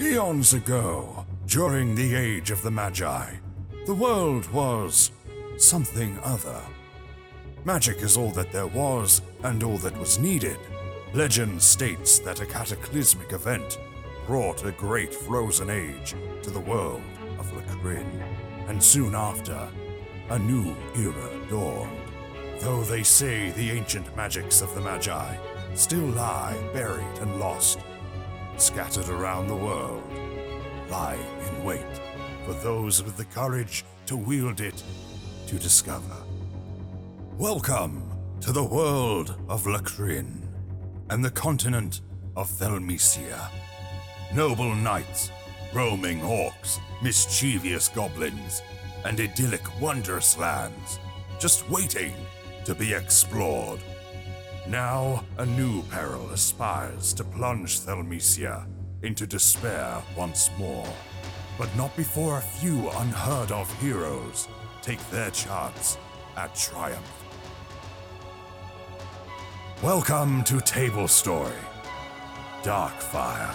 Eons ago, during the age of the Magi, the world was something other. Magic is all that there was and all that was needed. Legend states that a cataclysmic event brought a great frozen age to the world of Lacrin, and soon after, a new era dawned. Though they say the ancient magics of the Magi still lie buried and lost, scattered around the world, lying in wait for those with the courage to wield it to discover. Welcome to the world of Lacrin and the continent of Thelmecia. Noble knights, roaming orcs, mischievous goblins, and idyllic wondrous lands, just waiting to be explored. Now, a new peril aspires to plunge Thelmecia into despair once more, but not before a few unheard-of heroes take their chance at triumph. Welcome to Tablestory, Darkfire.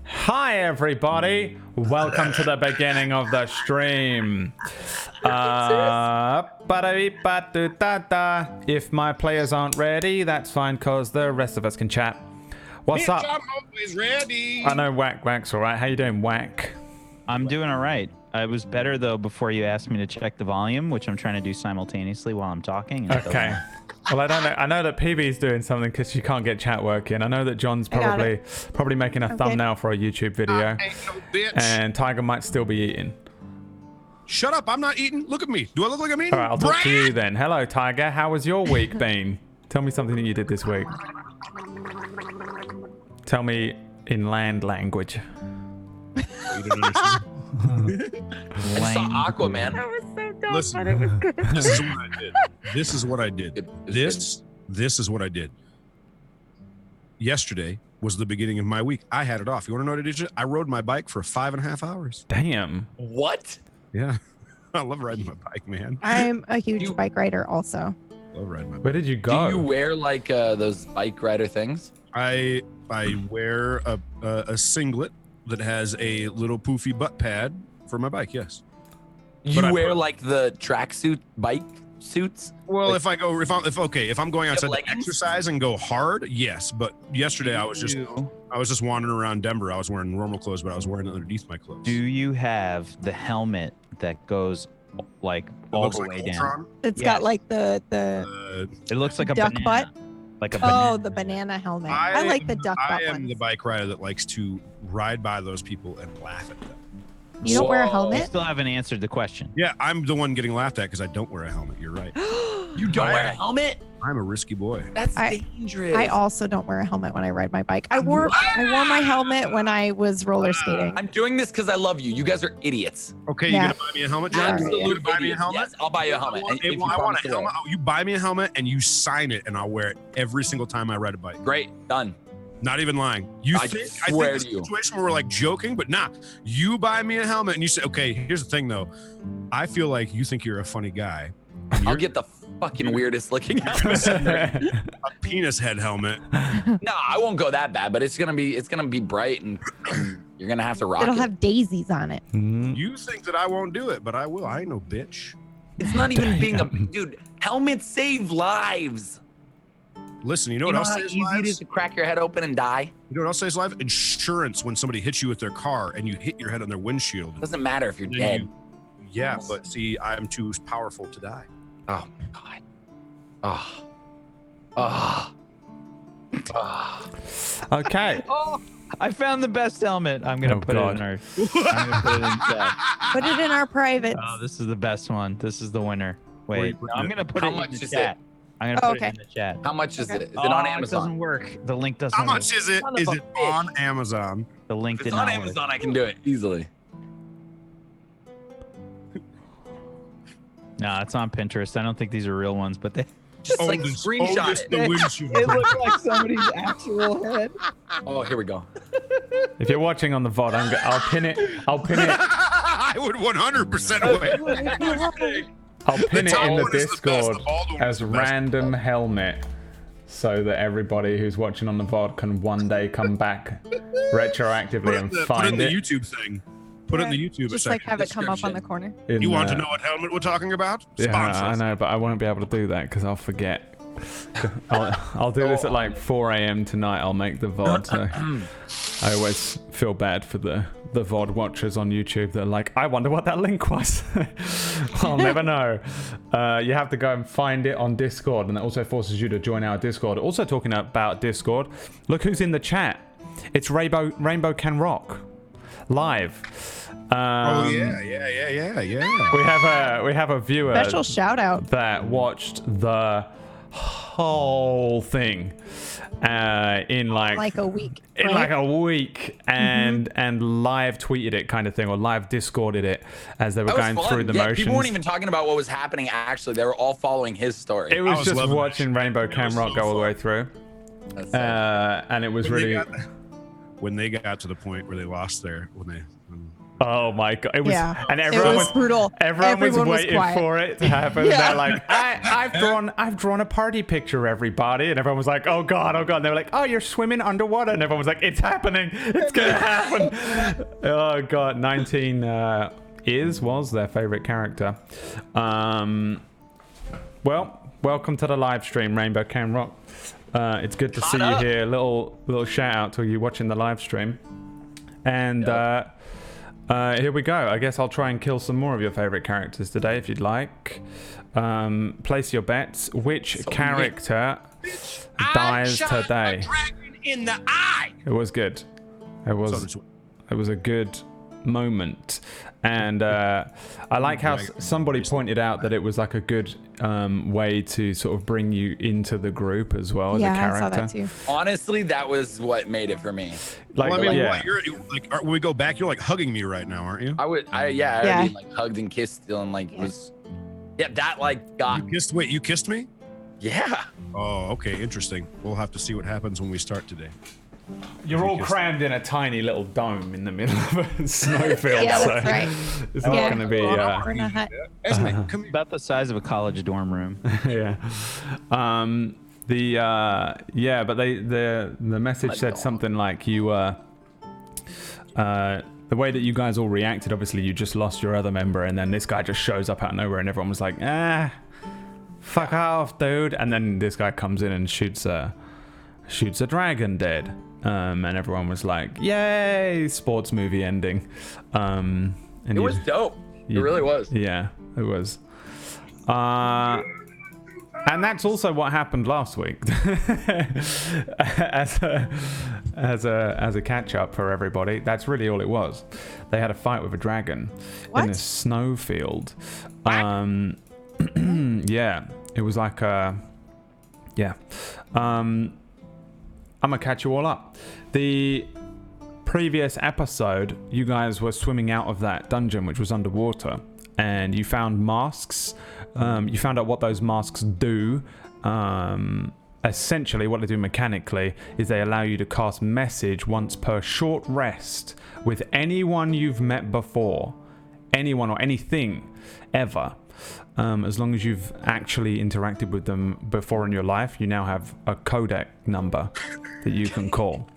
Hi everybody, welcome to the beginning of the stream. If my players aren't ready, that's fine, cause the rest of us can chat. What's up? I'm always ready. I know Whack's alright. How you doing, Whack? I'm doing alright. I was better though before you asked me to check the volume, which I'm trying to do simultaneously while I'm talking. Okay. Well, I don't know. I know that PB's doing something because she can't get chat working. I know that John's probably making a thumbnail for a YouTube video, Ain't no bitch. and Tiger might still be eating. Shut up! I'm not eating. Look at me. Do I look like I'm eating? All right, I'll talk to you then. Hello, Tiger. How was your week been? Tell me something that you did this week. Tell me in land language. You don't understand. I saw Aquaman. That was so dumb, Listen, but it was good. This is what I did. This is what I did. This is what I did. Yesterday was the beginning of my week. I had it off. You want to know what I did? I rode my bike for 5.5 hours. Damn. What? Yeah. I love riding my bike, man. I'm a huge bike rider also. Love riding my bike. Where did you Do go? you wear like those bike rider things? I wear a singlet that has a little poofy butt pad for my bike, yes. You But wear like the tracksuit bike suits? Well, Like- if I'm going outside to leggings? exercise and go hard, yes. But yesterday I was just wandering around Denver. I was wearing normal clothes, but I was wearing it underneath my clothes. Do you have the helmet that goes like It all looks the like way down? Ultron. It's Yes. got like the It looks like a duck banana. butt. Like a banana. Oh, the banana helmet. I like the duck butt I am ones. the bike rider that likes to ride by those people and laugh at them. You don't wear a Whoa. I helmet? still haven't answered the question. Yeah, I'm the one getting laughed at because I don't wear a helmet. You're right. You don't wear a helmet? I'm a risky boy. That's I- dangerous. I also don't wear a helmet when I ride my bike. I wore my helmet when I was roller skating. I'm doing this because I love you. You guys are idiots. Okay, Yeah. you gonna buy me a helmet, John? Absolute You gonna buy me a idiots. helmet? Yes, I'll buy you a helmet. I want, if you I want promise a to wear helmet. Oh, you buy me a helmet and you sign it, and I'll wear it every single time I ride a bike. it. Great, done. Not even lying. You I think swear it's to a you. situation where we're like joking, but nah. You buy me a helmet and you say, okay, here's the thing though. I feel like you think you're a funny guy. I'll get the fucking weirdest looking helmet. a penis head helmet. No, I won't go that bad, but it's gonna be bright and you're gonna have to rock It'll it. have daisies on it. You think that I won't do it, but I will. I ain't no bitch. It's not even being a dude. Helmets save lives. Listen, you know You what know else how saves easy it lives? is to crack your head open and die? You know what else saves lives? Insurance when somebody hits you with their car and you hit your head on their windshield. Doesn't matter if you're Then dead. Yeah, but see, I'm too powerful to die. Oh my god. Oh. Oh. Oh. Okay. Oh, I found the best helmet. I'm gonna Oh, put God. it in our. I'm gonna put it in chat. Put it in our privates. Oh, this is the best one. This is the winner. Where you Wait, putting no, I'm it? gonna put How it in much the is chat. I'm gonna put Okay. it in the chat. How much is it? Is it Oh, on It Amazon? doesn't work. The link doesn't How work. much is it? Son of Is a it bitch. on Amazon? The link If did it's on not Amazon, work. I can do it easily. No, it's on Pinterest. I don't think these are real ones, but they Just like screenshot it. The windshield. it looks like somebody's actual head. Oh, here we go. If you're watching on the VOD, I'll pin it. I'll pin it. I would 100% away. I'll pin it in the tall one is the best, Discord the bald one is as the best. random helmet, so that everybody who's watching on the VOD can one day come back retroactively and Put it find in the it. YouTube thing. Put it in the YouTube Just like section. have it come up on the corner. You want to know what helmet we're talking about? Yeah, Sponsor I us. know, but I won't be able to do that because I'll forget. I'll do this at like 4 a.m. tonight. I'll make the VOD. So I always feel bad for the VOD watchers on YouTube that are like, I wonder what that link was. I'll never know. You have to go and find it on Discord, and that also forces you to join our Discord. Also talking about Discord, look who's in the chat. It's Rainbow Can Rock live. Oh yeah. We have a viewer Special shout out. that watched the whole thing in like a week. in right? like a week and live tweeted it kind of thing, or live Discorded it as they were That was going fun. through the Yeah, motions. people weren't even talking about what was happening. Actually, they were all following his story. It was was just loving that watching shit. Rainbow It Cam was Rock so go all the fun. way through, That's so and it was really. When they got to the point where they lost Oh my god! It was, Yeah. and It everyone was brutal. Everyone was Everyone was waiting quiet. for it to happen. Yeah. They're like, I've drawn a party picture, everybody, and everyone was like, oh god, oh god. And they were like, oh, you're swimming underwater, and everyone was like, it's happening, it's gonna happen. Oh god, 19 was their favorite character. Well, welcome to the live stream, Rainbow Can Rock. It's good to see you here. Little shout out to you watching the live stream. And here we go. I guess I'll try and kill some more of your favorite characters today if you'd like. Place your bets. Which character dies today? Dragon in the eye. It was good. It was a good moment. And I like how somebody pointed out that it was like a good way to sort of bring you into the group as well as a character. I saw that too. Honestly, that was what made it for me. Like, Well, I mean, yeah. what, you're like, when we go back, you're like hugging me right now, aren't you? I already like hugged and kissed still, and like was, that like got, You kissed me? yeah. Oh, okay, interesting. We'll have to see what happens when we start today. You're all crammed in a tiny little dome in the middle of a snowfield, Yeah, so that's right. it's not going to be. We're in a hut. Esme, come here. About the size of a college dorm room. Yeah. But the message said something like you the way that you guys all reacted, obviously you just lost your other member, and then this guy just shows up out of nowhere, and everyone was like, fuck off, dude. And then this guy comes in and shoots a dragon dead. And everyone was like, yay, sports movie ending. And It was dope. It really was. Yeah, it was. And that's also what happened last week. as a catch up for everybody. That's really all it was. They had a fight with a dragon in a snowfield. Yeah, it was like I'm gonna catch you all up. The previous episode, you guys were swimming out of that dungeon, which was underwater, and you found masks. You found out what those masks do. Essentially, what they do mechanically is they allow you to cast message once per short rest with anyone you've met before, anyone or anything ever. As long as you've actually interacted with them before in your life, you now have a codec number that you can call.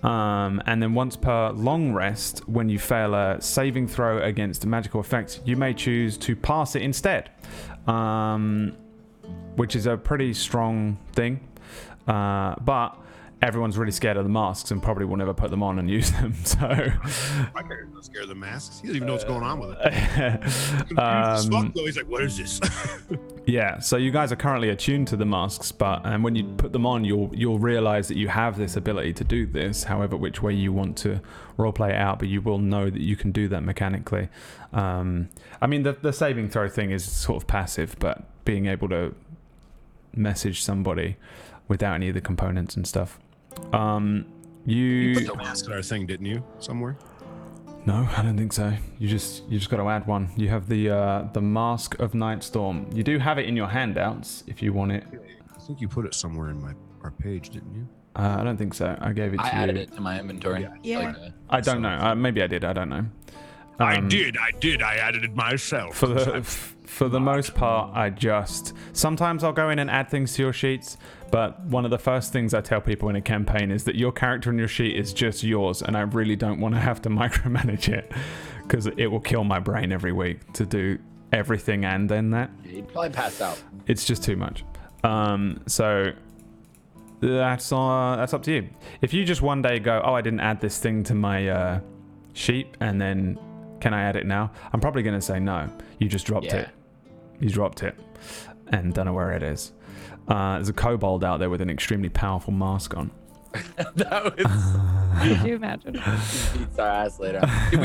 And then once per long rest, when you fail a saving throw against magical effects, you may choose to pass it instead, which is a pretty strong thing. But everyone's really scared of the masks and probably will never put them on and use them. So My character's not scared of the masks. He doesn't even know what's going on with it. He's like, what is this? Yeah, so you guys are currently attuned to the masks, and when you put them on, you'll realize that you have this ability to do this, however which way you want to roleplay it out, but you will know that you can do that mechanically. I mean, the saving throw thing is sort of passive, but being able to message somebody without any of the components and stuff. You put the mask in our thing, didn't you? Somewhere? No, I don't think so. You just got to add one. You have the Mask of Nightstorm. You do have it in your handouts if you want it. I think you put it somewhere in our page, didn't you? I don't think so. I gave it to you. I added it to my inventory. Yeah. Like, I don't know. Maybe I did. I don't know. I did. I added it myself. For the most part, sometimes I'll go in and add things to your sheets, but one of the first things I tell people in a campaign is that your character in your sheet is just yours, and I really don't want to have to micromanage it, because it will kill my brain every week to do everything and then that. Yeah, you'd probably pass out. It's just too much. So that's up to you. If you just one day go, oh, I didn't add this thing to my sheet, and then can I add it now? I'm probably going to say no. You just dropped it. You dropped it and don't know where it is. There's a kobold out there with an extremely powerful mask on. That was... Could you imagine? Beats our ass later. Did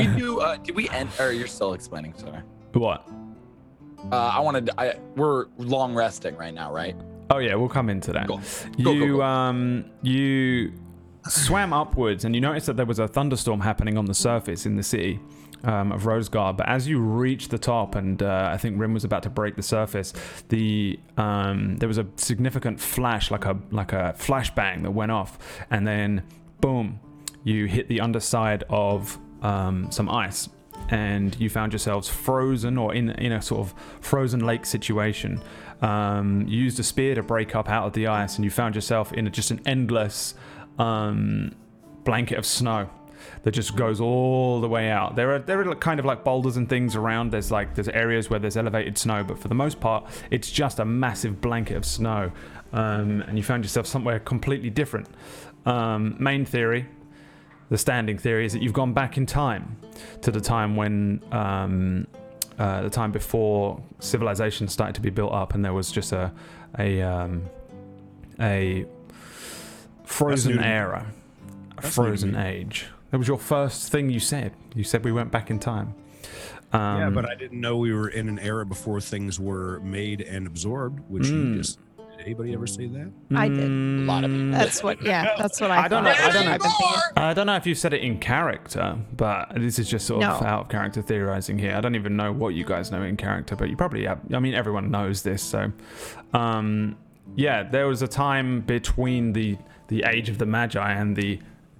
we end, or you're still explaining, sorry. What? We're long resting right now, right? Oh yeah, we'll come into that. Go. You swam upwards and you noticed that there was a thunderstorm happening on the surface in the city of Rosegard, but as you reached the top and I think Rim was about to break the surface, there was a significant flash, like a flashbang that went off, and then boom, you hit the underside of some ice, and you found yourselves frozen, or in a sort of frozen lake situation. You used a spear to break up out of the ice, and you found yourself in just an endless blanket of snow that just goes all the way out. There are kind of like boulders and things around. There's areas where there's elevated snow, but for the most part, it's just a massive blanket of snow. And you found yourself somewhere completely different. Main theory, the standing theory, is that you've gone back in time to the time when the time before civilization started to be built up, and there was just a frozen era, a frozen age. That was your first thing you said. You said we went back in time. Yeah, but I didn't know we were in an era before things were made and absorbed, which you just... Did anybody ever say that? I did. A lot of people. That's what I don't thought. know. I don't know if you said it in character, but this is just sort of out of character theorizing here. I don't even know what you guys know in character, but you probably have. I mean, everyone knows this. So, yeah, there was a time between the age of the Magi and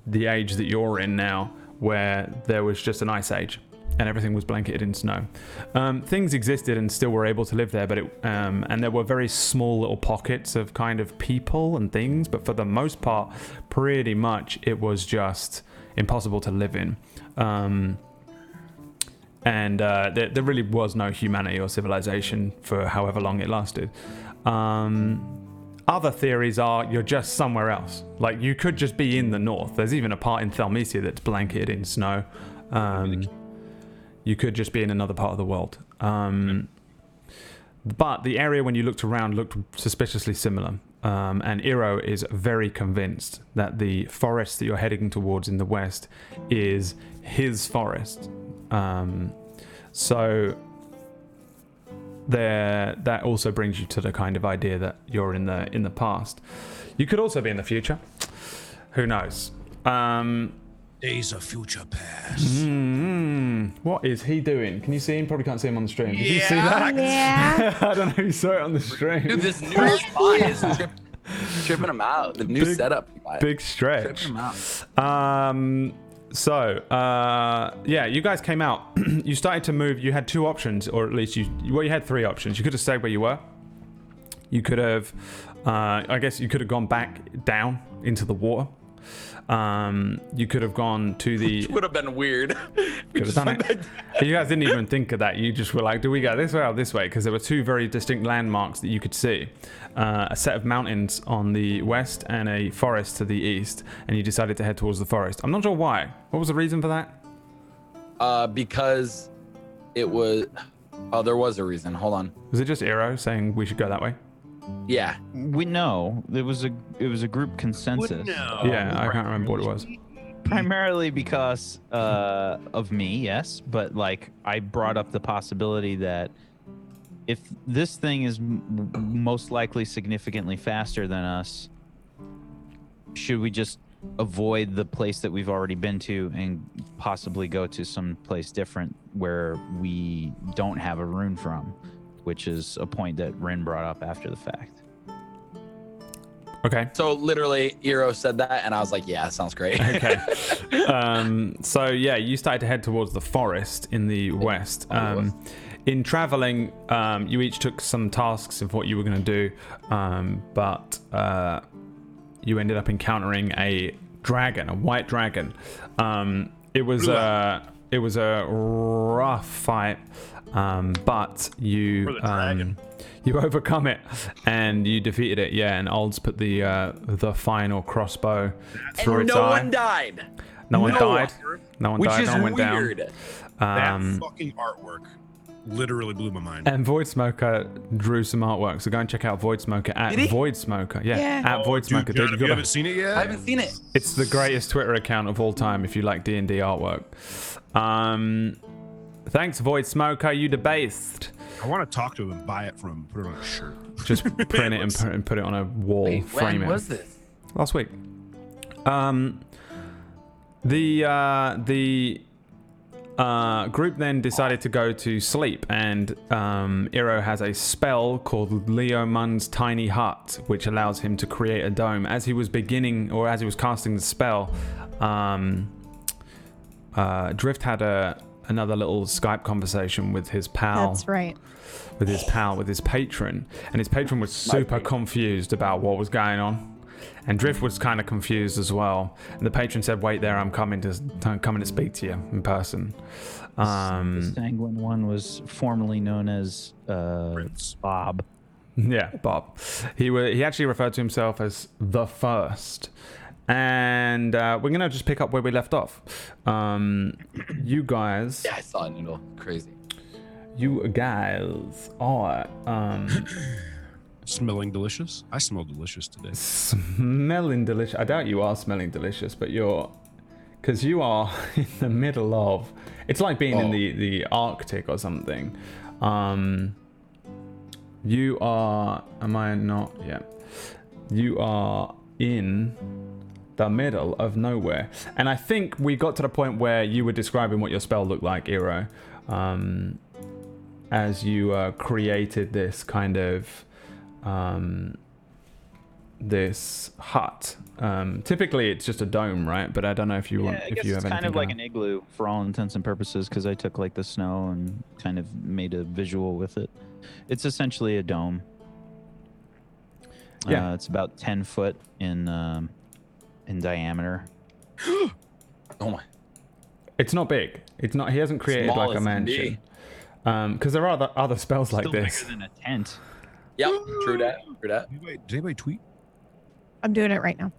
the age that you're in now, where there was just an ice age and everything was blanketed in snow. Things existed and still were able to live there, but and there were very small little pockets of kind of people and things, but for the most part, pretty much it was just impossible to live in. And there really was no humanity or civilization for however long it lasted. Other theories are you're just somewhere else. Like, you could just be in the north. There's even a part in Thelmecia that's blanketed in snow. You could just be in another part of the world. But the area, when you looked around, looked suspiciously similar. And Iro is very convinced that the forest that you're heading towards in the west is his forest. So that also brings you to the kind of idea that you're in the past. You could also be in the future. Who knows? Days of future past. What is he doing? Can you see him? Probably can't see him on the stream. Did you see that? Yeah. I don't know if you saw it on the stream. Dude, this new spot is tripping him out. The new setup. Big stretch. Tripping him out. Yeah, you guys came out. You started to move. You had two options, or at least you had three options. You could have stayed where you were. You could have, I guess you could have gone back down into the water. You could have gone to the... Which would have been weird. Could have done it. You guys didn't even think of that. You just were like, do we go this way or this way? Because there were two very distinct landmarks that you could see. A set of mountains on the west and a forest to the east. And you decided to head towards the forest. I'm not sure why. What was the reason for that? Because it was... Oh, there was a reason. Hold on. Was it just Iro saying we should go that way? Yeah. We know it was a group consensus. Yeah, I can't remember what it was. Primarily because of me, yes, but like I brought up the possibility that if this thing is most likely significantly faster than us, should we just avoid the place that we've already been to and possibly go to some place different where we don't have a rune from? Which is a point that Rin brought up after the fact. Okay. So literally, Eero said that, and I was like, "Yeah, sounds great." Okay. So yeah, you started to head towards the forest in the west. In traveling, you each took some tasks of what you were going to do, but you ended up encountering a dragon, a white dragon. It was a rough fight, but you you overcome it and you defeated it. Yeah, and Olds put the final crossbow through And its no eye. one died. No one No died. one. No one Which died. is No one went weird. down. That fucking artwork literally blew my mind. And Void Smoker drew some artwork, so go and check out Void Smoker at Did he? Void Smoker. Yeah, Yeah. at Void Smoker. Dude, Dude, you haven't seen it yet? I haven't seen it. it's the greatest Twitter account of all time if you like D&D artwork. Thanks, Void Smoker. You debased. I want to talk to him and buy it from him, put it on a shirt. Just print it and put it on a wall. Wait, frame when it. was this? Last week. The group then decided to go to sleep, and Eero has a spell called Leomund's Tiny Hut, which allows him to create a dome. As he was beginning, or as he was casting the spell, Drift had another little Skype conversation with his pal. That's right. With his patron, and his patron was super confused about what was going on. And Drift was kind of confused as well. And the patron said, "Wait there, I'm coming to speak to you in person." The Sanguine one was formerly known as Bob. Yeah, Bob. He actually referred to himself as the First. And we're gonna just pick up where we left off. You guys. Yeah, I saw a noodle. Crazy. You guys are Smelling delicious? I smell delicious today. smelling delicious. I doubt you are smelling delicious, but because you are in the middle of. It's like being in the Arctic or something. You are. Am I not? Yeah. You are in the middle of nowhere, and I think we got to the point where you were describing what your spell looked like, Eero, as you created this kind of. This hut. Typically, it's just a dome, right? But I don't know if you want. I If guess you it's have kind anything. of like an igloo for all intents and purposes, because I took like the snow and kind of made a visual with it. It's essentially a dome. Yeah. It's about 10 foot in diameter. Oh my. It's not big. It's not. He hasn't created Small like a as can mansion. Because there are other spells like Still this. bigger than a tent. Yep. True that. True that. Did anybody tweet? I'm doing it right now.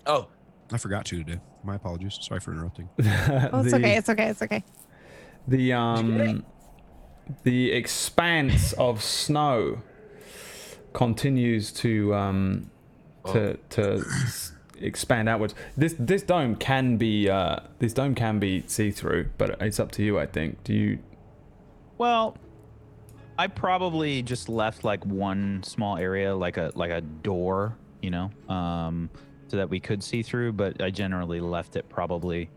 Oh. I forgot to today. My apologies. Sorry for interrupting. Oh, it's okay. It's okay. It's okay. The expanse of snow continues to expand outwards. This dome can be see-through, but it's up to you, I think. Do you? Well, I probably just left like one small area, like a door, so that we could see through. But I generally left it probably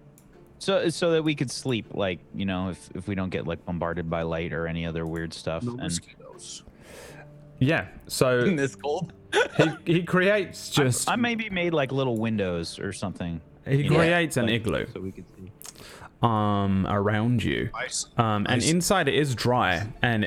so that we could sleep, like if we don't get like bombarded by light or any other weird stuff. No And mosquitoes. Yeah. So In this cold. he creates just. I maybe made like little windows or something. He creates an like, igloo so we could see. around you. Ice. And inside it is dry, and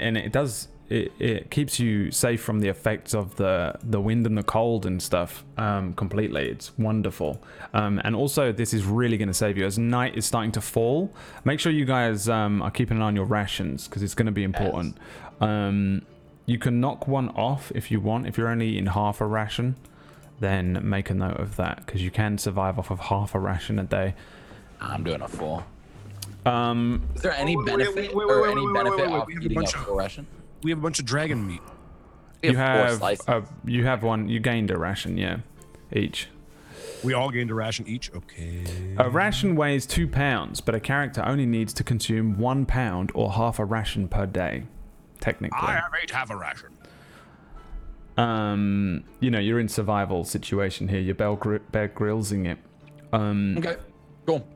it keeps you safe from the effects of the wind and the cold and stuff completely. It's wonderful. And also this is really going to save you as night is starting to fall. Make sure you guys are keeping an eye on your rations, because it's going to be important. You can knock one off if you want. If you're only in half a ration, then make a note of that, because you can survive off of half a ration a day. I'm doing a full. Is there any benefit wait, or wait, any wait, benefit wait, wait, of we have a eating a bunch of- full ration? We have a bunch of dragon meat. We You have 4 have slices. you have one. You gained a ration, yeah, each. We all gained a ration each. Okay. A ration weighs 2 pounds, but a character only needs to consume 1 pound or half a ration per day, technically. I have ate half a ration. You're in survival situation here. You're Bear Grylls-ing it. Okay. Cool.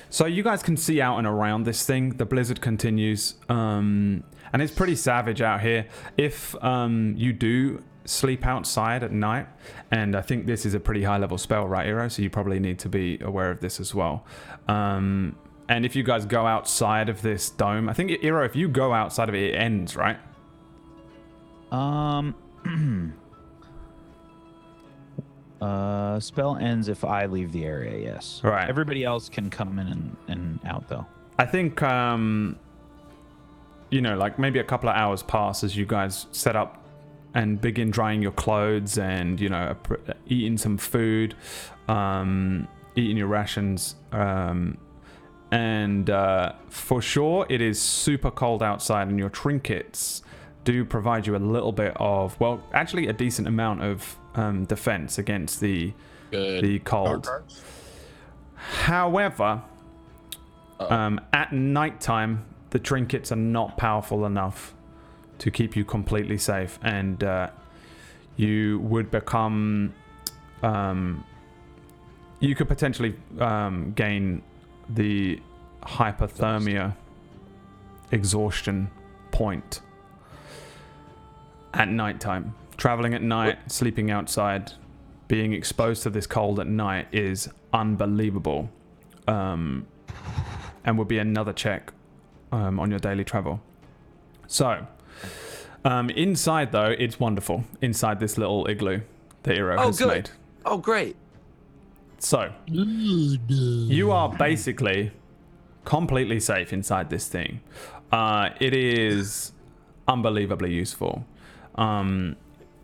So you guys can see out and around this thing. The blizzard continues, and it's pretty savage out here. If you do sleep outside at night, and I think this is a pretty high level spell, right, Iro? So you probably need to be aware of this as well. And if you guys go outside of this dome, I think, Iro, if you go outside of it, it ends, right? Spell ends if I leave the area, yes. Right. Everybody else can come in and out, though. I think, you know, like maybe a couple of hours pass as you guys set up and begin drying your clothes and, you know, eating some food, eating your rations. And for sure, it is super cold outside, and your trinkets do provide you a little bit of, well, actually a decent amount of defense against the cold. However, at nighttime, the trinkets are not powerful enough to keep you completely safe, and you would become, you could potentially gain the hypothermia exhaustion point at nighttime. Traveling at night, sleeping outside, being exposed to this cold at night is unbelievable, and would be another check on your daily travel. So inside, though, it's wonderful inside this little igloo that Iro has made. Oh, great. So you are basically completely safe inside this thing. It is unbelievably useful.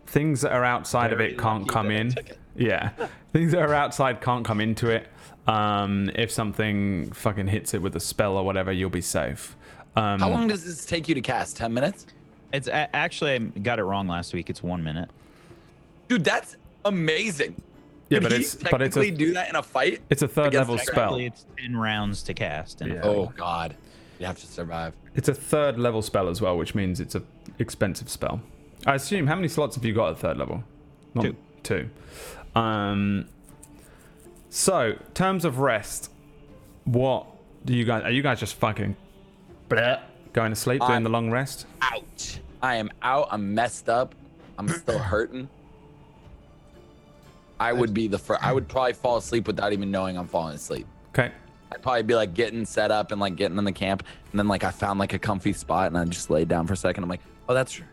Things that are outside of it can't come in. Yeah, things that are outside can't come into it. If something fucking hits it with a spell or whatever, you'll be safe. How long does this take you to cast? 10 minutes? It's actually, I got it wrong last week. It's 1 minute. Dude, that's amazing. Yeah, Could but he it's technically do that in a fight? It's a third level spell. It's 10 rounds to cast. And Oh God, you have to survive. It's a third level spell as well, which means it's a expensive spell. I assume, how many slots have you got at third level? Two. So, terms of rest, what do you guys, are you guys just fucking going to sleep, doing the long rest? Out. I am out. I'm messed up. I'm still hurting. I would be the first. I would probably fall asleep without even knowing I'm falling asleep. Okay. I'd probably be like getting set up and like getting in the camp, and then like I found like a comfy spot and I just laid down for a second. I'm like, oh, that's true.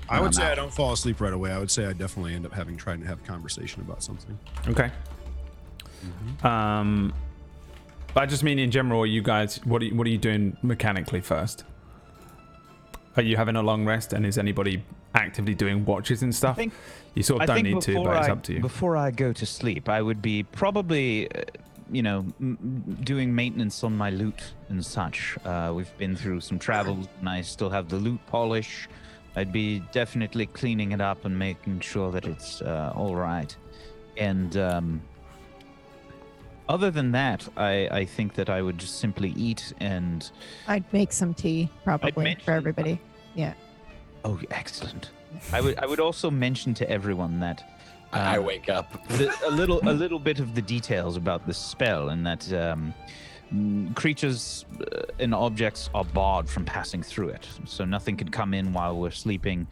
I would say I don't fall asleep right away. I would say I definitely end up trying to have a conversation about something. Okay. But I just mean in general, you guys, what are you doing mechanically first? Are you having a long rest, and is anybody actively doing watches and stuff? You sort of don't need to, but it's up to you. Before I go to sleep, I would be probably, doing maintenance on my loot and such. We've been through some travels, and I still have the loot polish. I'd be definitely cleaning it up and making sure that it's all right. And other than that, I think that I would just simply eat and... I'd make some tea, probably, for everybody. Yeah. Oh, excellent. I would also mention to everyone that I wake up. a little bit of the details about this spell, and that creatures and objects are barred from passing through it, so nothing can come in while we're sleeping.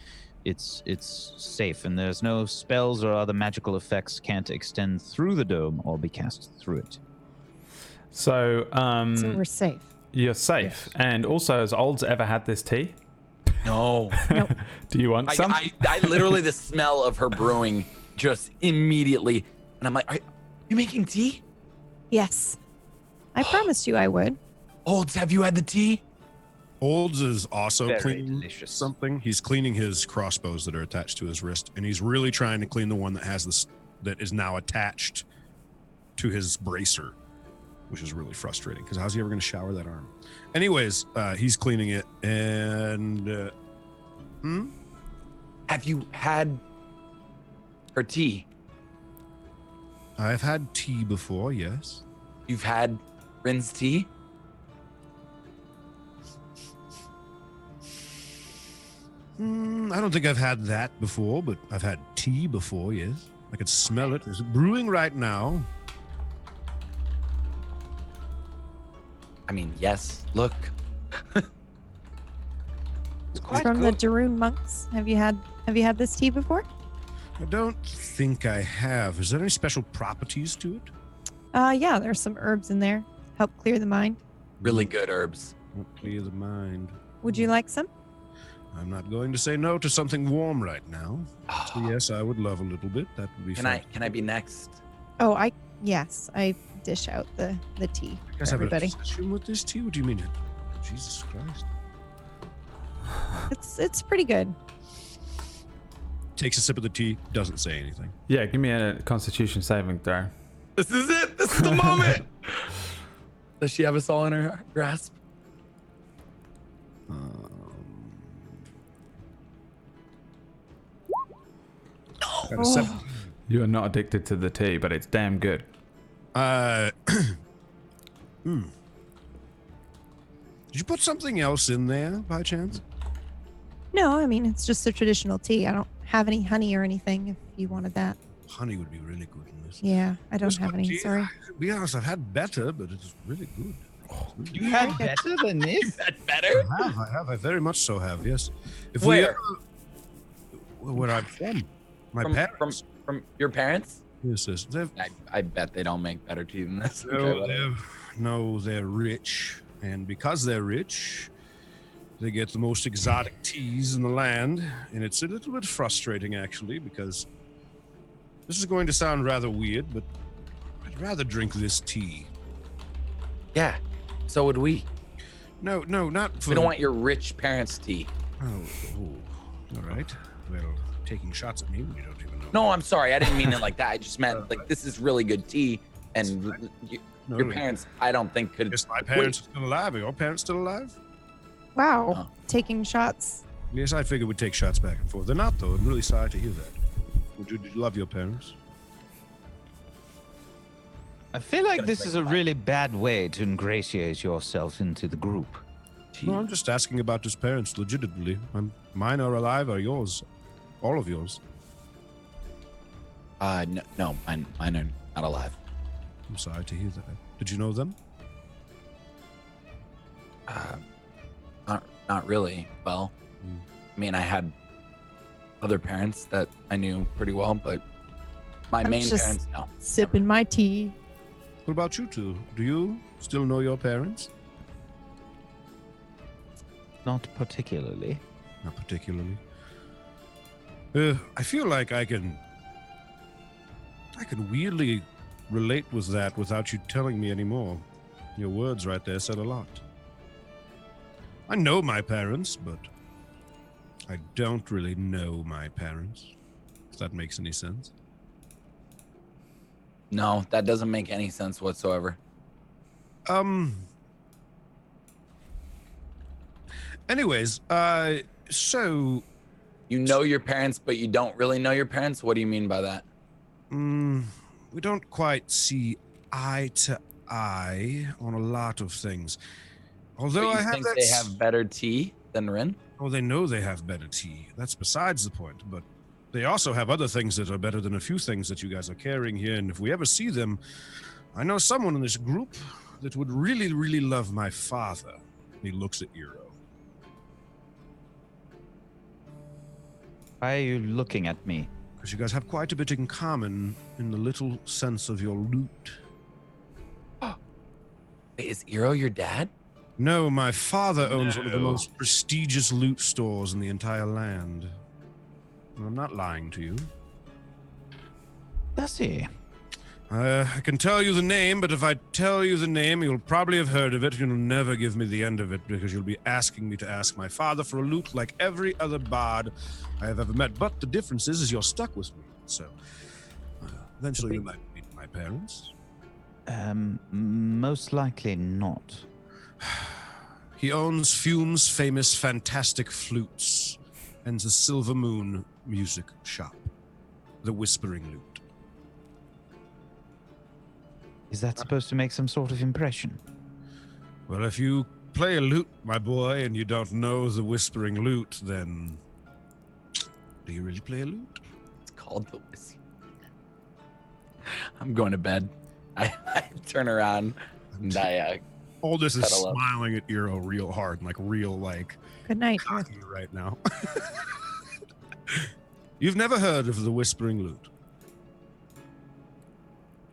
It's safe, and there's no spells or other magical effects can't extend through the dome or be cast through it. So we're safe. You're safe. Yes. And also, has Olds ever had this tea? No. Nope. Do you want some? I literally, the smell of her brewing just immediately, and I'm like, are you making tea? Yes. I promised you I would. Olds, have you had the tea? Olds is also Very cleaning delicious. something. He's cleaning his crossbows that are attached to his wrist, and he's really trying to clean the one that has this, that is now attached to his bracer, which is really frustrating because how's he ever going to shower that arm? Anyways, he's cleaning it, and have you had her tea? I've had tea before, yes. You've had Rin's tea? I don't think I've had that before, but I've had tea before, yes. I could smell it. It's brewing right now. I mean, yes. Look. It's from the Darun monks. Have you had this tea before? I don't think I have. Is there any special properties to it? Yeah, there's some herbs in there. Help clear the mind. Really good herbs. Won't clear the mind. Would you like some? I'm not going to say no to something warm right now. Oh, So yes, I would love a little bit. That would be can fun. I be next? Oh, I dish out the tea You for guys have an everybody. obsession with this tea? What do you mean? Jesus Christ. It's pretty good. Takes a sip of the tea, doesn't say anything. Yeah, give me a Constitution saving throw. This is it. This is the moment. Does she have us all in her grasp? Got a 7. You are not addicted to the tea, but it's damn good. Did you put something else in there by chance? No, I mean it's just a traditional tea. I don't have any honey or anything. If you wanted that. Honey would be really good in this. Yeah, I don't This have good any. tea, Sorry. To be honest, I've had better, but it's really good. You had better than this? That better? I have. I very much so have. Yes. If Where? Where I'm from, my parents. From your parents? Yes, yes. I bet they don't make better tea than this. They're rich, and because they're rich, they get the most exotic teas in the land, and it's a little bit frustrating actually, because this is going to sound rather weird, but I'd rather drink this tea. Yeah. So would we. No, not for. We don't want your rich parents' tea. Oh, all right. Well, taking shots at me when you don't even know. No, I'm sorry. I didn't mean it like that. I just meant like this is really good tea, and your parents, I don't think could. Yes, my parents are still alive. Are your parents still alive? Wow, Oh. taking shots. Yes, I figured we'd take shots back and forth. They're not, though. I'm really sorry to hear that. Did you love your parents? I feel like this is a really bad way to ingratiate yourself into the group. No, I'm just asking about his parents, legitimately. Mine are alive, or yours? All of yours. No, mine are not alive. I'm sorry to hear that. Did you know them? Not really. Well, I mean, I had other parents that I knew pretty well, but my I'm main just parents, no. Sipping my tea. What about you two? Do you still know your parents? Not particularly. Not particularly. I feel like I can weirdly relate with that without you telling me anymore. Your words right there said a lot. I know my parents, but I don't really know my parents. If that makes any sense. No, that doesn't make any sense whatsoever. Anyways, so You know your parents, but you don't really know your parents? What do you mean by that? we don't quite see eye to eye on a lot of things. Although But you I have think that they have better tea than Rin? Oh, they know they have better tea. That's besides the point. But they also have other things that are better than a few things that you guys are carrying here. And if we ever see them, I know someone in this group that would really, really love my father. He looks at Eero. Why are you looking at me? Because you guys have quite a bit in common in the little sense of your loot. Wait, is Eero your dad? No, my father owns one of the most prestigious loot stores in the entire land. And I'm not lying to you. Does he? I can tell you the name, but if I tell you the name, you'll probably have heard of it. You'll never give me the end of it because you'll be asking me to ask my father for a loot like every other bard I have ever met. But the difference is you're stuck with me. So eventually you might meet my parents. Most likely not. He owns Fume's famous fantastic flutes and the Silver Moon music shop, the Whispering Lute. Is that supposed to make some sort of impression? Well, if you play a lute, my boy, and you don't know the Whispering Lute, then do you really play a lute? It's called the Whiskey. I'm going to bed. I turn around and I Aldous is Cuddle up. smiling at Eero real hard and like real like Good night. cocky right now. You've never heard of the Whispering Lute?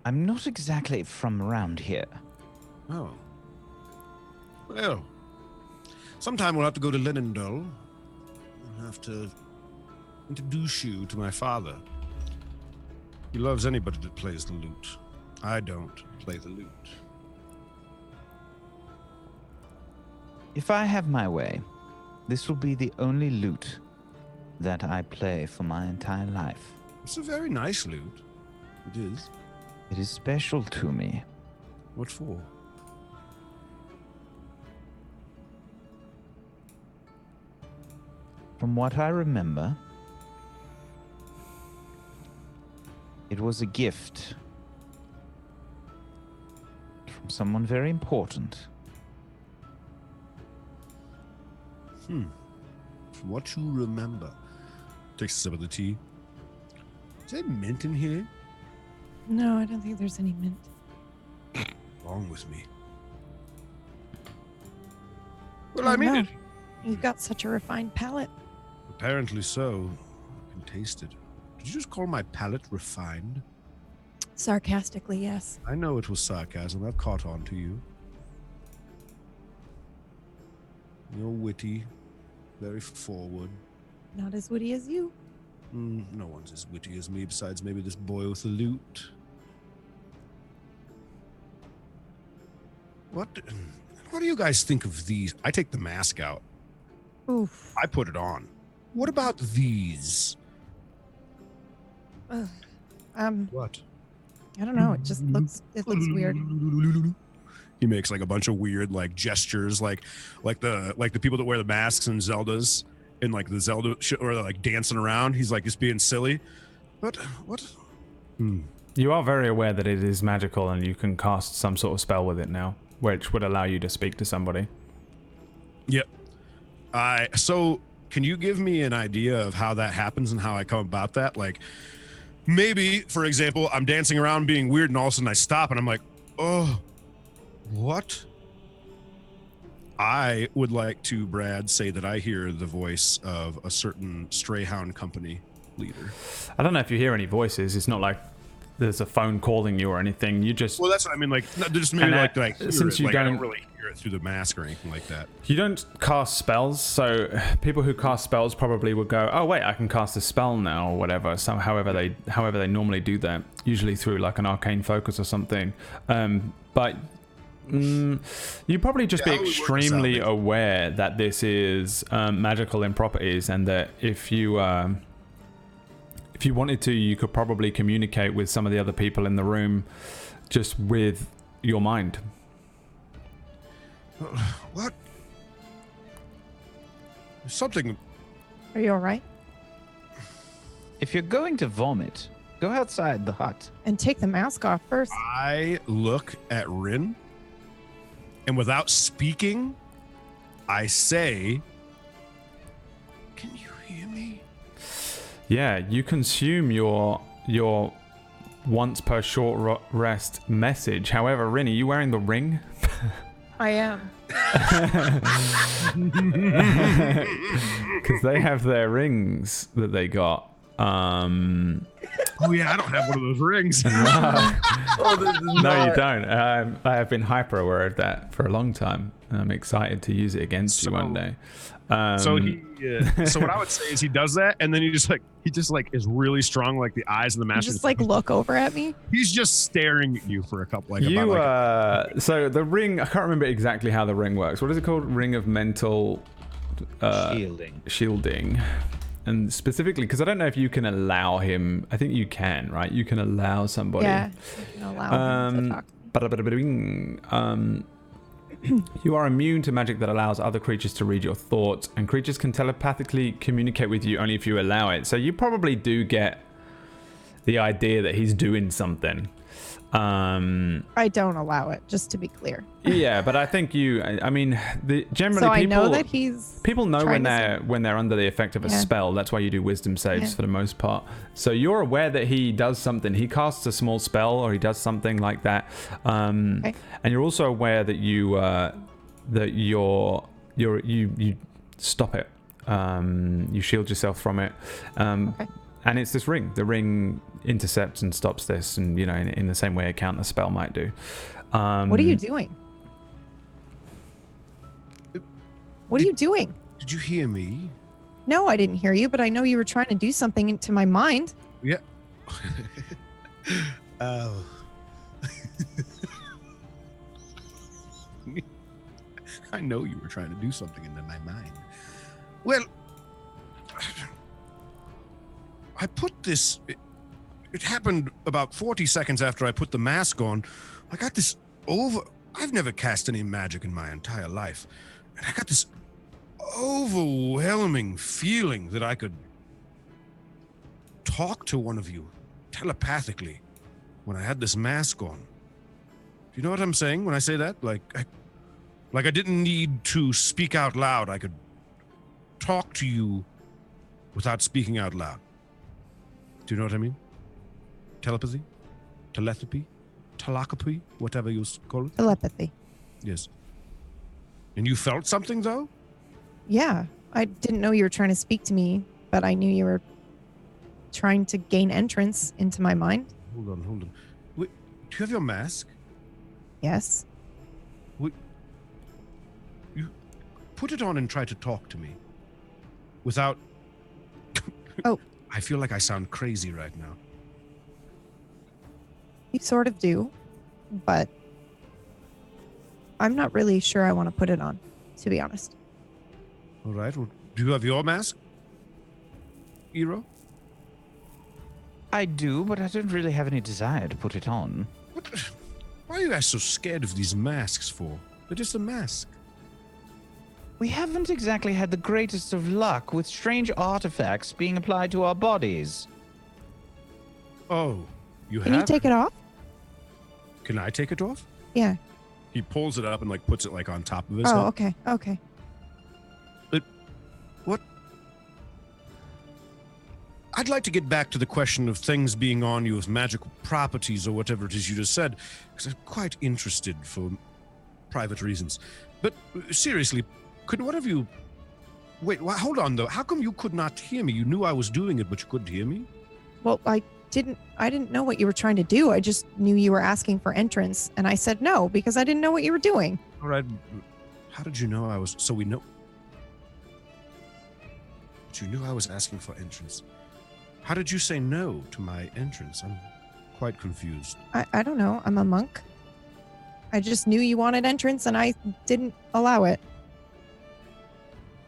I'm not exactly from around here. Oh. Well, sometime we'll have to go to Lenendal and have to introduce you to my father. He loves anybody that plays the lute. I don't play the lute. If I have my way, this will be the only lute that I play for my entire life. It's a very nice lute. It is. It is special to me. What for? From what I remember, it was a gift from someone very important. From what you remember. Takes a sip of the tea. Is there mint in here? No, I don't think there's any mint. What's wrong with me? Well, Oh, I mean no. it. You've got such a refined palate. Apparently so. I can taste it. Did you just call my palate refined? Sarcastically, yes. I know it was sarcasm. I've caught on to you. You're witty, very forward. Not as witty as you. No one's as witty as me besides maybe this boy with the lute. What do you guys think of these? I take the mask out. Oof. I put it on. What about these? Ugh. What? I don't know. It looks weird. He makes like a bunch of weird like gestures, like the people that wear the masks in Zeldas, in like the Zelda shit, or they're like dancing around. He's like just being silly. What? You are very aware that it is magical and you can cast some sort of spell with it now, which would allow you to speak to somebody. Yep. So can you give me an idea of how that happens and how I come about that? Like maybe, for example, I'm dancing around being weird and all of a sudden I stop and I'm like, oh, what? I would like to, Brad, say that I hear the voice of a certain Strayhound Company leader. I don't know if you hear any voices. It's not like there's a phone calling you or anything. You just Well, that's what I mean. Like, just maybe And like hear since it. you Like, I don't don't- really hear it through the mask or anything like that. you don't cast spells, so people who cast spells probably would go, "Oh wait, I can cast a spell now," or whatever. So however they normally do that, usually through like an arcane focus or something. But you'd probably just be how would we work this out, extremely maybe? aware that this is magical in properties, and that if you wanted to, you could probably communicate with some of the other people in the room just with your mind. What? Something. Are you all right? If you're going to vomit, go outside the hut. And take the mask off first. I look at Rin, and without speaking, I say, "Can you hear me?" Yeah, you consume your once per short rest message. However, Rin, are you wearing the ring? I am. Because they have their rings that they got. Oh yeah, I don't have one of those rings. No, you don't. I have been hyper aware of that for a long time. I'm excited to use it against you one day. So what I would say is he does that, and then he just is really strong, like the eyes and the You mask. just like look over at me. He's just staring at you for a couple. So the ring, I can't remember exactly how the ring works. What is it called? Ring of mental shielding. And specifically, because I don't know if you can allow him. I think you can, right? You can allow somebody. Yeah. You can allow him to talk. You are immune to magic that allows other creatures to read your thoughts, and creatures can telepathically communicate with you only if you allow it. So you probably do get the idea that he's doing something. I don't allow it, just to be clear. Yeah, but I think I mean, generally So I people know that he's people know trying when they're under the effect of a Yeah. spell. That's why you do wisdom saves Yeah. for the most part. So you're aware that he does something. He casts a small spell or he does something like that. Okay. And you're also aware that you stop it. You shield yourself from it. Okay. And it's this ring. The ring intercepts and stops this, and in the same way a counter spell might do. What are you doing? What are you doing? Did you hear me? No, I didn't hear you, but I know you were trying to do something into my mind. Yeah. Oh. I know you were trying to do something into my mind. Well, I put this. It happened about 40 seconds after I put the mask on. I got this I've never cast any magic in my entire life. And I got this overwhelming feeling that I could talk to one of you telepathically when I had this mask on. Do you know what I'm saying when I say that? Like I didn't need to speak out loud. I could talk to you without speaking out loud. Do you know what I mean? Telepathy? Telepathy? Telacopy? Whatever you call it? Telepathy. Yes. And you felt something, though? Yeah. I didn't know you were trying to speak to me, but I knew you were trying to gain entrance into my mind. Hold on. Wait, do you have your mask? Yes. You put it on and try to talk to me. Without... Oh. I feel like I sound crazy right now. You sort of do, but I'm not really sure I want to put it on, to be honest. All right. Well, do you have your mask? Hero? I do, but I don't really have any desire to put it on. Why are you guys so scared of these masks for? They're just a mask. We haven't exactly had the greatest of luck with strange artifacts being applied to our bodies. Oh, you Can have? you take it off? Can I take it off? Yeah. He pulls it up and puts it on top of his Oh, head. okay. Okay. What? I'd like to get back to the question of things being on you with magical properties or whatever it is you just said, because I'm quite interested for private reasons. But seriously, could one of you... Wait, hold on, though. How come you could not hear me? You knew I was doing it, but you couldn't hear me? Well, I didn't know what you were trying to do. I just knew you were asking for entrance, and I said no because I didn't know what you were doing. All right. How did you know I was... So we know... But you knew I was asking for entrance. How did you say no to my entrance? I'm quite confused. I don't know. I'm a monk. I just knew you wanted entrance, and I didn't allow it.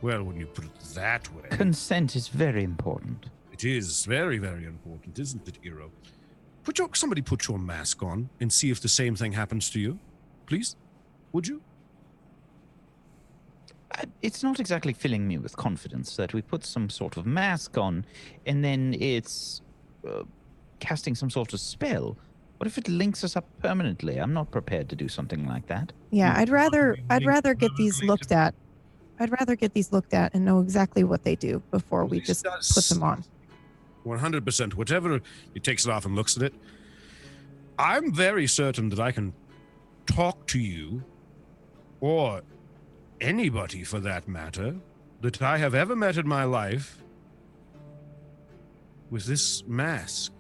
Well, when you put it that way... Consent is very important. It is very, very important, isn't it, Hero? Somebody put your mask on and see if the same thing happens to you. Please? Would you? It's not exactly filling me with confidence that we put some sort of mask on and then it's casting some sort of spell. What if it links us up permanently? I'm not prepared to do something like that. Yeah, I'd rather get these looked at. I'd rather get these looked at and know exactly what they do before we just put them on. 100%. Whatever, he takes it off and looks at it. I'm very certain that I can talk to you, or anybody for that matter, that I have ever met in my life with this mask.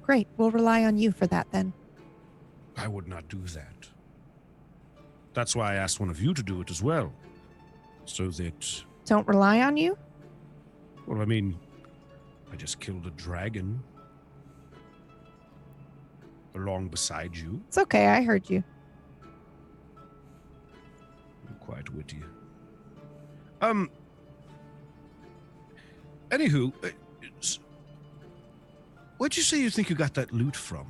Great. We'll rely on you for that then. I would not do that. That's why I asked one of you to do it as well. So that... Don't rely on you? Well, I mean, I just killed a dragon along beside you. It's okay. I heard you. You're quite witty. Anywho, where'd you say you think you got that loot from?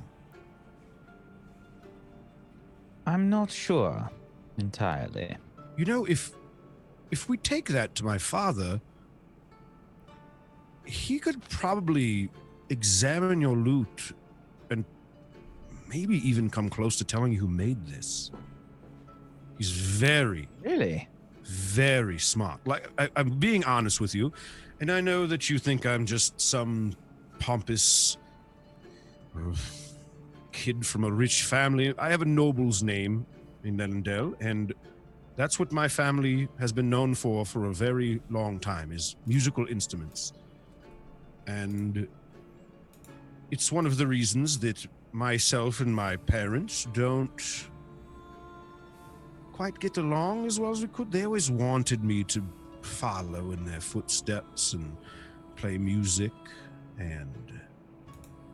I'm not sure entirely. You know, if we take that to my father, he could probably examine your loot and maybe even come close to telling you who made this. He's very, Really? very smart. Like, I'm being honest with you, and I know that you think I'm just some pompous kid from a rich family. I have a noble's name in Elendel, and that's what my family has been known for a very long time, is musical instruments. And it's one of the reasons that myself and my parents don't quite get along as well as we could. They always wanted me to follow in their footsteps and play music and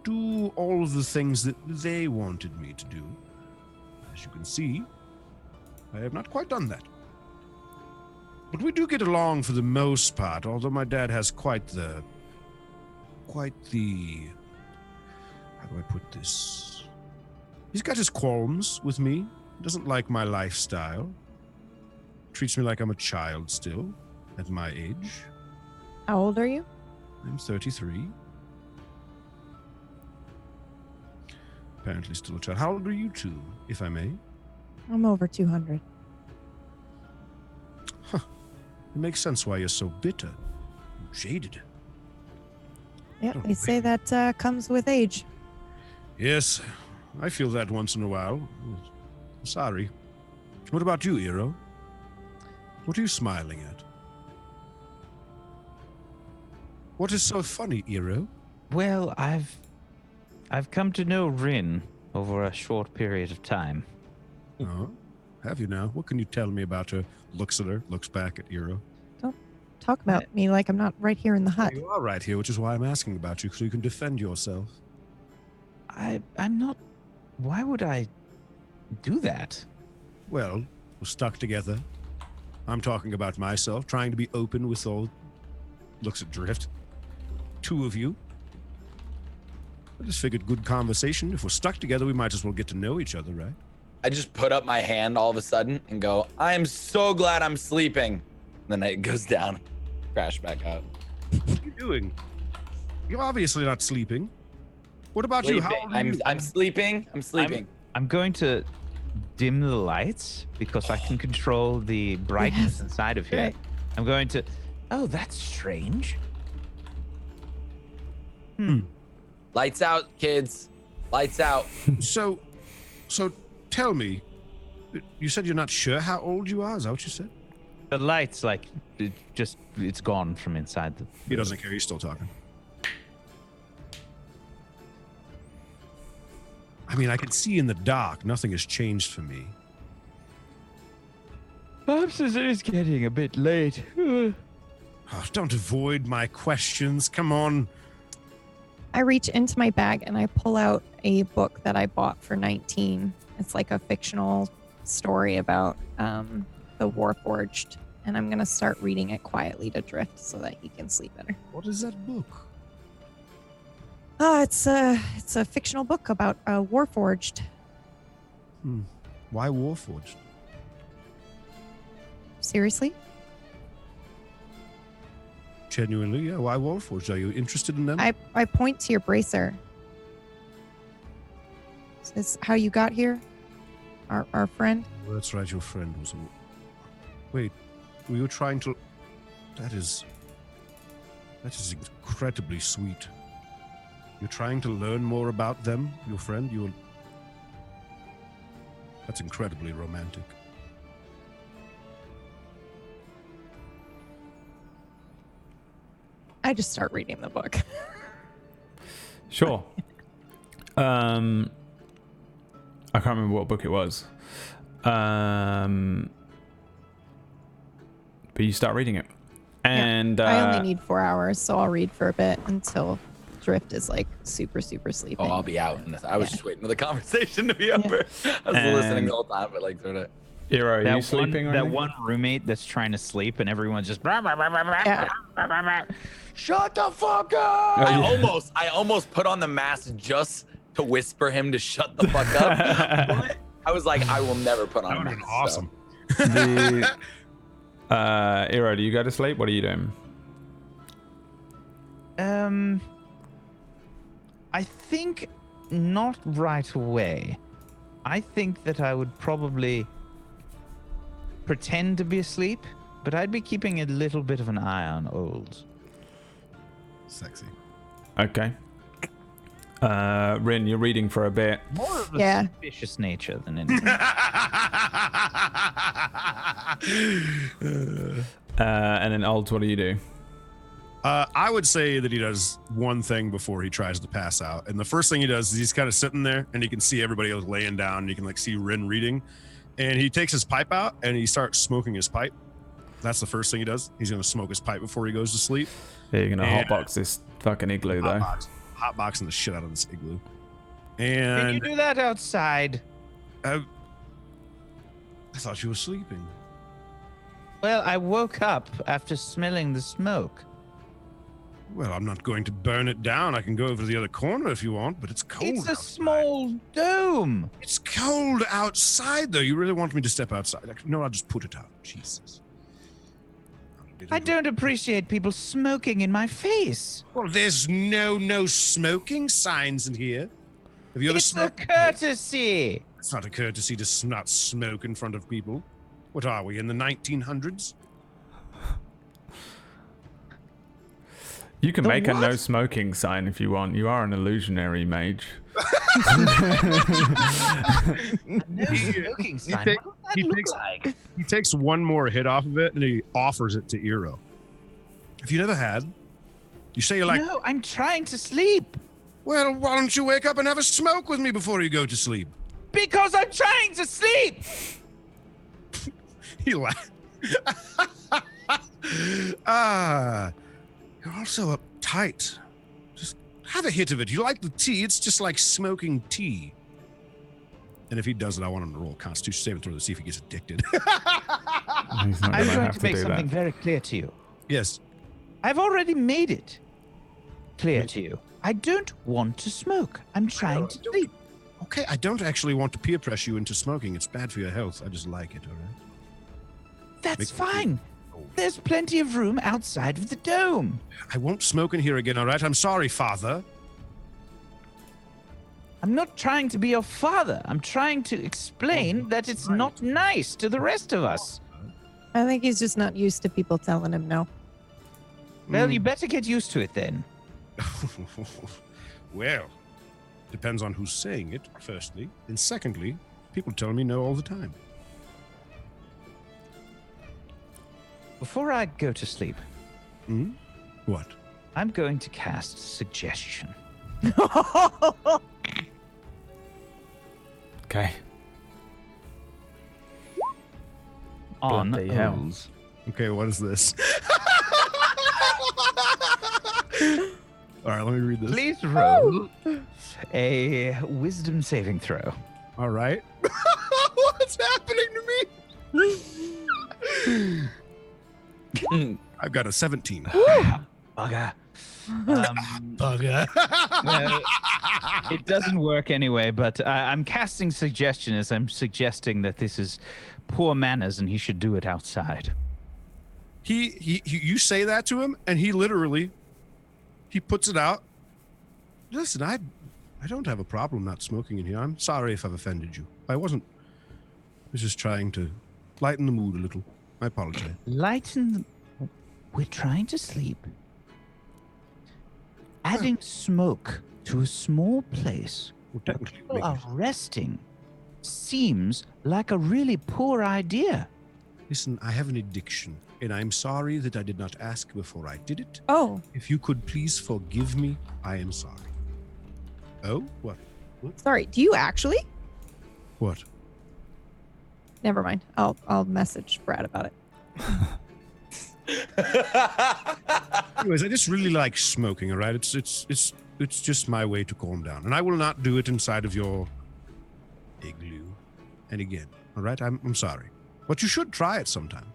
do all of the things that they wanted me to do. As you can see, I have not quite done that. But we do get along for the most part, although my dad has quite the how do I put this? He's got his qualms with me. He doesn't like my lifestyle. Treats me like I'm a child still, at my age. How old are you? I'm 33. Apparently still a child. How old are you two, if I may? I'm over 200. It makes sense why you're so bitter, jaded. Yep, Oh, they say that comes with age. Yes, I feel that once in a while. Sorry. What about you, Eero? What are you smiling at? What is so funny, Eero? Well, I've come to know Rin over a short period of time. Oh, have you now? What can you tell me about her? Looks at her, looks back at Eero. Don't talk about me like I'm not right here in the hut. You are right here, which is why I'm asking about you, so you can defend yourself. I'm not. Why would I do that? Well, we're stuck together. I'm talking about myself, trying to be open with all. Looks at Drift. Two of you. I just figured good conversation. If we're stuck together, we might as well get to know each other, right? I just put up my hand all of a sudden and go, I am so glad I'm sleeping. And then it goes down, crash back out. What are you doing? You're obviously not sleeping. What about you? How old are you? I'm sleeping. I'm sleeping. I'm going to dim the lights because I can control the brightness Yes. inside of here. Right. I'm going to. Oh, that's strange. Lights out, kids. Lights out. So tell me, you said you're not sure how old you are? Is that what you said? The lights, like, it's gone from inside the. He doesn't care. He's still talking. I mean, I can see in the dark. Nothing has changed for me. Perhaps it is getting a bit late. Oh, don't avoid my questions. Come on. I reach into my bag and I pull out a book that I bought for 19. It's like a fictional story about the Warforged, and I'm gonna start reading it quietly to Drift so that he can sleep better. What is that book? It's a fictional book about Warforged. Why Warforged? Seriously? Genuinely, yeah. Why Warforged? Are you interested in them? I point to your bracer. Is this how you got here? Our friend? Well, that's right. Your friend was. Wait, were you trying to? That is incredibly sweet. You're trying to learn more about them, your friend. That's incredibly romantic. I just start reading the book. Sure. I can't remember what book it was. But you start reading it. And I only need 4 hours, so I'll read for a bit until Drift is like super sleeping. Oh, I'll be out. I was just waiting for the conversation to be over. I was listening the whole time, but like sort of. Hero, are you sleeping? or That anything? one roommate that's trying to sleep and everyone's just. Shut the fuck up! I almost put on the mask just to whisper him to shut the fuck up. But I was like, I will never put on That a would have mask. been awesome. Hero, do you go to sleep? What are you doing? I think not right away. I think that I would probably pretend to be asleep, but I'd be keeping a little bit of an eye on Olds. Sexy. Okay. Rin, you're reading for a bit. More of a Yeah. suspicious nature than anything. And then Olds, what do you do? I would say that he does one thing before he tries to pass out. And the first thing he does is he's kind of sitting there and you can see everybody else laying down and you can like see Rin reading. And he takes his pipe out and he starts smoking his pipe. That's the first thing he does. He's going to smoke his pipe before he goes to sleep. Yeah, you're gonna And- hotbox this fucking igloo though. Hotboxing the shit out of this igloo. Can you And do that outside? I thought you were sleeping. Well, I woke up after smelling the smoke. Well, I'm not going to burn it down. I can go over to the other corner if you want, but it's cold. It's a outside. small dome. It's cold outside, though. You really want me to step outside? Like, no, I'll just put it out. Jesus. I don't appreciate people smoking in my face. Well, there's no smoking signs in here. Have you ever It's a smoked? courtesy. It's not a courtesy to not smoke in front of people. What are we, in the 1900s? You can The make a what? no smoking sign if you want. You are an illusionary mage. No smoking sign. take- What does he that look takes- like? He takes one more hit off of it and he offers it to Eero. If you never had, you say you're like, No, I'm trying to sleep. well, why don't you wake up and have a smoke with me before you go to sleep? Because I'm trying to sleep. He laughed. You're also uptight. Just have a hit of it. You like the tea? It's just like smoking tea. And if he does it, I want him to roll a Constitution saving throw to see if he gets addicted. He's not I'm gonna going have to to make do something that. very clear to you. Yes. I've already made it clear to you. I don't want to smoke. I'm trying to sleep. Okay, I don't actually want to peer pressure you into smoking. It's bad for your health. I just like it, all right? That's Make me fine. feel- There's plenty of room outside of the dome. I won't smoke in here again, all right? I'm sorry, Father. I'm not trying to be your father. I'm trying to explain that it's not nice to the rest of us. I think he's just not used to people telling him no. Well, you better get used to it then. Well, depends on who's saying it, firstly. And secondly, people tell me no all the time. Before I go to sleep, Hmm? What? I'm going to cast suggestion. Okay. On Bloody hell. O's. Okay, what is this? All right, let me read this. Please roll a wisdom saving throw. All right. What's happening to me? I've got a 17. Bugger. Bugger. Well, it doesn't work anyway, but I'm casting suggestion as I'm suggesting that this is poor manners and he should do it outside. You say that to him, and he literally, he puts it out. Listen, I don't have a problem not smoking in here. I'm sorry if I've offended you. I was just trying to lighten the mood a little. I apologize. We're trying to sleep. Adding smoke to a small place Well, where technically, people are resting seems like a really poor idea. listen, I have an addiction, and I'm sorry that I did not ask before I did it. Oh, If you could please forgive me, I am sorry. Oh, what? sorry. Do you actually? What? Never mind. I'll message Brad about it. Anyways, I just really like smoking. All right, it's just my way to calm down, and I will not do it inside of your igloo. And again, all right, I'm sorry, but you should try it sometime.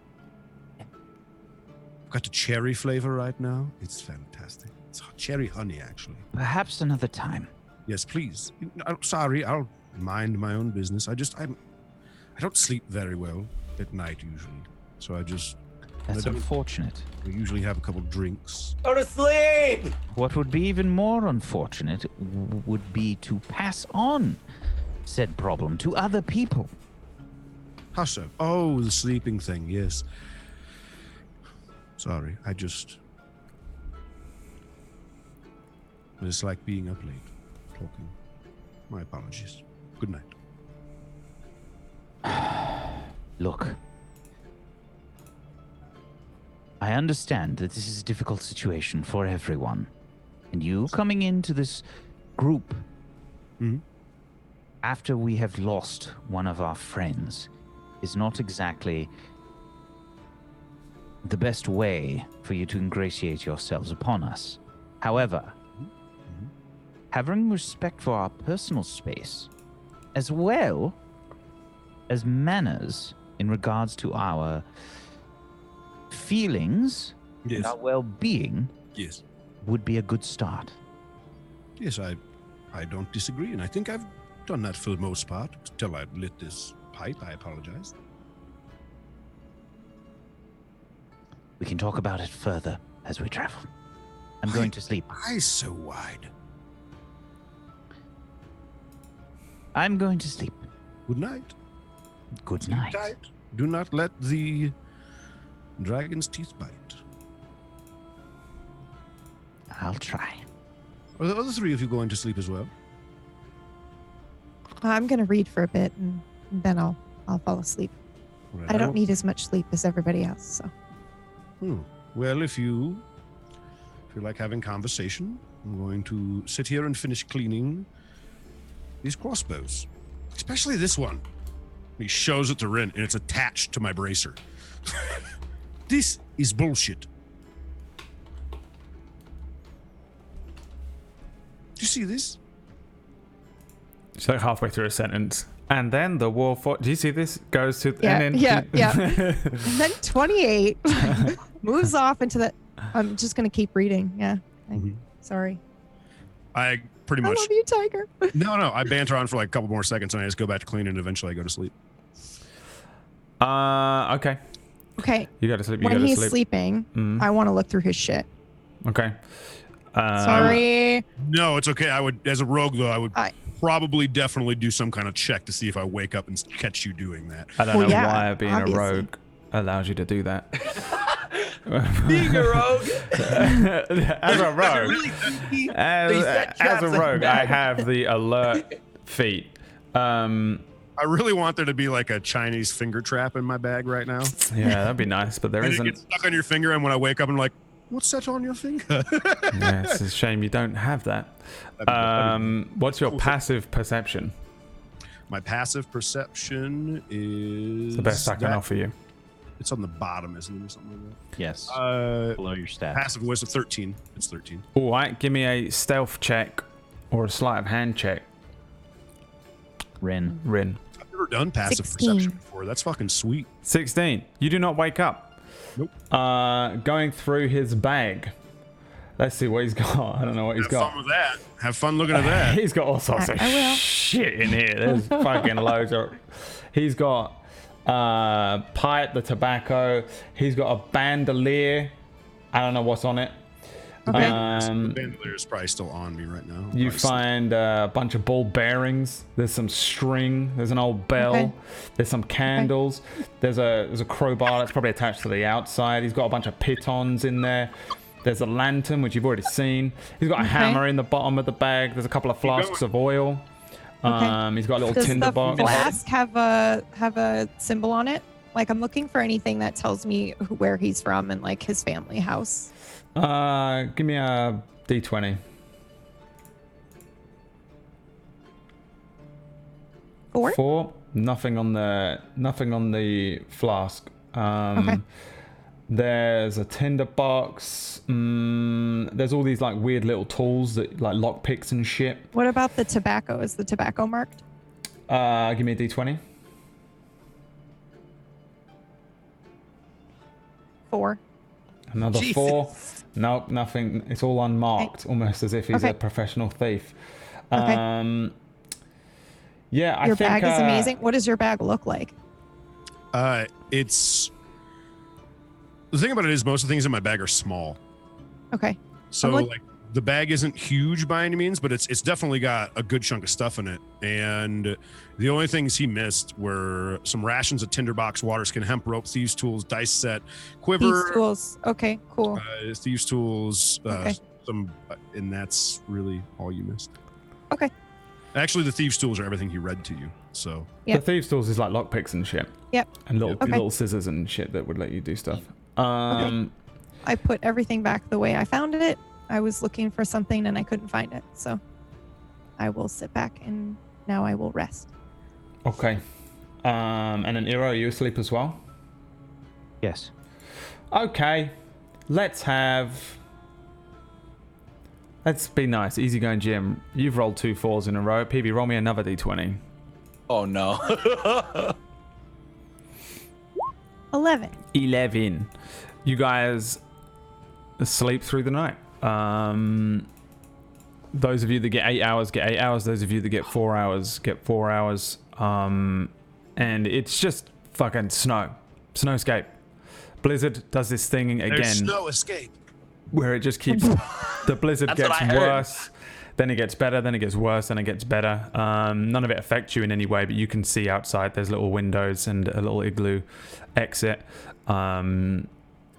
I've got the cherry flavor right now. It's fantastic. It's cherry honey, actually. Perhaps another time. Yes, please. I'm sorry, I'll mind my own business. I don't sleep very well at night usually, so I just That's don't- unfortunate. We usually have a couple drinks. Go to sleep. What would be even more unfortunate would be to pass on said problem to other people. How so? Oh, the sleeping thing, yes. Sorry, I just... It's like being up late, talking. My apologies. Good night. Look, I understand that this is a difficult situation for everyone. And you coming into this group Mhm. after we have lost one of our friends is not exactly the best way for you to ingratiate yourselves upon us. However, having respect for our personal space, as well as manners in regards to our feelings and our well-being, Yes. would be a good start. Yes, I don't disagree, and I think I've done that for the most part. Till I lit this pipe, I apologize. We can talk about it further as we travel. I'm going to sleep. Eyes so wide. I'm going to sleep. Good night. Good night. Tight. Do not let the dragon's teeth bite. I'll try. Are the other three of you going to sleep as well? I'm gonna read for a bit and then I'll fall asleep. Right, I don't need as much sleep as everybody else, so. Well, if you feel like having conversation, I'm going to sit here and finish cleaning these crossbows. Especially this one. He shows it to Rin, and it's attached to my bracer. This is bullshit. Do you see this? It's like halfway through a sentence. And then the war fought. Do you see this? Goes to. Yeah, and then, yeah. And then 28 moves off into the. I'm just gonna keep reading. Yeah. Sorry. I pretty I much. love you, Tiger. No. I banter on for like a couple more seconds, and I just go back to cleaning, and eventually I go to sleep. Okay. Okay. You go to sleep. You When go to he's sleep. sleeping, I want to look through his shit. Okay. Sorry. No, it's okay. I would, as a rogue though, I would I- probably definitely do some kind of check to see if I wake up and catch you doing that. I don't Well, know yeah, why being obviously. a rogue allows you to do that. Being a rogue. As a rogue, Really, as traps a in rogue, I bags. have the alert feat. I really want there to be like a Chinese finger trap in my bag right now. Yeah, that'd be nice, but there And it isn't. gets stuck on your finger, and when I wake up, I'm like, what's that on your finger? Yeah, it's a shame you don't have that. What's your passive perception? My passive perception is It's the best I can that- offer you. It's on the bottom, isn't it, or something like Yes. that? Below your stats. Passive wisdom 13. It's 13. All right, give me a stealth check or a sleight of hand check, Rin. Rin. I've never done passive 16. perception before. That's fucking sweet. 16. You do not wake up. Nope. Going through his bag. Let's see what he's got. I don't know what he's Have got. fun with that. Have fun looking at that. He's got all sorts of I will. shit in here. There's fucking loads of. He's got pipe, the tobacco. He's got a bandolier. I don't know what's on it. Okay. The bandolier is probably still on me right now. You Probably find a bunch of ball bearings. There's some string. There's an old bell. Okay. There's some candles. There's a crowbar that's probably attached to the outside. He's got a bunch of pitons in there. There's a lantern, which you've already seen. He's got a hammer in the bottom of the bag. There's a couple of flasks of oil. He's got a little Does the tinderbox. flask have a symbol on it? Like, I'm looking for anything that tells me where he's from and like his family house. Give me a D20. 4? 4. Nothing on the flask. Okay. There's a tinderbox. There's all these like weird little tools that like lock picks and shit. What about the tobacco? Is the tobacco marked? Give me a D20. 4. Another Jesus. 4. Nope, nothing. It's all unmarked, almost as if he's a professional thief. Okay. Yeah, I Your think bag is amazing. What does your bag look like? It's The thing about it is most of the things in my bag are small. Okay. So like- like the bag isn't huge by any means, but it's definitely got a good chunk of stuff in it. And the only things he missed were some rations, a tinderbox, water skin, hemp rope, thieves tools, dice set, quiver, These tools. Okay, cool. thieves tools, Okay. some, and that's really all you missed. Okay. Actually, the thieves tools are everything he read to you. So Yep. The thieves' tools is like lockpicks and shit. Yep. And little Okay. little scissors and shit that would let you do stuff. I put everything back the way I found it. I was looking for something and I couldn't find it. So I will sit back and now I will rest. Okay. And then Iro, are you asleep as well? Yes. Okay. Let's be nice. Easy going, Jim. You've rolled 2 4s in a row. PB, roll me another d20. Oh no. 11. 11. You guys sleep through the night. Those of you that get 8 hours get 8 hours. Those of you that get 4 hours get 4 hours. And it's just fucking snowscape. Blizzard does this thing again. there's no escape. Where it just keeps the blizzard That's gets what I heard. worse, then it gets better, then it gets worse, then it gets better. None of it affects you in any way, but you can see outside. There's little windows and a little igloo exit, and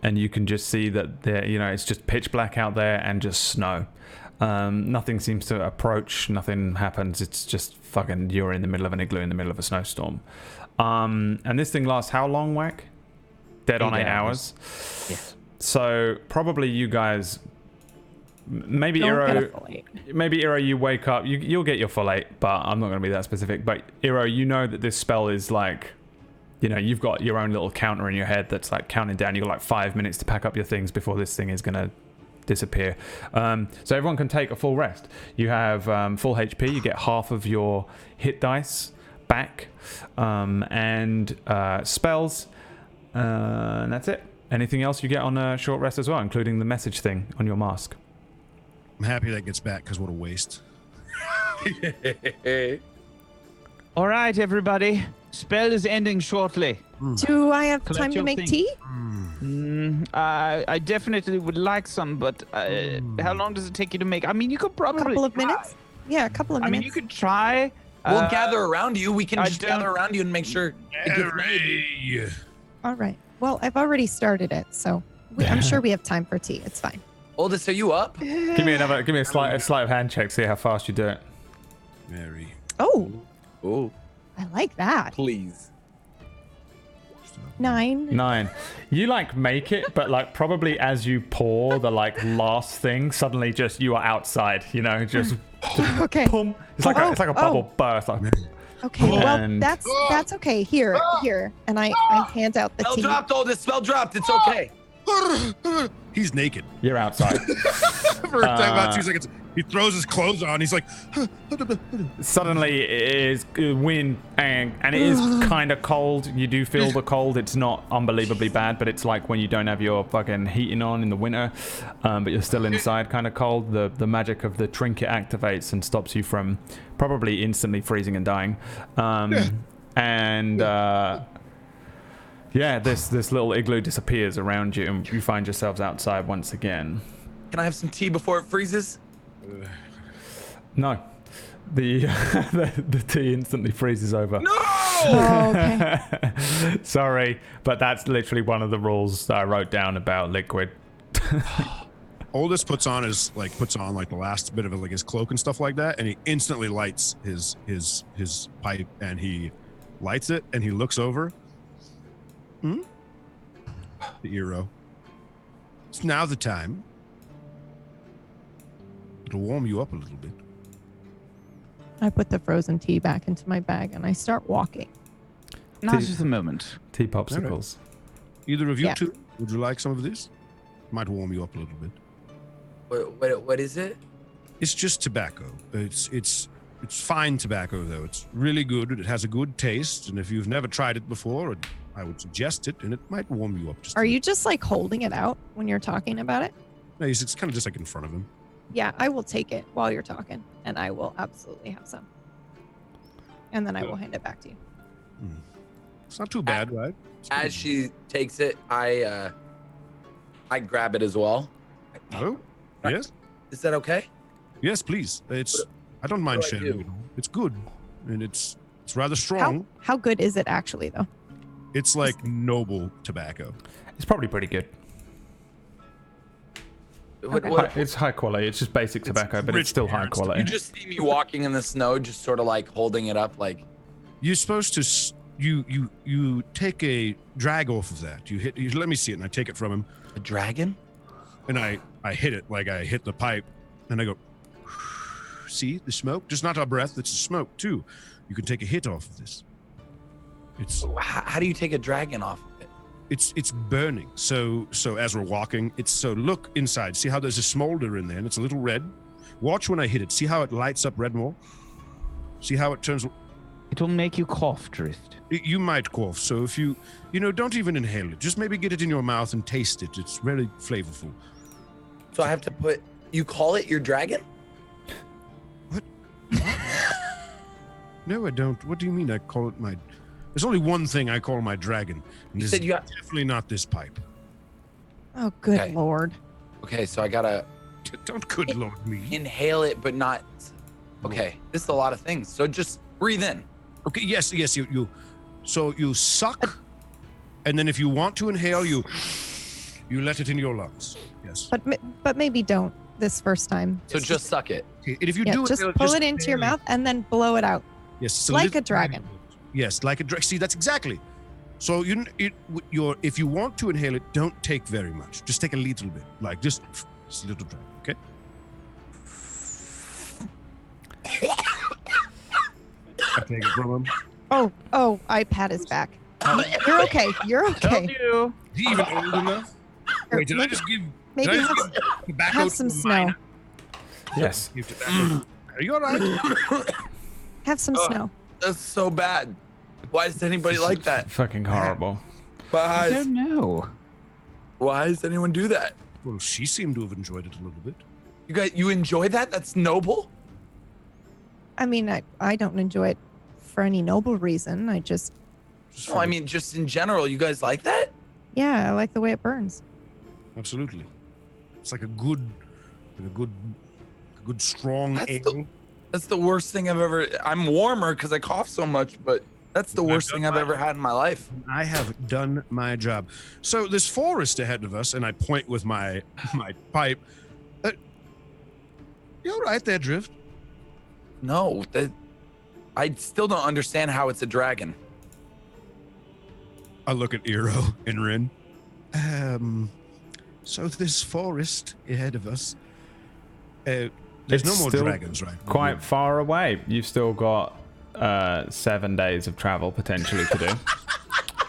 you can just see that there. It's just pitch black out there and just snow. Nothing seems to approach. Nothing happens. It's just fucking you're in the middle of an igloo in the middle of a snowstorm. And this thing lasts how long, Whack? Dead on 8 hours. Yes. So probably you guys, maybe Don't get a Iro, full 8. maybe Iro, you wake up, you'll get your full 8, but I'm not going to be that specific. But Iro, you know that this spell is like, you've got your own little counter in your head that's like counting down. You've got like 5 minutes to pack up your things before this thing is going to disappear. So everyone can take a full rest. You have full HP. You get half of your hit dice back, and spells, and that's it. Anything else you get on a short rest as well, including the message thing on your mask? I'm happy that gets back because what a waste. All right, everybody. Spell is ending shortly. Do I have Collect time to your make things. tea? I definitely would like some, but how long does it take you to make? I mean, you could A probably couple of try. minutes? Yeah, a couple of I minutes. mean, you could try. We'll gather around you. We can I just gather don't- around you and make sure it gets made. Hooray. All right. Well, I've already started it, so I'm sure we have time for tea. It's fine. Oldest, are you up? Give me a sleight of hand check. See how fast you do it. Mary. Oh, Oh, I like that. please. 9. 9. You make it, but probably as you pour the last thing, suddenly just you are outside. Just Okay. boom. It's like a bubble burst. Like, Okay. Well, And- that's okay. Here. And I hand out the Spell tea. dropped, Oldest. Spell dropped. It's okay. He's naked. you're outside. For about 2 seconds, he throws his clothes on. He's like, Suddenly it is wind and it is kind of cold. You do feel the cold. It's not unbelievably bad, but it's like when you don't have your fucking heating on in the winter, but you're still inside kind of cold. The magic of the trinket activates and stops you from probably instantly freezing and dying. This little igloo disappears around you and you find yourselves outside once again. Can I have some tea before it freezes? No. The tea instantly freezes over. No! Oh, okay. Sorry, but that's literally one of the rules that I wrote down about liquid. Oldest puts on the last bit of his cloak and stuff like that, and he instantly lights his pipe, and he lights it, and he looks over. The Eero. It's now the time. It'll warm you up a little bit. I put the frozen tea back into my bag and I start walking. Not just a moment. Tea popsicles. Either of you Yeah. two, would you like some of this? Might warm you up a little bit. What is it? It's just tobacco. It's fine tobacco though. It's really good. It has a good taste, and if you've never tried it before, I would suggest it, and it might warm you up. Just Are you just holding it out when you're talking about it? No, it's kind of just in front of him. Yeah, I will take it while you're talking and I will absolutely have some. And then I will hand it back to you. It's not too bad, right? It's As good. she takes it, I I grab it as well. Oh, yes, Is that okay? yes, please. I don't mind what do I sharing. do? You know. It's good, and it's rather strong. How good is it actually, though? It's like noble tobacco. It's probably pretty good. It's high quality. It's just basic tobacco, but rich it's still high parents. quality. You just see me walking in the snow, just sort of like holding it up, like. You're supposed to you take a drag off of that. You let me see it, and I take it from him, A dragon? and I hit it like I hit the pipe, and I go. See the smoke? Just not our breath. It's the smoke too. You can take a hit off of this. It's How do you take a dragon off of it? it's burning. So as we're walking, look inside. See how there's a smolder in there, and it's a little red. Watch when I hit it. See how it lights up red more. See how it turns. It will make you cough, Drift. You might cough. So if you don't even inhale it. Just maybe get it in your mouth and taste it. It's very flavorful. So I have to put. You call it your dragon? What? No, I don't. What do you mean? I call it my. There's only one thing I call my dragon. And You said you have. definitely not this pipe. Oh, good Okay. lord. Okay, so I gotta Don't good lord me. inhale it, but not. Okay, this is a lot of things. So just breathe in. Okay, yes, you so you suck, and then if you want to inhale, you let it in your lungs. Yes. But maybe don't this first time. So just suck it. Okay, and if you Yeah, do just inhale, pull it into your barely. mouth and then blow it out. Yes, it's like little a dragon. tiny bit. Yes, like a dragon. See, that's exactly. So if you want to inhale it, don't take very much. Just take a little bit, like just a little drag. Okay. I take it from him. Oh, iPad is back. You're okay. You're okay. Is he even old enough? Or Wait, did I just give? maybe did I just have- give tobacco Have to some a snow. minor? Yes. Give tobacco. Are you all right? Have some snow. That's so bad. Why is anybody like that? Fucking horrible. I Why? don't know. Why does anyone do that? Well, she seemed to have enjoyed it a little bit. You enjoy that? That's noble. I mean, I don't enjoy it for any noble reason. I just, Just No, for I the- mean just in general. You guys like that? yeah, I like the way it burns. absolutely. It's like a good strong That's ale. the- That's the worst thing I've ever. I'm warmer because I cough so much, but that's the worst thing I've ever had in my life. I have done my job. So this forest ahead of us, and I point with my pipe. You all right there, Drift? No, I still don't understand how it's a dragon. I look at Eero and Rin. So this forest ahead of us. There's It's no more still dragons, right? Quite far away. You've still got 7 days of travel potentially to do.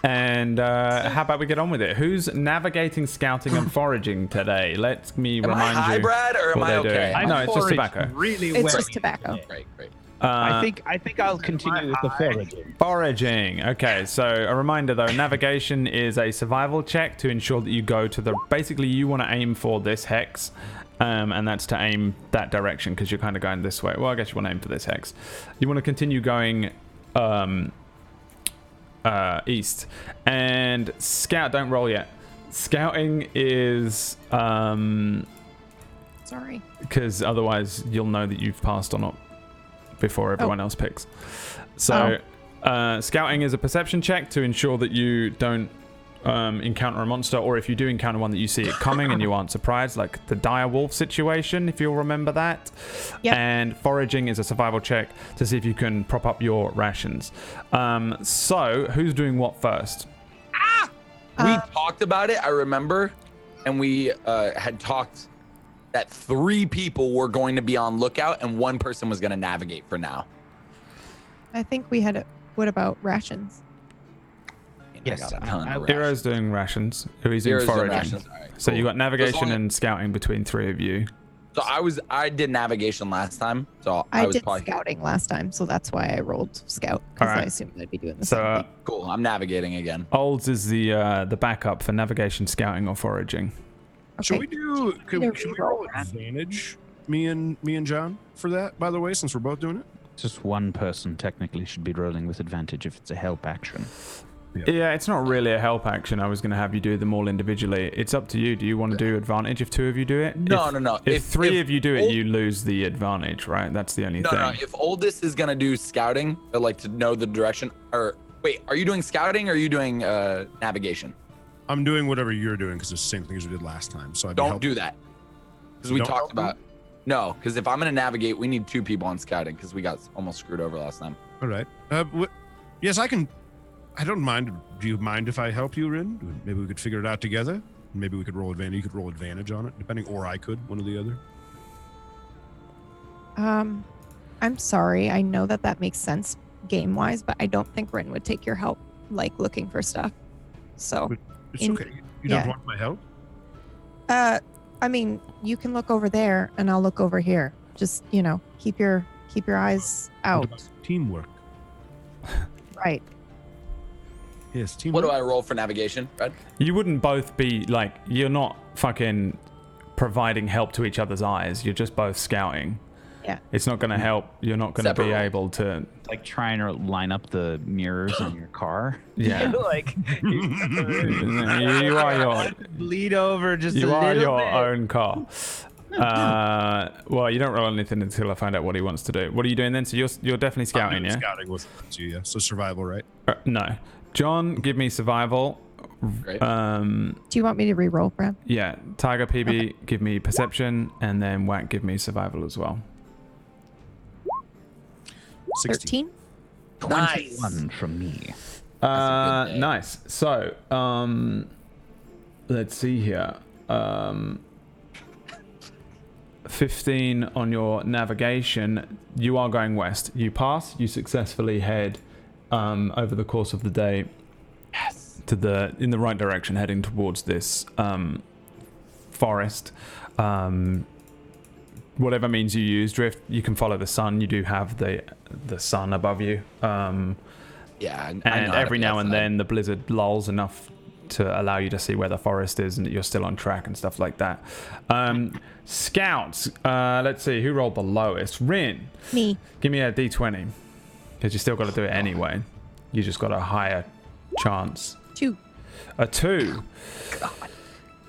And how about we get on with it? Who's navigating, scouting, and foraging today? Let me Am I remind high, you Brad, or am what I they're okay? doing. No, it's just tobacco. Really It's well. just tobacco. Great, great. I think I'll continue with the foraging. Foraging. Okay, so a reminder though, navigation is a survival check to ensure that you go to the. Basically, you want to aim for this hex, and that's to aim that direction because you're kind of going this way. Well, I guess you want to aim for this hex. You want to continue going east, and scout. Don't roll yet. Scouting is Sorry. because otherwise you'll know that you've passed or not before everyone else picks. So scouting is a perception check to ensure that you don't encounter a monster, or if you do encounter one, that you see it coming and you aren't surprised, like the dire wolf situation, if you'll remember that. Yep. And foraging is a survival check to see if you can prop up your rations. So who's doing what first? We talked about it, I remember, and we had talked that 3 people were going to be on lookout and 1 person was going to navigate for now. I think we had what about rations? Yes, I got a ton of Hero's doing rations. He's doing Hero's doing foraging. rations, all right, So you cool. got navigation long as- and scouting between 3 of you. So I did navigation last time, so I was did probably scouting last time, so that's why I rolled scout because Alright. I assumed I'd be doing the So same thing. cool. I'm navigating again. Olds is the backup for navigation, scouting, or foraging. Should Okay. we do? Either Should we roll roll advantage? Me and John for that. By the way, since we're both doing it. Just one person technically should be rolling with advantage if it's a help action. Yeah, it's not really a help action. I was going to have you do them all individually. It's up to you. Do you want to do advantage if 2 of you do it? No. If 3 of you do it, you lose the advantage, right? That's the only thing. No. If oldest is gonna do scouting, or like to know the direction, or wait, are you doing scouting or are you doing navigation? I'm doing whatever you're doing because it's the same thing as we did last time. So Don't do that. Because we talked about. No, because if I'm gonna navigate, we need 2 people on scouting because we got almost screwed over last time. All right. Yes, I can. I don't mind. Do you mind if I help you, Rin? Maybe we could figure it out together. Maybe we could roll advantage. You could roll advantage on it, depending, or I could, one or the other. I'm sorry. I know that makes sense game-wise, but I don't think Rin would take your help, like looking for stuff. So It's okay. You don't want my help? I mean, you can look over there and I'll look over here. Just, keep your eyes out. What about teamwork? Right. Yes, teamwork. What do I roll for navigation, Brad? You wouldn't both be like, you're not fucking providing help to each other's eyes. You're just both scouting. Yeah. It's not going to help. You're not going to be able to. Like trying to line up the mirrors in your car. Yeah. Like you are your bleed over just you a are little your bit. own car. Well, you don't roll anything until I find out what he wants to do. What are you doing then? So you're definitely scouting, yeah? Scouting with you, yeah. So survival, right? No. John, give me survival. Great. Do you want me to re-roll, Brad? Yeah. Tiger PB, give me perception, and then Whack, give me survival as well. 13? 21 from me. good day. Nice. So, let's see here. 15 on your navigation. You are going west. You pass. You successfully head over the course of the day. Yes. In the right direction, heading towards this forest. Whatever means you use, drift. You can follow the sun. You do have the sun above you. Yeah. And every now and then the blizzard lulls enough to allow you to see where the forest is and that you're still on track and stuff like that. Scouts. Let's see who rolled the lowest. Rin. Me. Give me a d20 because you still got to do it anyway. You just got a higher chance. 2. A 2.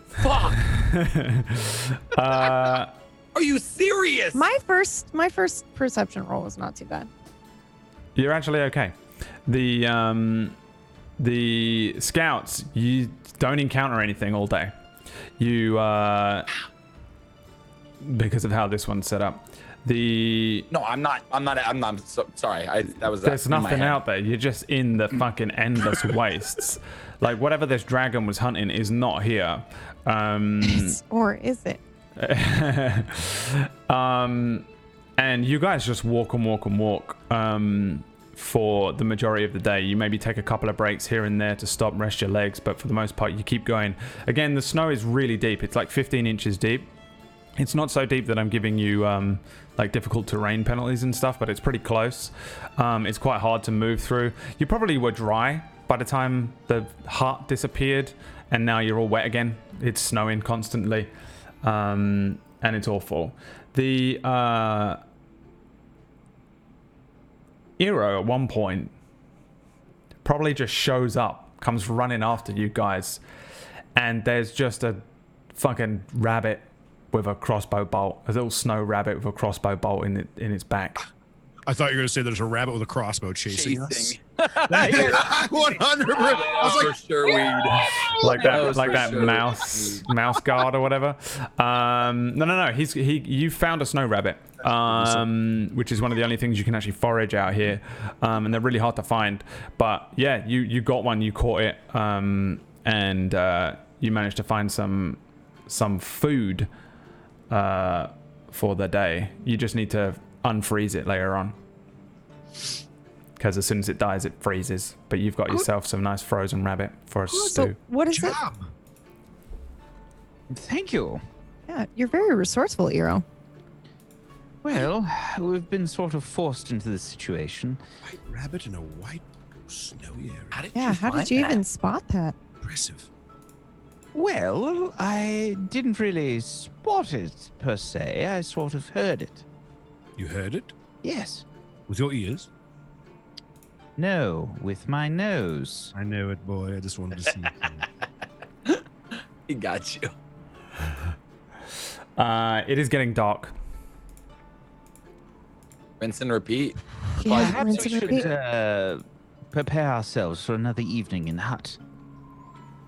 Fuck. Are you serious? My first perception roll was not too bad. You're actually okay. The scouts, you don't encounter anything all day. You because of how this one's set up. No, I'm not sorry. There's nothing out there. You're just in the fucking endless wastes. Like whatever this dragon was hunting is not here. Or is it? And you guys just walk and walk and walk for the majority of the day. You maybe take a couple of breaks here and there to stop, rest your legs, but for the most part you keep going. Again, the snow is really deep. It's like 15 inches deep. It's not so deep that I'm giving you like difficult terrain penalties and stuff, but it's pretty close. It's quite hard to move through. You probably were dry by the time the hut disappeared, and now you're all wet again. It's snowing constantly, and it's awful. The Eero at one point probably just shows up, comes running after you guys, and there's just a fucking rabbit with a crossbow bolt, a little snow rabbit with a crossbow bolt in its back. I thought you were going to say there's a rabbit with a crossbow chasing us. 100%. I was like, for sure weed. Like that mouse guard or whatever. No. You found a snow rabbit, which is one of the only things you can actually forage out here, and they're really hard to find. But yeah, you got one, you caught it, and you managed to find some food for the day. You just need to unfreeze it later on, because as soon as it dies it freezes. But you've got yourself some nice frozen rabbit for a stew. So what is it? job. Thank you. Yeah, you're very resourceful, Eero. Well, we've been sort of forced into this situation. White rabbit in a white snowy area. How did you even spot that? Impressive. Well, I didn't really spot it per se. I sort of heard it. You heard it Yes. with your ears? No, with my nose. I know it, boy. I just wanted to see it. He got you. It is getting dark. Rinse and repeat. Yeah, Perhaps rinse we and repeat. should prepare ourselves for another evening in the hut.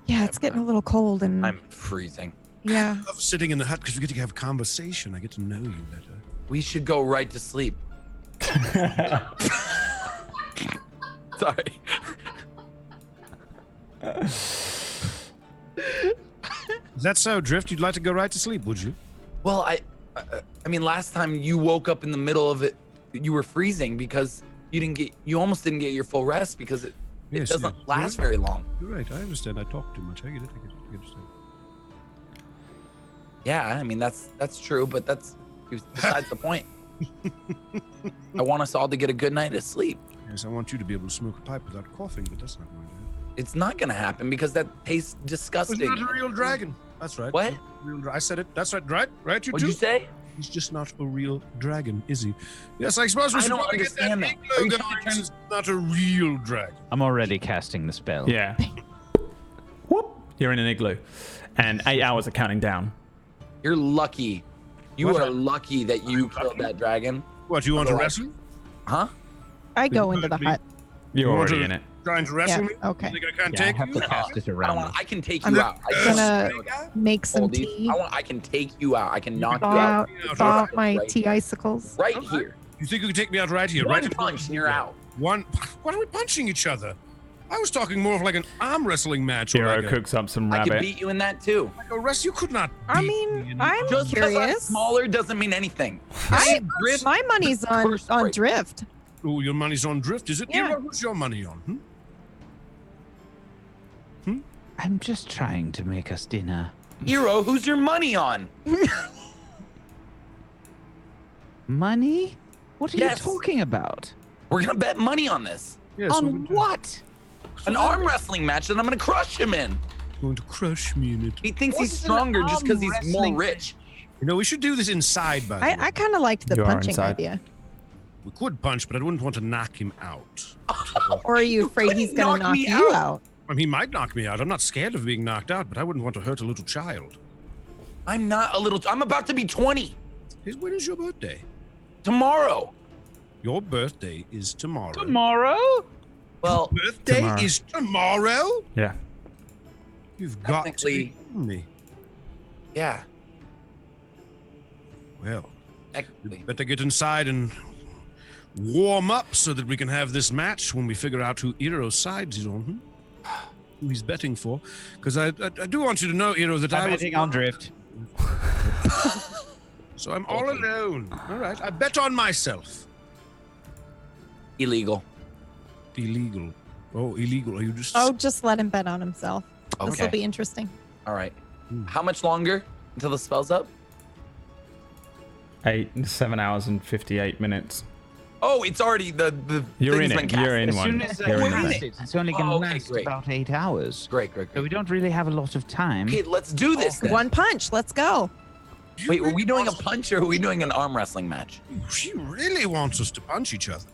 Yeah, it's getting a little cold and I'm freezing. yeah. I love sitting in the hut because we get to have conversation. I get to know you better. We should go right to sleep. Sorry. Is that so, Drift? You'd like to go right to sleep, would you? Well, I mean, last time you woke up in the middle of it, you were freezing because you almost didn't get your full rest because it Yes, doesn't yes. last You're right. very long. You're right. I understand. I talk too much. I get it. I understand. Yeah, I mean that's true, but that's besides the point. I want us all to get a good night of sleep. Yes, I want you to be able to smoke a pipe without coughing, but that's not going to happen. It's not gonna happen because that tastes disgusting. He's not a real dragon. That's right. What? I said it. That's right. Right? Right, you What'd too? you say? He's just not a real dragon, is he? Yes, I suppose we I should don't probably get that understand that. igloo Are you going. trying to turn- This is not a real dragon. I'm already casting the spell. Yeah. Whoop. You're in an igloo. And 8 hours are counting down. You're lucky. You What? are lucky that you killed that dragon. What, you want to Otherwise- wrestle? Huh? I go into the hut. You're You want already to- in it. Trying to wrestle Yeah, me? okay. You think I can't Yeah, I take have you? to cast it I don't around. want. I can take I'm you out. gonna make some Oldies. tea. I can take you out. I can knock you Thaw out out, thaw out my Right. tea icicles. right Okay. here. You think you can take me out right here? One right in punch and you're out. One. What are we punching each other? I was talking more of like an arm wrestling match. Or Hero like a, cooks up some I can rabbit. beat you in that too. like a rest. You could not. I beat mean, me in- I'm Just because I'm curious. smaller doesn't mean anything. Drift- My money's on First rate. drift. Oh, your money's on Drift, is it? Yeah. Hero, what's your money on? I'm just trying to make us dinner. Hero, who's your money on? Money? What are Yes. you talking about? We're gonna bet money on this. Yes, On what? An arm wrestling match that I'm gonna crush him in. going to crush me in it. He thinks What he's is an stronger just because arm he's more wrestling rich. You know, we should do this inside, by the way. I kind of liked the You are punching inside. idea. We could punch, but I wouldn't want to knock him out. Or are you afraid he's gonna Knock knock me you out. out? I mean, he might knock me out. I'm not scared of being knocked out, but I wouldn't want to hurt a little child. I'm not a little. I'm about to be 20 When is your birthday? tomorrow. Your birthday is tomorrow. Tomorrow? Well, Birthday Tomorrow. is tomorrow? Yeah. You've got to Technically- be kidding me. yeah. Well, Technically. better get inside and warm up so that we can have this match when we figure out who Hero's sides he's on. Who he's betting for. Because I do want you to know, Hero, that I I'm was... betting on drift. So I'm all alone. All right. I bet on myself. Illegal. Illegal. Oh, illegal. Are you just... Oh, just let him bet on himself. This will Okay. be interesting. All right. How much longer until the spell's up? 7 hours and 58 minutes. Oh, it's already the You're thing's in been it. cast. You're in As one. soon as I You're in one. cast it, it's only going to Oh, okay, last great. about 8 hours. Great. So we don't really have a lot of time. Okay, let's do this then. One punch. Let's go. Wait, were we doing a punch or are we doing an arm wrestling match? She really wants us to punch each other.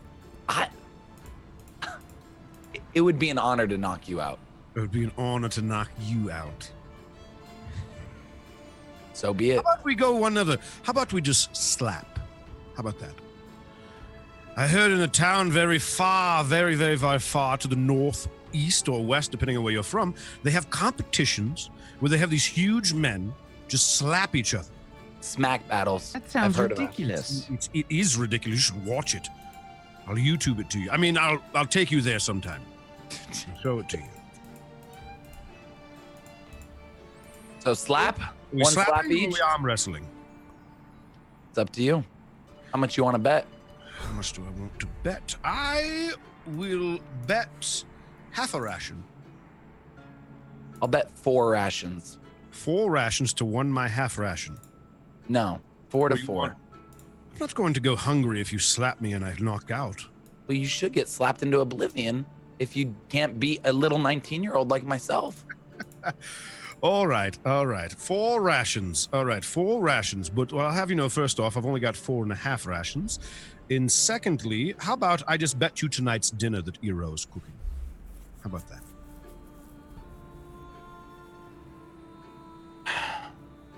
It would be an honor to knock you out. It would be an honor to knock you out. So be it. How about we go one other? How about we just slap? How about that? I heard in a town very far, very, very, very far to the north, east, or west, depending on where you're from, they have competitions where they have these huge men just slap each other. Smack battles. That sounds I've heard of that. ridiculous. It is ridiculous. You should watch it. I'll YouTube it to you. I mean, I'll take you there sometime. I'll show it to you. So slap. We One slap slapping or each. we arm wrestling? It's up to you. How much you want to bet? How much do I want to bet? I will bet half a ration. I'll bet 4 rations. 4 rations to 1 my half ration. No, 4 to Well, you 4. want- I'm not going to go hungry if you slap me and I knock out. Well, you should get slapped into oblivion if you can't beat a little 19-year-old like myself. All right. 4 rations. All right, 4 rations. But well, I'll have you know, first off, I've only got 4.5 rations. And secondly, how about I just bet you tonight's dinner that Eero's cooking? How about that?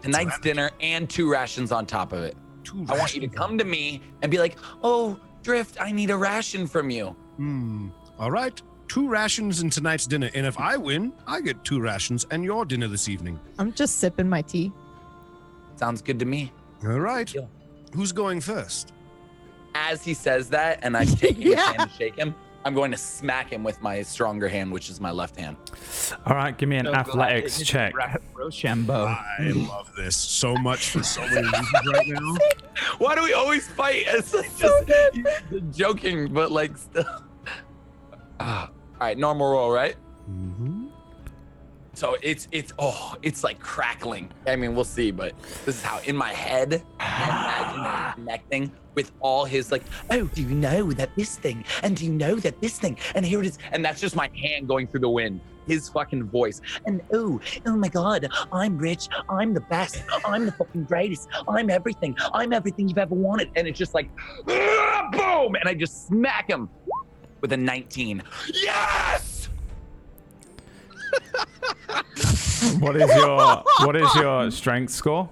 Tonight's dinner and 2 rations on top of it. I want you to come to me and be like, oh, Drift, I need a ration from you. All right. 2 rations in tonight's dinner. And if I win, I get 2 rations and your dinner this evening. I'm just sipping my tea. Sounds good to me. All right. Deal. Who's going first? As he says that, and I'm taking his hand to shake him, I'm going to smack him with my stronger hand, which is my left hand. All right, give me an athletics check. Rochambeau. I love this so much for so many reasons right now. Why do we always fight? It's like just joking, but like still. All right, normal roll, right? Mm-hmm. So it's like crackling. I mean, we'll see, but this is how in my head I imagine him connecting with all his like, oh, do you know that this thing? And do you know that this thing? And here it is. And that's just my hand going through the wind. His fucking voice. And oh my God, I'm rich. I'm the best. I'm the fucking greatest. I'm everything. I'm everything you've ever wanted. And it's just like, boom. And I just smack him with a 19. Yes! What is your strength score?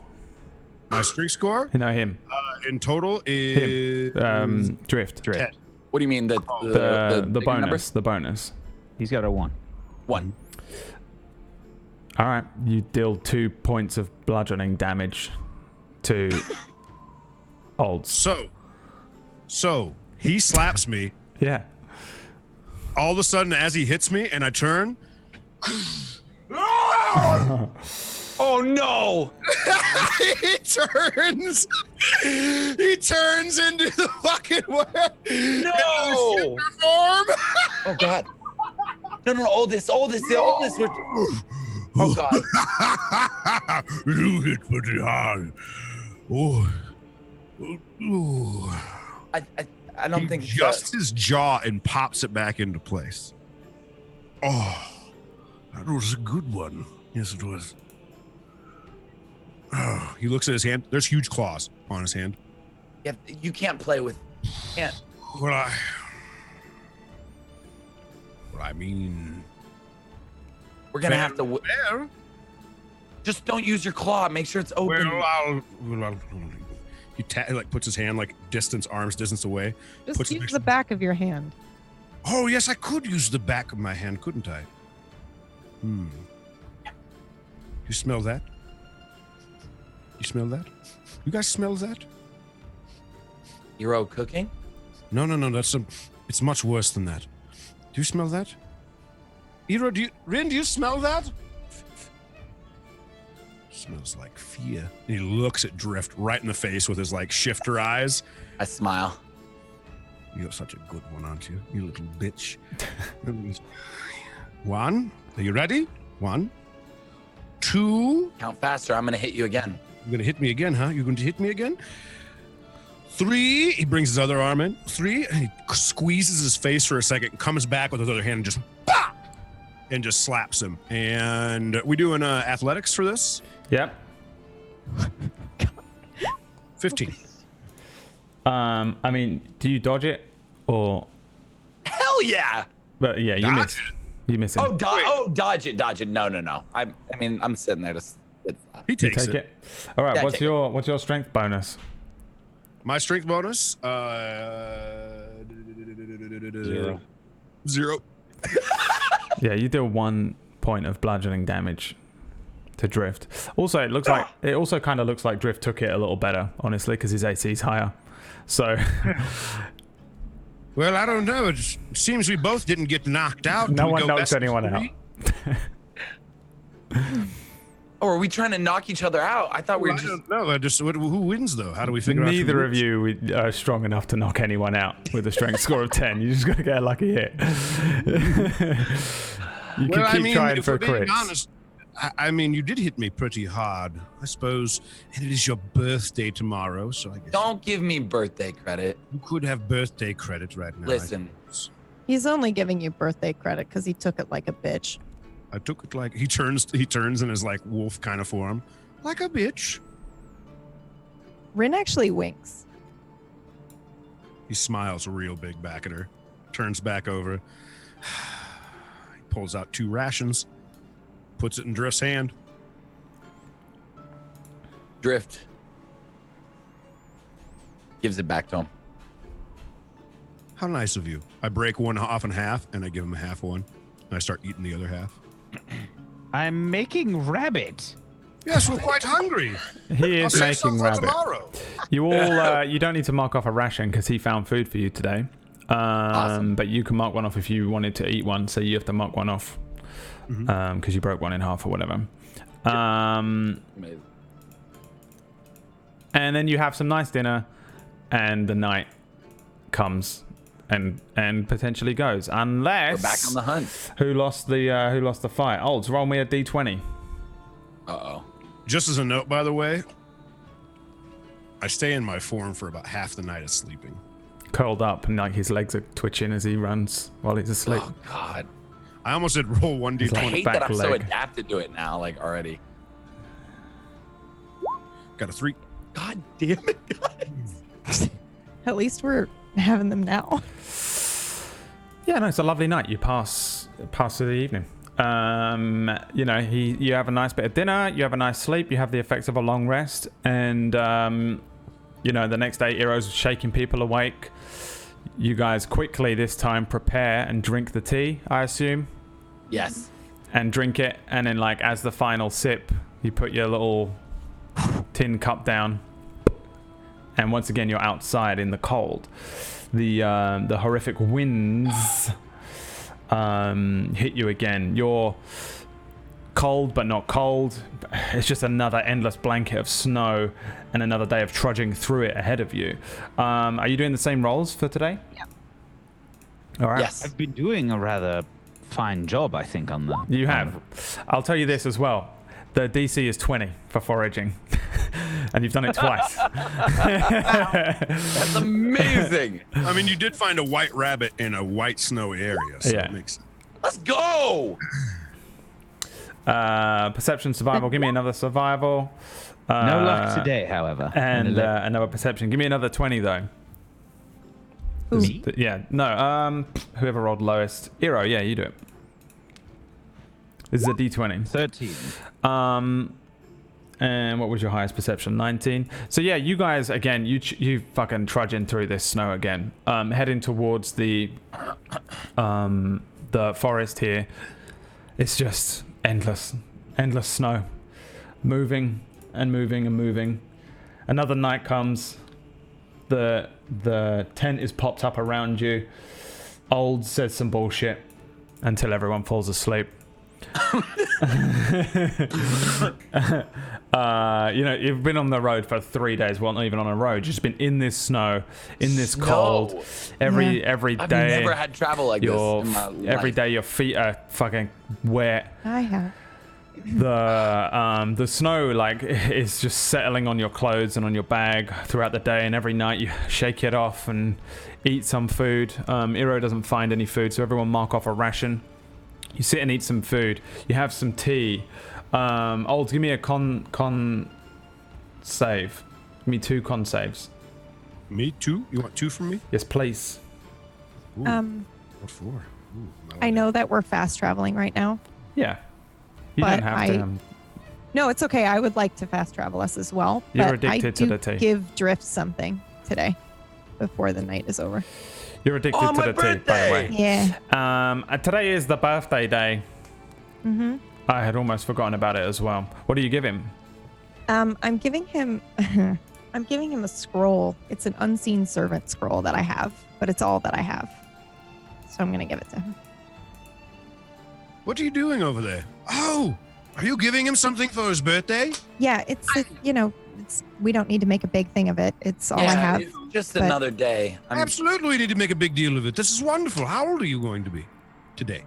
My strength score? No, him. In total is Drift. 10. What do you mean The bigger bonus. number? The bonus. He's got a 1. 1. All right, you deal 2 points of bludgeoning damage to Olds. So he slaps me. Yeah. All of a sudden, as he hits me, and I turn. Oh no! He turns into the fucking No! form. Oh god! No! Oldest. Oh god! You hit pretty hard. Oh. I don't think just his jaw and pops it back into place. Oh, that was a good one. Yes, it was. Oh, he looks at his hand. There's huge claws on his hand. Yeah, you can't play with. Can't. Well, I mean, We're gonna have to. Fair. Just don't use your claw. Make sure it's open. He puts his hand like arm's distance away. Just puts it use next the to- back of your hand. Oh yes, I could use the back of my hand, couldn't I? You smell that? You smell that? You guys smell that? Eero cooking? No. It's much worse than that. Do you smell that? Eero, Rin, do you smell that? Smells like fear. And he looks at Drift right in the face with his like shifter eyes. I smile. You're such a good one, aren't you? You little bitch. 1. Are you ready? 1, 2. Count faster. I'm gonna hit you again. You're going to hit me again, huh? You're going to hit me again? 3. He brings his other arm in. 3. And he squeezes his face for a second, comes back with his other hand and just bah! And just slaps him. And we doing athletics for this? Yep. 15. I mean, do you dodge it or? Hell yeah! But yeah, you Dodge miss. You miss it. Dodge it. No. I mean, I'm sitting there. He You takes take it. it. All right. Yeah, what's take your strength bonus? My strength bonus? 0. Yeah, you deal 1 point of bludgeoning damage to Drift. Also, it also kind of looks like Drift took it a little better, honestly, because his AC is higher. So. Well, I don't know. It seems we both didn't get knocked out. No Can we one go knocks best of anyone out. 3? Oh, are we trying to knock each other out? I thought we Well, were I just. don't know. Who wins, though? How do we figure out? Neither of you are strong enough to knock anyone out with a strength score of 10. You just got to get a lucky hit. You can keep trying if for we're being crits. honest, I mean, you did hit me pretty hard, I suppose. And it is your birthday tomorrow, so I guess Don't give me birthday credit. you could have birthday credit right now. Listen. He's only giving you birthday credit because he took it like a bitch. I took it like he turns in his like wolf kind of form, like a bitch. Rin actually winks. He smiles real big back at her, turns back over. He pulls out 2 rations, puts it in Drift's hand. Drift gives it back to him. How nice of you. I break one off in half, and I give him a half one. And I start eating the other half. I'm making rabbit. Yes, we're quite hungry. He I'll is save some making for rabbit. tomorrow. You all, you don't need to mark off a ration because he found food for you today. Awesome. But you can mark one off if you wanted to eat one. So you have to mark one off because you broke one in half or whatever. Amazing. And then you have some nice dinner, and the night comes and potentially goes, unless We're back on the hunt. who lost the fight. Olds, roll me a d20. Uh-oh. Just as a note, by the way, I stay in my form for about half the night of sleeping. Curled up, and like his legs are twitching as he runs while he's asleep. Oh, God. I almost did roll 1d20. I hate back that I'm so leg. adapted to it now, like, already. Got a 3. God damn it, guys. At least we're having them now. Yeah, no, it's a lovely night. You pass through the evening. You know, you have a nice bit of dinner, you have a nice sleep, you have the effects of a long rest, and you know, the next day Eero's shaking people awake. You guys quickly this time prepare and drink the tea, I assume. Yes. And drink it, and then like as the final sip, you put your little tin cup down, and once again you're outside in the cold. The horrific winds hit you again. You're cold but not cold. It's just another endless blanket of snow and another day of trudging through it ahead of you. Are you doing the same rolls for today? Yeah. All right. Yes. I've been doing a rather fine job, I think, on the. You have. I'll tell you this as well. The DC is 20 for foraging, and you've done it twice. That's amazing. I mean, you did find a white rabbit in a white snowy area, so Yeah. it makes sense. Let's go. Perception, survival. Give me another survival. No luck today, however. And another perception. Give me another 20 though. Ooh. Me? Yeah. No. Whoever rolled lowest. Eero. Yeah, you do it. This is a D20. 13. And what was your highest perception? 19. So yeah, you guys again. You fucking trudging through this snow again. Heading towards the forest here. It's just endless snow, moving and moving and moving. Another night comes. The tent is popped up around you. Old says some bullshit until everyone falls asleep. You know, you've been on the road for 3 days. Well, not even on a road. You've just been in this snow, in this cold. Every I've day. never had travel like this in my life. Every day your feet are fucking wet. I have. The snow like is just settling on your clothes and on your bag throughout the day, and every night you shake it off and eat some food. Eero doesn't find any food, so everyone mark off a ration. You sit and eat some food. You have some tea. Olds, give me a con save. Give me 2 con saves. Me too? You want 2 from me? Yes, please. Ooh, what for? Ooh, I know that we're fast traveling right now. Yeah. You But don't have to. No, it's okay. I would like to fast travel us as well. You're but addicted to the tea. Give Drift something today before the night is over. You're addicted On to my the tea, by the way. Yeah. Today is the birthday day. Mm-hmm. I had almost forgotten about it as well. What do you give him? I'm giving him I'm giving him a scroll. It's an unseen servant scroll that I have, but it's all that I have. So I'm gonna give it to him. What are you doing over there? Oh, are you giving him something for his birthday? Yeah, we don't need to make a big thing of it. It's all I have. It's just but- another day. Absolutely, we need to make a big deal of it. This is wonderful. How old are you going to be today?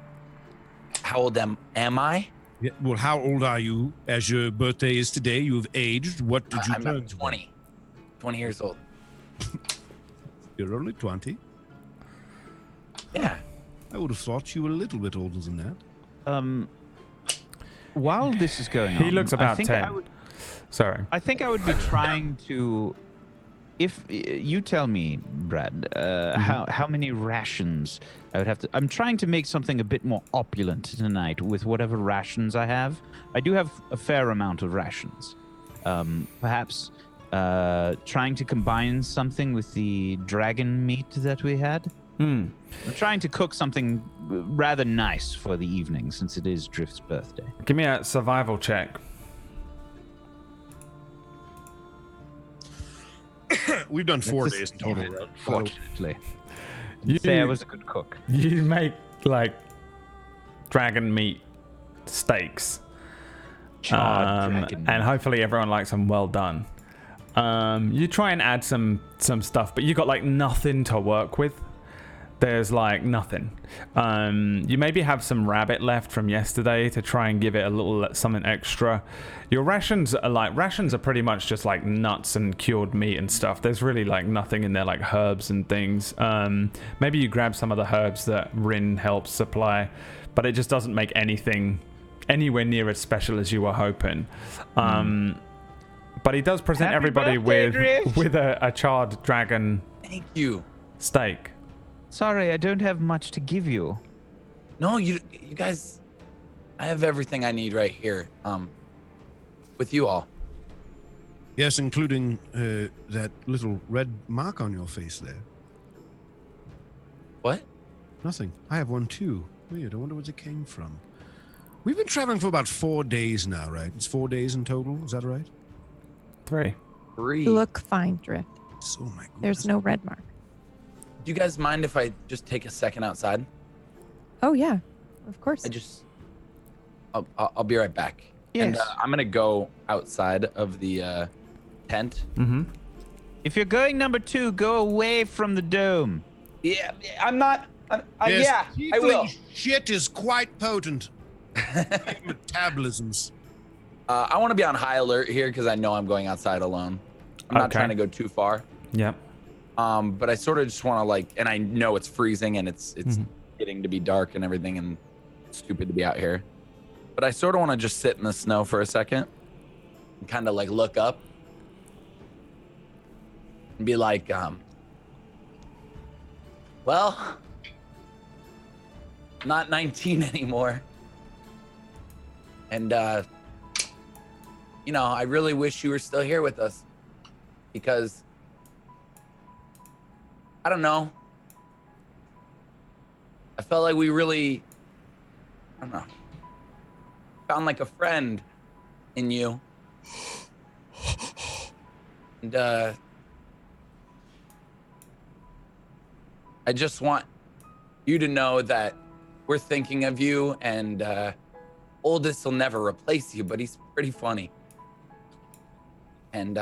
How old am I? Yeah, well, how old are you as your birthday is today? You have aged. What did you I'm turn? 20. 20 years old. You're only 20. Yeah. I would have thought you were a little bit older than that. While this is going on, He looks I about think 10. I would, Sorry. I think I would be trying to if you tell me, Brad, how many rations I would have to. I'm trying to make something a bit more opulent tonight with whatever rations I have. I do have a fair amount of rations. Perhaps trying to combine something with the dragon meat that we had. I'm trying to cook something rather nice for the evening since it is Drift's birthday. Give me a survival check. We've done 4 days in total, right? Fortunately. You- Say I was a good cook. You make like dragon meat steaks, Charred dragon and meat. hopefully everyone likes them well done. You try and add some stuff, but you got like nothing to work with. There's like nothing. You maybe have some rabbit left from yesterday to try and give it a little something extra. Your rations are pretty much just like nuts and cured meat and stuff. There's really like nothing in there like herbs and things. Maybe you grab some of the herbs that Rin helps supply, but it just doesn't make anything anywhere near as special as you were hoping. But he does present Happy everybody birthday, Drift. with a charred dragon Thank you. steak. Sorry, I don't have much to give you. No, you guys, I have everything I need right here. With you all. Yes, including that little red mark on your face there. What? Nothing. I have one too. Weird. I wonder where it came from. We've been traveling for about 4 days now, right? It's 4 days in total. Is that right? 3. 3. You look fine, Drift. So my goodness. There's no red mark. Do you guys mind if I just take a second outside? Oh yeah, of course. I'll be right back. Yes. And I'm gonna go outside of the tent. Mm-hmm. If you're going number 2, go away from the dome. Yeah, I'm not. Yes, I will. Shit is quite potent. Metabolisms. I want to be on high alert here because I know I'm going outside alone. I'm not Okay. trying to go too far. Yep. But I sort of just want to like, and I know it's freezing and it's Mhm. getting to be dark and everything and it's stupid to be out here. But I sort of want to just sit in the snow for a second and kind of like look up and be like, well, I'm not 19 anymore. And, you know, I really wish you were still here with us because I don't know. I felt like we really, I don't know, found like a friend in you. And I just want you to know that we're thinking of you and Oldest will never replace you, but he's pretty funny. And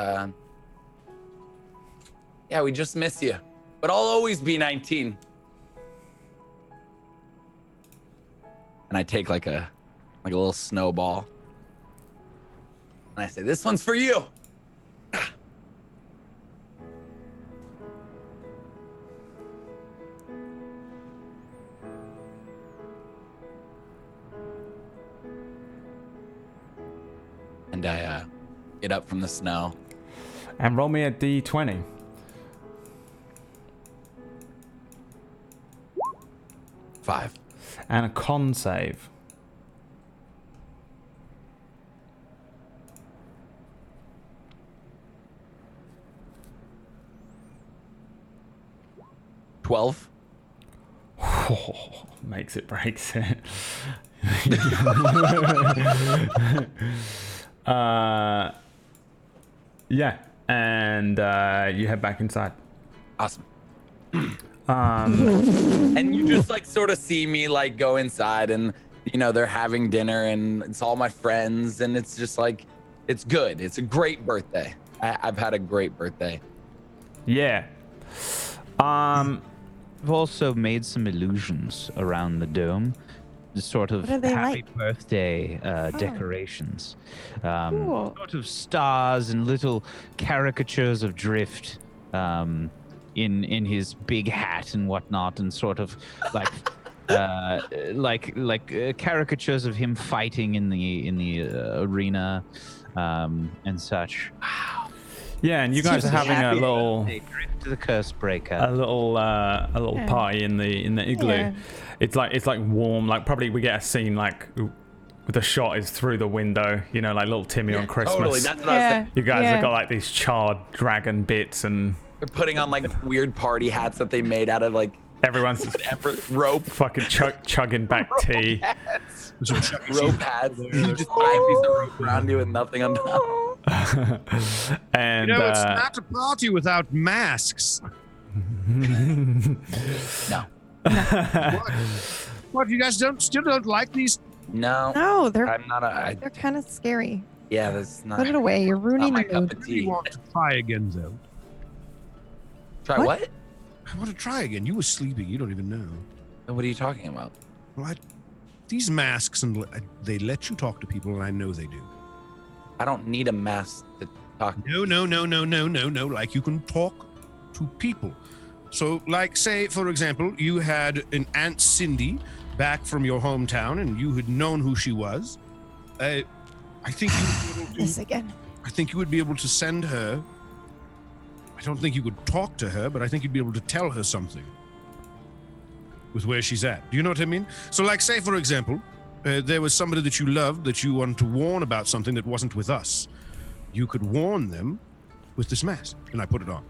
yeah, we just miss you. But I'll always be 19. And I take like a little snowball. And I say, this one's for you. And I get up from the snow. And roll me a d20. 5. And a con save. $12. Makes it, breaks it. Yeah, and you head back inside. Awesome. And you just like sort of see me like go inside and you know they're having dinner and it's all my friends and it's just like it's good. It's a great birthday. I've had a great birthday. Yeah. We've also made some illusions around the dome. The sort of What are they happy like? birthday decorations. Cool. Sort of stars and little caricatures of Drift in his big hat and whatnot, and sort of like caricatures of him fighting in the arena and such. Yeah, and you guys are having a little Drift to the curse breaker. a little party in the igloo. Yeah. It's like warm. Like probably we get a scene like the shot is through the window. You know, like little Timmy on Christmas. Totally. That's what I was Yeah. saying. You guys have got like these charred dragon bits, and They're putting on like weird party hats that they made out of like everyone's rope. fucking chugging back tea. Rope hats. You just tie a piece of rope around you and nothing on top. And You know, it's not a party without masks. No. What? You guys still don't like these? No. No, they're I'm not a. they're kind of scary. Yeah, that's not. Put it away. You're Not ruining my the cup mood. of I really tea. want to try again, though. Try What? what? I want to try again. You were sleeping. You don't even know. What are you talking about? Well, these masks, and they let you talk to people, and I know they do. I don't need a mask to talk. No. Like you can talk to people. So, like, say, for example, you had an Aunt Cindy back from your hometown, and you had known who she was. I think you would be able This to. again. I think you would be able to send her. I don't think you could talk to her, but I think you'd be able to tell her something with where she's at. Do you know what I mean? So, like, say, for example, there was somebody that you loved that you wanted to warn about something that wasn't with us. You could warn them with this mask, and I put it on.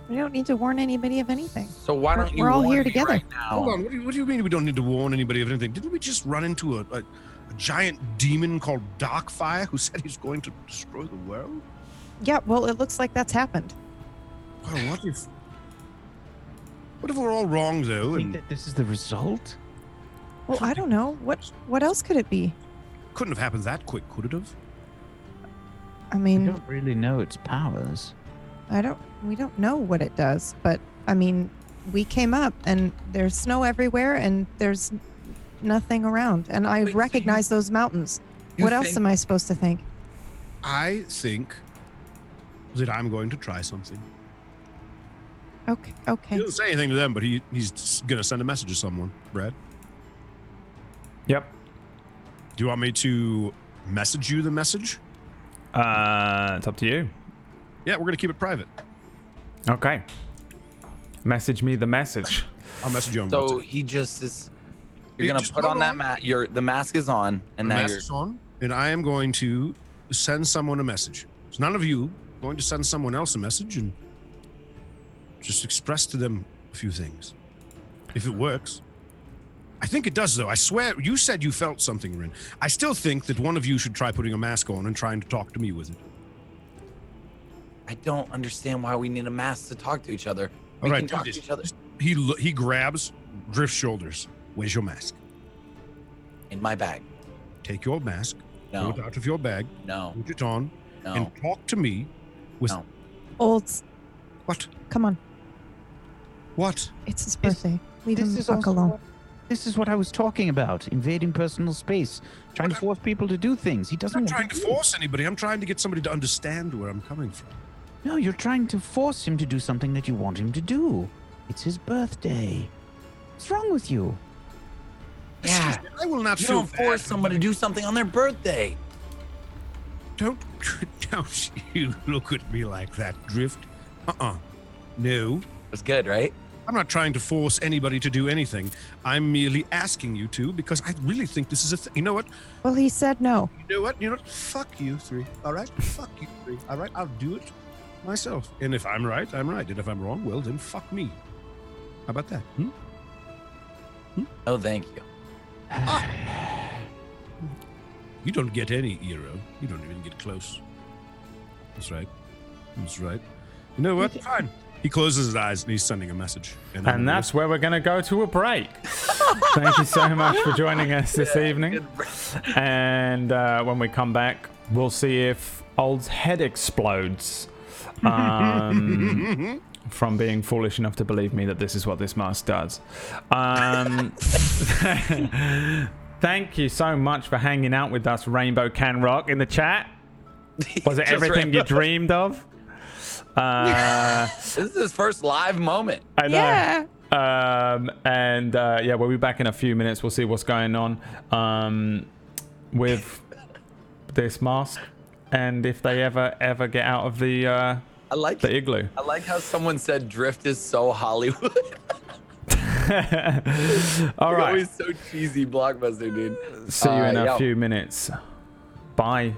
We don't need to warn anybody of anything. So why don't you? We're all warn here me together. right now? Hold on. What do you mean we don't need to warn anybody of anything? Didn't we just run into a giant demon called Darkfire who said he's going to destroy the world? Yeah, well, it looks like that's happened. Well, what if we're all wrong, though? I think And that this is the result. Well, I don't know. What else could it be? couldn't have happened that quick, could it have? I We mean, don't really know its powers. we don't know what it does, but I mean, we came up and there's snow everywhere and there's nothing around, and I Wait, so recognize those mountains. you What else think- am I supposed to think? I think that I'm going to try something. Okay. He didn't say anything to them, but he's going to send a message to someone, Brad. Yep. Do you want me to message you the message? It's up to you. Yeah, we're going to keep it private. Okay. Message me the message. I'll message you on So WhatsApp. he just is. You're You gonna just put hold on that on. mask. The mask is on, and The now mask you're. is on, and I am going to send someone a message. So none of you are going to send someone else a message and just express to them a few things. If it works. I think it does, though. I swear, you said you felt something, Rin. I still think that one of you should try putting a mask on and trying to talk to me with it. I don't understand why we need a mask to talk to each other. We All right, can do talk this. to each other He grabs Drift's shoulders. Where's your mask? in my bag. Take your mask, No, pull it out of your bag, no, put it on, no. and talk to me with No. Olds, what? come on. What? It's his birthday. Leave This him the is fuck also alone. what- This is what I was talking about. Invading personal space. Trying to force people to do things. He doesn't I'm want not trying to do. force anybody. I'm trying to get somebody to understand where I'm coming from. No, you're trying to force him to do something that you want him to do. It's his birthday. What's wrong with you? Yeah. Excuse me, I will not You feel don't force bad. someone to do something on their birthday. Don't you look at me like that, Drift. No. That's good, right? I'm not trying to force anybody to do anything. I'm merely asking you to because I really think this is a thing. You know what? Well, he said no. You know what? You know what? Fuck you three. All right? Fuck you three. All right? I'll do it myself. And if I'm right, I'm right. And if I'm wrong, well, then fuck me. How about that? Oh, thank you. You don't get any hero. You don't even get close. That's right. That's right. You know what? Fine. He closes his eyes and he's sending a message. And that's where we're going to go to a break. Thank you so much for joining us this evening. And when we come back, we'll see if Old's head explodes from being foolish enough to believe me that this is what this mask does. Thank you so much for hanging out with us, Rainbow Can Rock, in the chat. Was it Just everything you Rainbow. dreamed of? This is his first live moment. I know. Yeah. Yeah, we'll be back in a few minutes. We'll see what's going on with this mask, and if they ever get out of the I like The igloo. I like how someone said drift is so Hollywood. All right. Always so cheesy blockbuster, dude. See you in a yo. few minutes. Bye.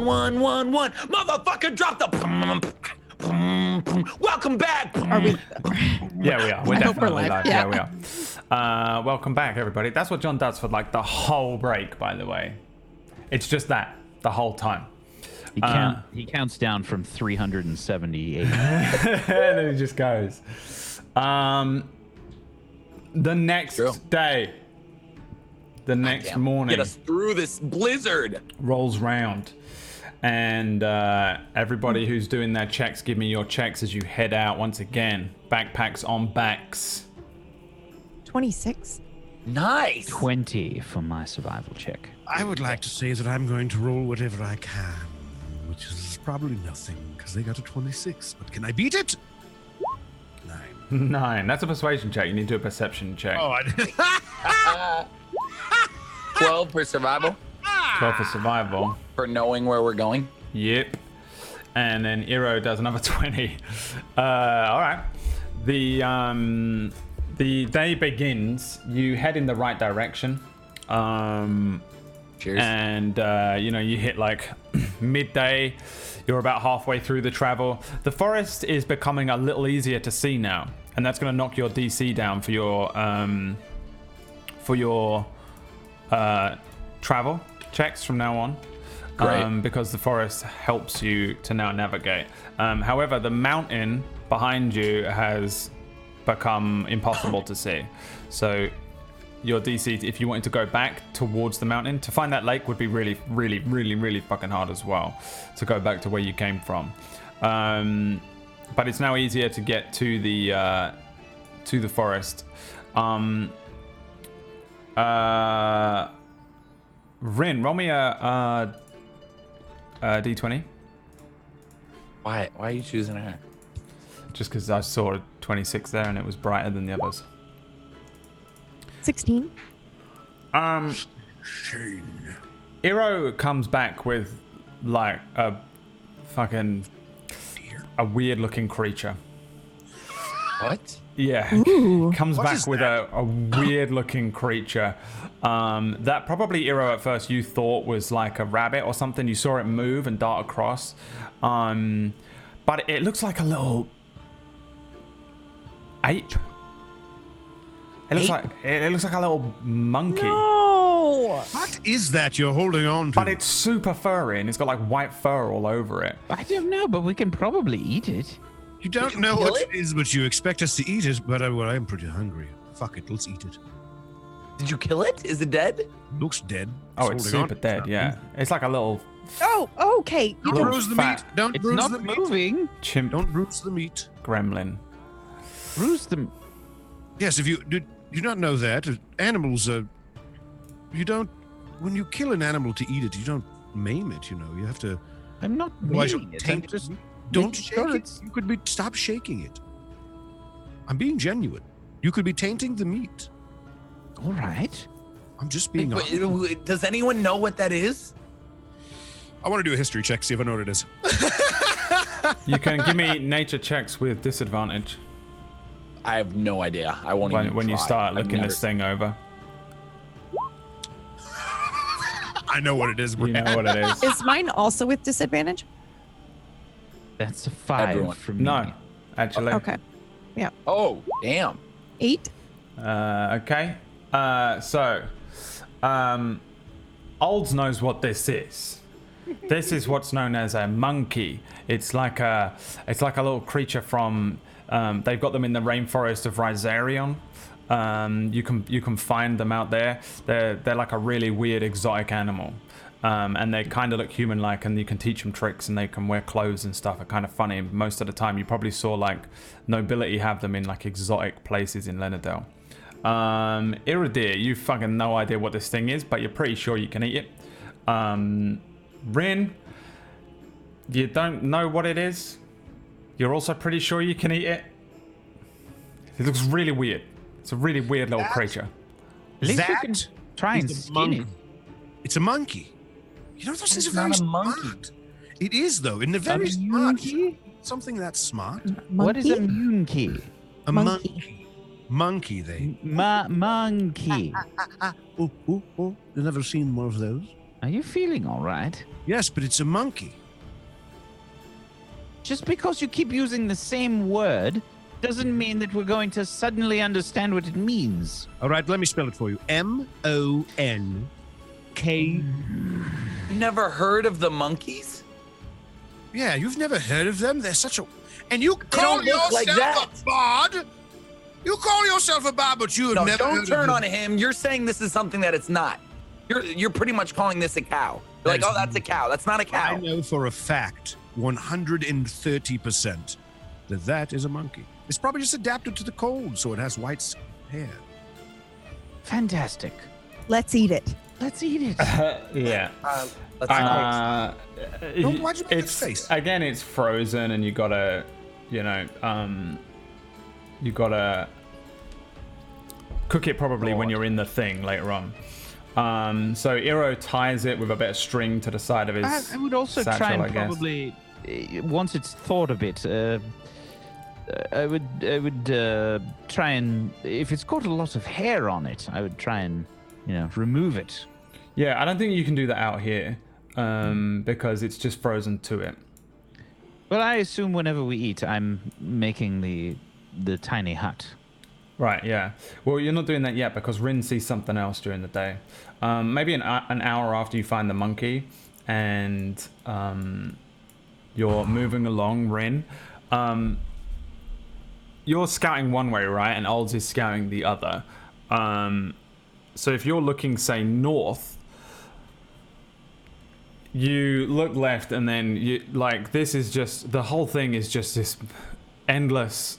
111. Motherfucker, drop the. Welcome back. Are we? Yeah, we are. We're I hope we're definitely live. live. Yeah. Yeah, we are. Welcome back, everybody. That's what John does for like the whole break, by the way. It's just that the whole time. He counts down from 378. And then he just goes. The next day, the next morning, Get us through this blizzard. rolls round. And everybody who's doing their checks, give me your checks as you head out once again. Backpacks on backs. 26. Nice. 20 for my survival check. I would like to say that I'm going to roll whatever I can, which is probably nothing because they got a 26. But can I beat it? 9. 9. That's a persuasion check. You need to do a perception check. Oh, I did. 12 for survival. 12 for survival. For knowing where we're going. Yep. And then Iro does another 20. All right. The day begins. You head in the right direction. Cheers. And you hit like midday. You're about halfway through the travel. The forest is becoming a little easier to see now, and that's going to knock your DC down for your travel checks from now on. Great. Because the forest helps you to now navigate. However, the mountain behind you has become impossible to see. So your DC, if you wanted to go back towards the mountain, to find that lake would be really, really, really, really fucking hard as well, to go back to where you came from. But it's now easier to get to the forest. Rin, roll me a D20. Why are you choosing her? Just because I saw a 26 there and it was brighter than the others. 16. Iro comes back with like a weird looking creature. What? Yeah. Ooh. Comes What back is with that? a weird looking creature. That probably Iro at first you thought was like a rabbit or something. You saw it move and dart across. But it looks like a little ape. It looks like a little monkey. No. What is that you're holding on to? But it's super furry and it's got like white fur all over it. I don't know, but we can probably eat it. You don't know kill what it? it is, but you expect us to eat it. But I'm pretty hungry. Fuck it, let's eat it. Did you kill it? Is it dead? Looks dead. Oh, it's holding on super to dead, something. yeah. It's like a little Oh, okay. You Don't Little bruise the fat- meat. Don't It's bruise not the meat. moving. chimp Don't bruise the meat. gremlin. Bruise them. Yes, if you do not know that animals you don't when you kill an animal to eat it, you don't maim it. You know, you have to. I'm not Otherwise meaning you'll it. I'm taint just it. Don't making shake sure it. it's- You could be stop shaking it. I'm being genuine. You could be tainting the meat. all right. I'm just being honest. Does anyone know what that is? I want to do a history check, see if I know what it is. You can give me nature checks with disadvantage I have no idea. I won't even when you try. start I've looking never- this thing over. I know what it is. You know what it is. Is mine also with disadvantage? That's a 5 Everyone. from me. No, actually. Okay. Oh, damn. 8. Okay. So, Olds knows what this is. This is what's known as a monkey. It's like a little creature from. They've got them in the rainforest of Rhizarion. You can find them out there. They're like a really weird exotic animal. And they kind of look human-like, and you can teach them tricks, and they can wear clothes and stuff. Are kind of funny. Most of the time, you probably saw like nobility have them in like exotic places in Lenadale. Iridir, you fucking no idea what this thing is, but you're pretty sure you can eat it. Rin, you don't know what it is. You're also pretty sure you can eat it. It looks really weird. It's a really weird little creature. At least you That can try and is a skin monkey. it. It's a monkey. You know, those things are It's very not a monkey. smart. It is, though, and they're very smart. monkey? Something that's smart. What is a monkey? A Monkey. monkey. Monkey, they. Monkey. Oh, you've never seen more of those? Are you feeling all right? Yes, but it's a monkey. Just because you keep using the same word doesn't mean that we're going to suddenly understand what it means. All right, let me spell it for you. M-O-N-K. You never heard of the monkeys? Yeah, you've never heard of them? They're such a... And you don't call look yourself like that. a bard? You call yourself a bard, but you have No, never don't heard turn of on him. You're saying this is something that it's not. You're pretty much calling this a cow. You're like, That is- oh, that's a cow. That's not a I cow. know for a fact, 130%, that is a monkey. It's probably just adapted to the cold, so it has white hair. Fantastic. Let's eat it. Let's eat it. Yeah. Let's Why'd you make It's this face? again, it's frozen, and you gotta, you gotta cook it probably when you're in the thing later on. So Iro ties it with a bit of string to the side of his I would also satchel, try and I guess. probably, once it's thawed a bit, I would try and, if it's got a lot of hair on it, I would try and, remove it. Yeah, I don't think you can do that out here because it's just frozen to it. Well, I assume whenever we eat, I'm making the tiny hut. Right, yeah. Well, you're not doing that yet because Rin sees something else during the day. Maybe an hour after you find the monkey and you're moving along, Rin. You're scouting one way, right? And Olds is scouting the other. So if you're looking, say, north, you look left and then this is just, the whole thing is just this endless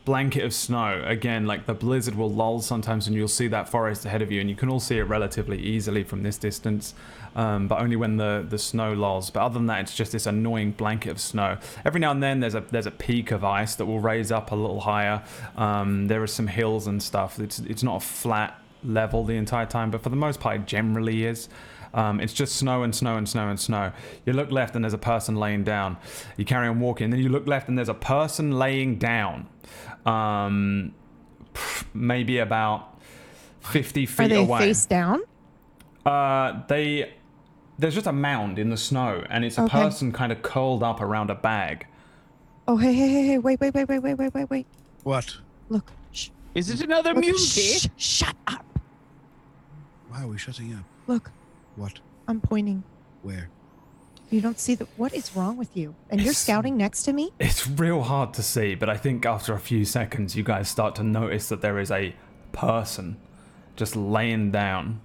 blanket of snow. Again, like the blizzard will lull sometimes and you'll see that forest ahead of you, and you can all see it relatively easily from this distance, but only when the snow lulls. But other than that, it's just this annoying blanket of snow. Every now and then there's a peak of ice that will raise up a little higher. There are some hills and stuff. It's not a flat level the entire time, but for the most part it generally is. It's just snow and snow and snow and snow. You look left and there's a person laying down. You carry on walking. Then you look left and there's a person laying down. Maybe about 50 feet Are they away. face down? There's just a mound in the snow, and it's a Okay. person kind of curled up around a bag. Oh, hey, wait. What? Look. Shh. Is it another Look, mutiny? shut up. Why are we shutting up? Look, What? I'm pointing. Where? You don't see what is wrong with you? And you're scouting next to me? It's real hard to see, but I think after a few seconds, you guys start to notice that there is a person just laying down,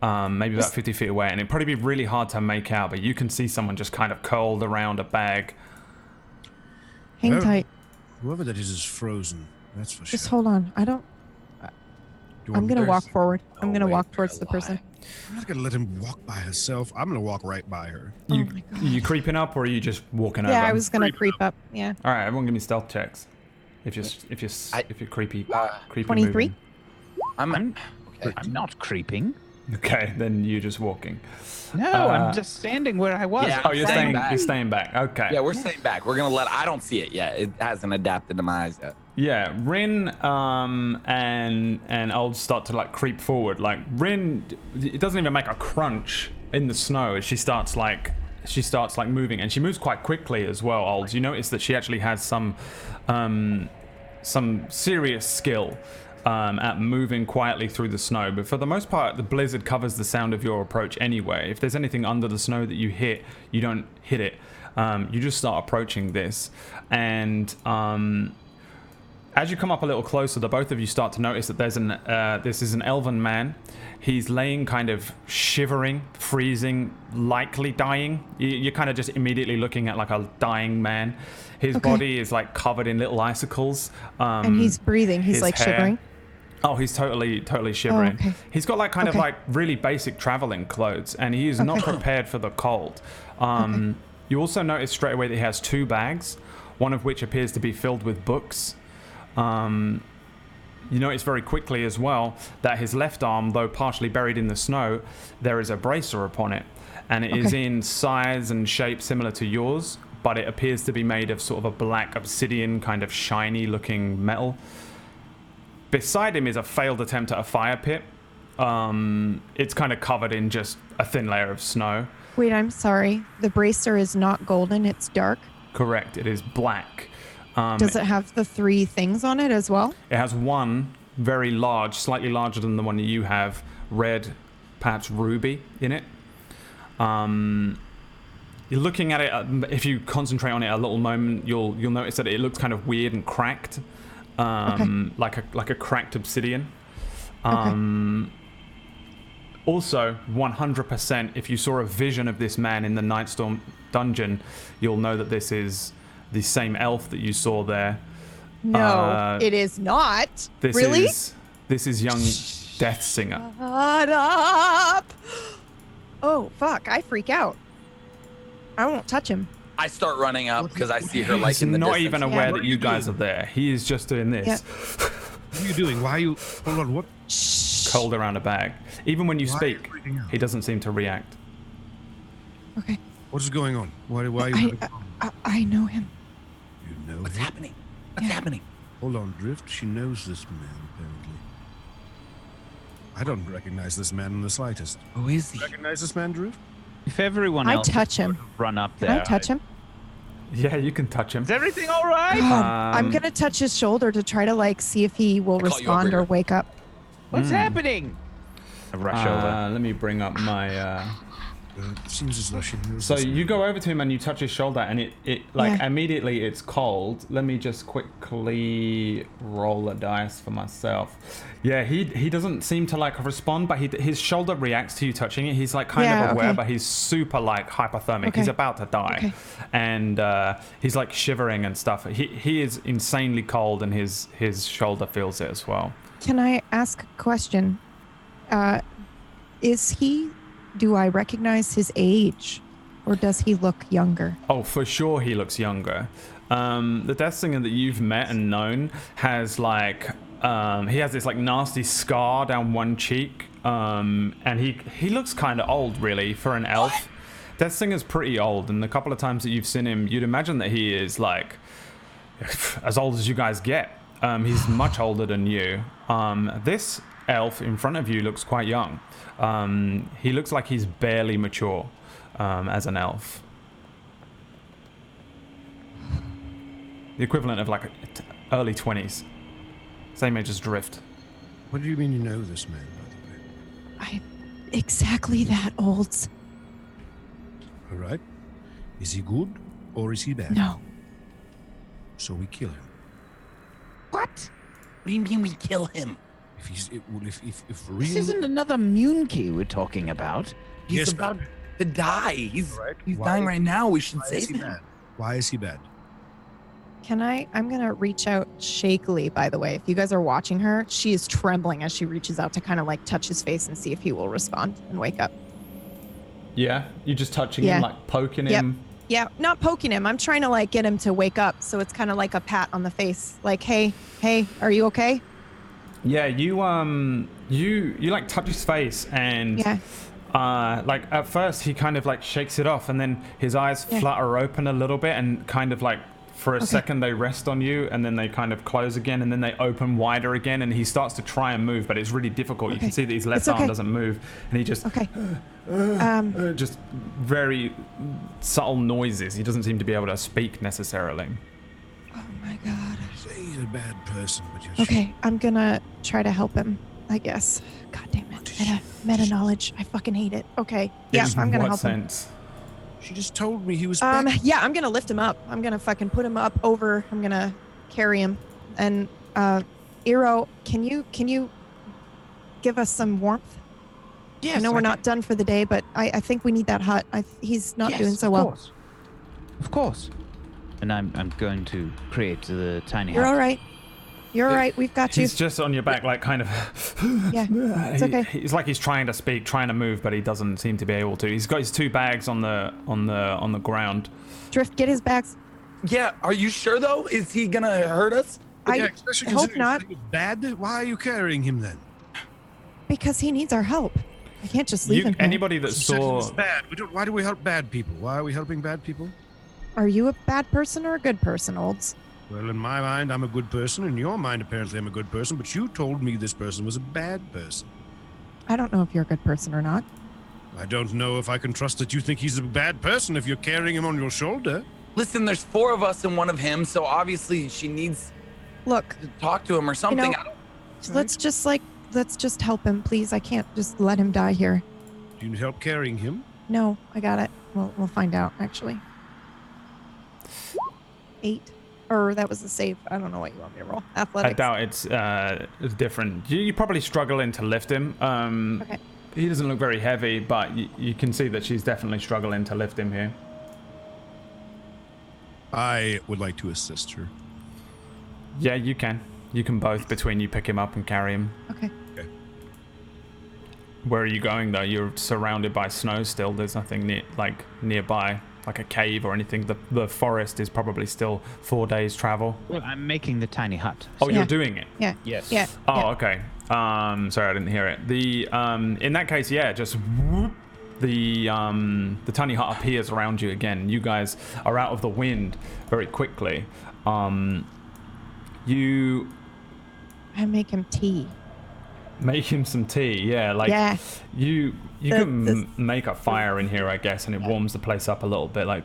maybe about 50 feet away, and it'd probably be really hard to make out, but you can see someone just kind of curled around a bag. Hang Oh. tight. Whoever that is frozen. That's for Just sure. hold on. I'm going to walk forward. I'm going to walk towards the person. I'm not gonna let him walk by herself. I'm gonna walk right by her. Oh You, my God. are you creeping up, or are you just walking over? Yeah, I was going to creep up. Yeah. All right, everyone, give me stealth checks. If you're creepy, creepy 23? moving. I'm I'm not creeping. Okay, then you're just walking. No, I'm just standing where I was. Yeah. Oh, you're Staying staying. back. You're staying back. Okay. Yeah, we're staying back. We're gonna I don't see it yet. It hasn't adapted to my eyes yet. Yeah, Rin and Old start to like creep forward. Like Rin, it doesn't even make a crunch in the snow as she starts like moving, and she moves quite quickly as well. Old, you notice that she actually has some serious skill at moving quietly through the snow. But for the most part, the blizzard covers the sound of your approach anyway. If there's anything under the snow that you hit, you don't hit it. You just start approaching this, and as you come up a little closer, the both of you start to notice that this is an elven man. He's laying kind of shivering, freezing, likely dying. You're kind of just immediately looking at like a dying man. His Okay. body is like covered in little icicles. And he's breathing. He's his like hair- shivering. Oh, he's totally shivering. okay. He's got like kind of Okay. like really basic traveling clothes, and he is not Okay. prepared for the cold. You also notice straight away that he has two bags, one of which appears to be filled with books. You notice very quickly as well that his left arm, though partially buried in the snow, there is a bracer upon it, and it is Okay. in size and shape similar to yours, but it appears to be made of sort of a black obsidian kind of shiny looking metal. Beside him is a failed attempt at a fire pit, It's kind of covered in just a thin layer of snow. Wait, I'm sorry. The bracer is not golden, it's dark. Correct, it is black. Does it have the 3 things on it as well? It has one very large, slightly larger than the one that you have, red, perhaps ruby in it. You're looking at it. If you concentrate on it a little moment, you'll notice that it looks kind of weird and cracked, like a cracked obsidian. Also, 100%, if you saw a vision of this man in the Nightstorm dungeon, you'll know that this is the same elf that you saw there. No, it is not. Really? This is young Deathsinger. Shut up! Oh, fuck. I freak out. I won't touch him. I start running up because I see her like He's in the not distance. even aware that you guys are there. He is just doing this. Yeah. What are you doing? Why are you... Hold on, what? Cold around a bag. Even when you Why are speak, you freaking out? he doesn't seem to react. Okay. What is going on? Why are you... I know him. You know What's him? happening? What's happening? Hold on, Drift. She knows this man, apparently. I don't recognize this man in the slightest. Who is he? Recognize this man, Drift? If everyone I else touch him. run up Can there, I touch him? Yeah, you can touch him. Is everything all right? I'm gonna touch his shoulder to try to like see if he will I call you over respond here. or wake up. What's happening? I rush over. Let me bring up my... Seems as though she knows So this you man. go over to him and you touch his shoulder, and it like Yeah. immediately it's cold. Let me just quickly roll a dice for myself. Yeah, he doesn't seem to like respond, but his shoulder reacts to you touching it. He's like kind Yeah, of aware, okay. but he's super like hypothermic. Okay. He's about to die, Okay. and he's like shivering and stuff. He is insanely cold, and his shoulder feels it as well. Can I ask a question? Do I recognize his age, or does he look younger? Oh, for sure he looks younger. The Deathsinger that you've met and known has like he has this like nasty scar down one cheek, and he looks kind of old really for an elf. Deathsinger's pretty old, and the couple of times that you've seen him, you'd imagine that he is like as old as you guys get. He's much older than you. This elf in front of you looks quite young. He looks like he's barely mature as an elf. The equivalent of like early 20s. Same age as Drift. What do you mean you know this man, by the way? Exactly that, Olds. All right. Is he good or is he bad? No. So we kill him. What? What do you mean we kill him? If he's if for This real, isn't another Mune key we're talking about. He's Yes, about to die. He's Right. he's Why- dying right now. We should why is save he him. bad? Why is he bad? I'm gonna reach out shakily, by the way. If you guys are watching her, she is trembling as she reaches out to kind of like touch his face and see if he will respond and wake up. Yeah, you just touching Yeah. him, like poking Yep. him. Yeah, not poking him. I'm trying to like get him to wake up. So it's kind of like a pat on the face. Like, hey, are you okay? Yeah, you like touch his face, and Yeah. like at first he kind of like shakes it off, and then his eyes Yeah. flutter open a little bit, and kind of like for a second they rest on you, and then they kind of close again, and then they open wider again, and he starts to try and move, but it's really difficult. You Okay. can see that his left It's arm okay. doesn't move, and he just Okay. just very subtle noises. He doesn't seem to be able to speak necessarily. Oh my God. Say he's a bad person, but you're Okay, I'm gonna try to help him, I guess. God damn it. Meta knowledge. I fucking hate it. Okay. Yeah, In I'm gonna what help him. sense? She just told me he was bad. Yeah, I'm gonna lift him up. I'm gonna fucking put him up over. I'm gonna carry him. And Eero, can you give us some warmth? Yes, I know we're not done for the day, but I think we need that hut. He's not doing so well. Of course. And I'm going to create the tiny You're hut. all right. You're all right. We've got you. He's just on your back, like kind of. Yeah, it's okay. It's like he's trying to speak, trying to move, but he doesn't seem to be able to. He's got his two bags on the ground. Drift, get his bags. Yeah, are you sure though? Is he gonna hurt us? Yeah, I especially hope considering not, he was bad. Why are you carrying him then? because he needs our help. I can't just leave him here. Anybody that You said he saw was bad. Why do we help bad people? Why are we helping bad people? Are you a bad person or a good person, Olds? Well, in my mind, I'm a good person. In your mind, apparently, I'm a good person. But you told me this person was a bad person. I don't know if you're a good person or not. I don't know if I can trust that you think he's a bad person if you're carrying him on your shoulder. Listen, there's 4 of us and 1 of him, so obviously she needs Look, to talk to him or something. know, let's just help him, please. I can't just let him die here. Do you need help carrying him? No, I got it. We'll find out, actually. 8. Or that was a save. I don't know what you want me to roll. Athletics. I doubt it's different. You're probably struggling to lift him. Okay. He doesn't look very heavy, but you can see that she's definitely struggling to lift him here. I would like to assist her. Yeah, you can. You can both, between you pick him up and carry him. Okay. Where are you going, though? You're surrounded by snow still. There's nothing nearby, like a cave or anything. The forest is probably still 4 days travel. Well, I'm making the tiny hut. Oh, Yeah. you're doing it? Yeah. Yes. Yeah. Oh, yeah. okay. Sorry, I didn't hear it. In that case, yeah, just whoop, the tiny hut appears around you again. You guys are out of the wind very quickly. You I make him tea. make him some tea, yeah. Like Yeah. you can make a fire in here, I guess, and it warms the place up a little bit. Like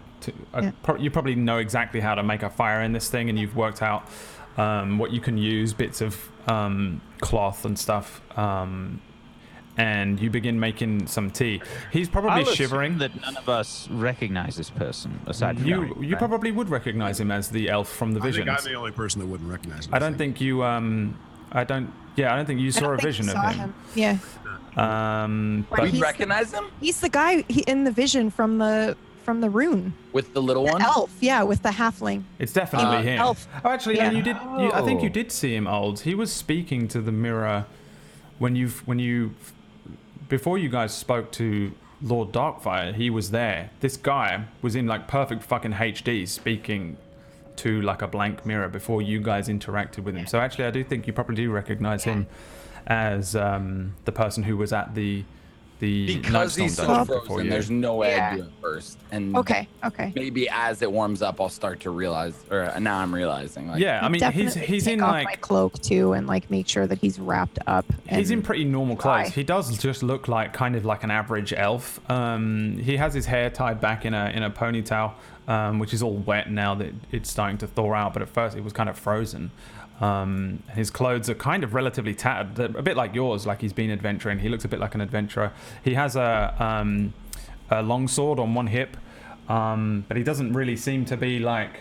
you probably know exactly how to make a fire in this thing, and you've worked out what you can use, bits of cloth and stuff. And you begin making some tea. He's probably I'll assume shivering. that none of us recognize this person aside from You probably would recognize him as the elf from the I think visions. I'm the only person that wouldn't recognize him. I don't think you I don't think you saw a vision of him. Yeah. But We'd he's- recognize him He's the guy in the vision from the rune. with the little one. Elf, yeah, with the halfling. it's definitely him. Elf. Oh, actually, Yeah. no, you did. I think you Oh. did see him, Olds. He was speaking to the mirror when you before you guys spoke to Lord Darkfire. He was there. This guy was in like perfect fucking HD, speaking to like a blank mirror before you guys interacted with him. So actually, I do think you probably do recognize him as the person who was at the Because he's Nightstorm so dungeon before frozen, you. there's no way Yeah. I'd do it first. And Okay. maybe as it warms up, I'll start to realize, or now I'm realizing. Like, Yeah, I mean, Definitely he's take in off like my cloak too, and like make sure that he's wrapped up. he's in and- pretty normal clothes. Why? He does just look like kind of like an average elf. He has his hair tied back in a ponytail, which is all wet now that it's starting to thaw out. But at first it was kind of frozen. His clothes are kind of relatively tattered, they're a bit like yours. Like he's been adventuring. He looks a bit like an adventurer. He has a long sword on one hip, but he doesn't really seem to be like,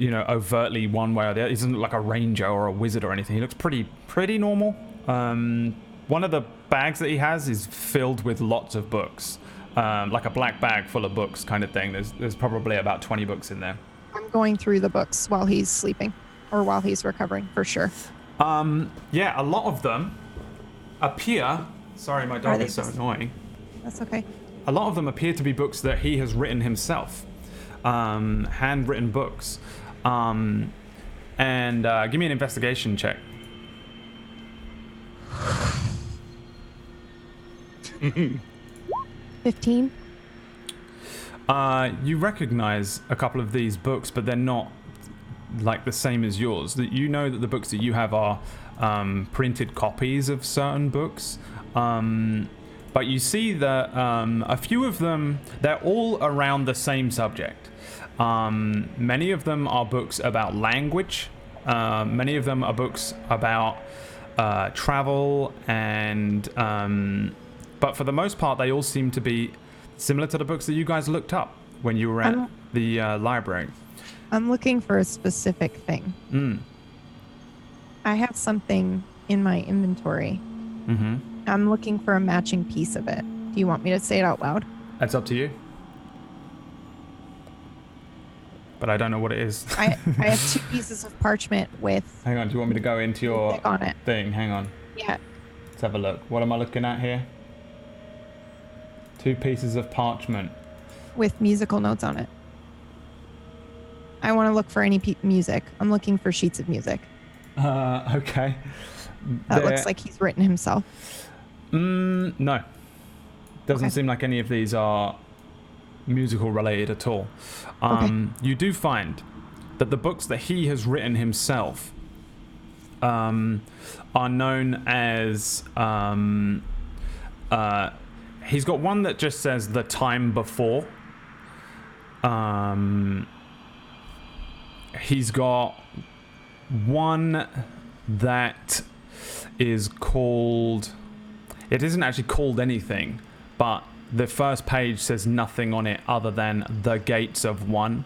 overtly one way or the other. He doesn't look like a ranger or a wizard or anything. He looks pretty normal. One of the bags that he has is filled with lots of books, like a black bag full of books kind of thing. There's probably about 20 books in there. I'm going through the books while he's sleeping, or while he's recovering, for sure. Yeah, a lot of them appear. Sorry, my dog they is so just- annoying. That's okay. A lot of them appear to be books that he has written himself, handwritten books. And give me an investigation check. 15. You recognize a couple of these books, but they're not like the same as yours. That you know that the books that you have are printed copies of certain books. But you see that a few of them, they're all around the same subject. Many of them are books about language. Many of them are books about travel, and but for the most part, they all seem to be similar to the books that you guys looked up when you were at the library. I'm looking for a specific thing. I have something in my inventory. Mm-hmm. I'm looking for a matching piece of it. Do you want me to say it out loud? That's up to you. But I don't know what it is. I have 2 pieces of parchment with Hang on, do you want me to go into your music on it. thing? Hang on. Yeah. Let's have a look. What am I looking at here? 2 pieces of parchment. With musical notes on it. I want to look for any music. I'm looking for sheets of music. Okay. That looks like he's written himself. No. Doesn't Okay. seem like any of these are musical related at all. Okay. You do find that the books that he has written himself are known as. He's got one that just says the time before. He's got one that is called. It isn't actually called anything, but the first page says nothing on it other than the Gates of One.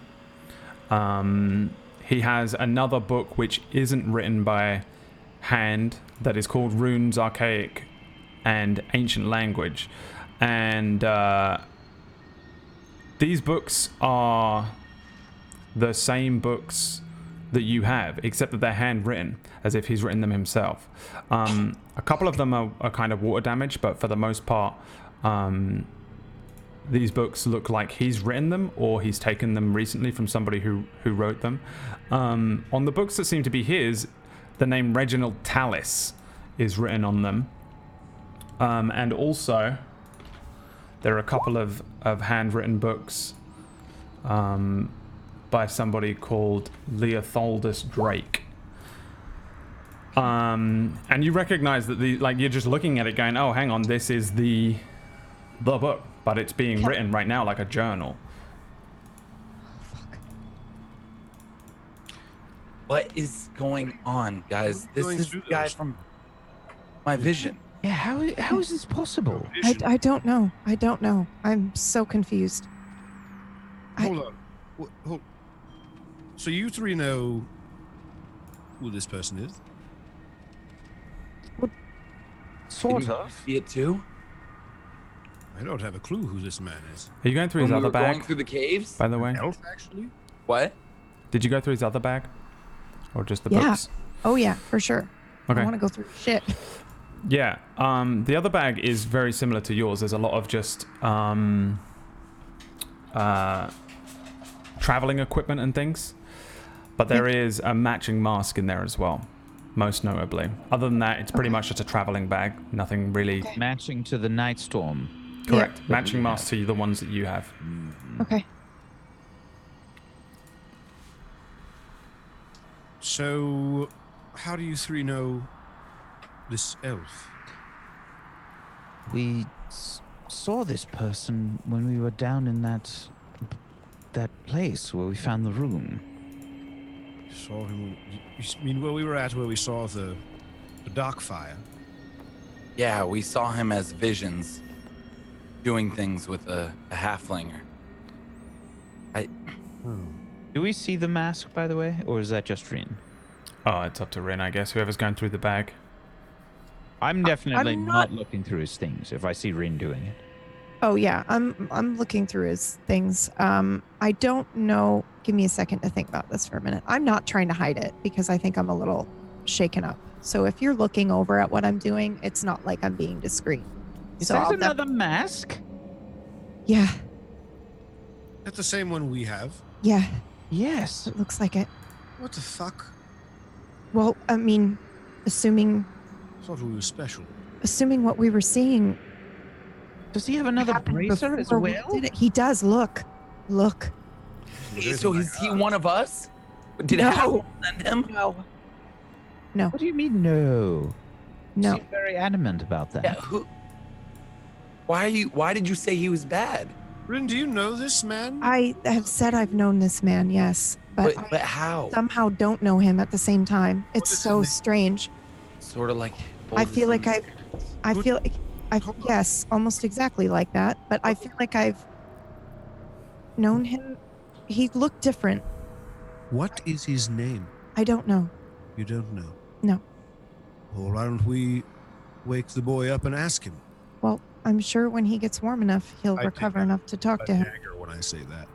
He has another book which isn't written by hand that is called Runes, Archaic, and Ancient Language. And these books are the same books that you have, except that they're handwritten, as if he's written them himself. A couple of them are kind of water damaged, but for the most part, these books look like he's written them or he's taken them recently from somebody who wrote them. On the books that seem to be his, the name Reginald Tallis is written on them. And also, there are a couple of handwritten books by somebody called Leotholdus Drake. And you recognize that you're just looking at it going, oh, hang on, this is the book, but it's being written right now like a journal. What is going on, guys? This is the guy from my vision. Yeah, how is this possible? I don't know. I don't know. I'm so confused. Hold on. Hold. So you three know who this person is? Sort Can you of. see it too? I don't have a clue who this man is. Are you going through his When we other were bag, going through the caves? by the way? Elf, actually? What? Did you go through his other bag? Or just the Yeah. books? Oh yeah, for sure. Okay. I want to go through shit. Yeah, the other bag is very similar to yours. There's a lot of just traveling equipment and things, but there is a matching mask in there as well, most notably. Other than that, it's pretty much just a traveling bag. Nothing really. Matching to the night storm. Correct. Yeah. Matching masks to the ones that you have. Okay. So, how do you three know this elf? We saw this person when we were down in that place where we found the room. Saw him. You mean where we were at, where we saw the Darkfire? Yeah, we saw him as visions, doing things with a halflinger. Do we see the mask, by the way, or is that just Rin? Oh, it's up to Rin, I guess. Whoever's going through the bag. I'm definitely I'm not not- looking through his things if I see Rin doing it. Oh yeah, I'm looking through his things. I don't know. Give me a second to think about this for a minute. I'm not trying to hide it because I think I'm a little shaken up. So if you're looking over at what I'm doing, it's not like I'm being discreet. Is So that I'll another mask? Yeah, That's the same one we have. yeah, Yes. it looks like it. What the fuck? Well, I mean, assuming Thought we were special. what we were seeing Does he have another happened bracer as before we well? did it. He does. Look. So is he one of us? Did No. Harold send him? No. What do you mean no? No. Seem very adamant about that. Yeah. Who? Why did you say he was bad? Rin, do you know this man? I have said I've known this man, yes, but But how? I somehow don't know him at the same time. It's is so his name? strange. Sort of like. I feel like I What- feel like Hold on. yes, almost exactly like that. But I feel like I've known him. He looked different. What is his name? I don't know. You don't know? No. Well, why don't we wake the boy up and ask him? Well, I'm sure when he gets warm enough, he'll I recover think enough to talk I to him. dagger when I say that.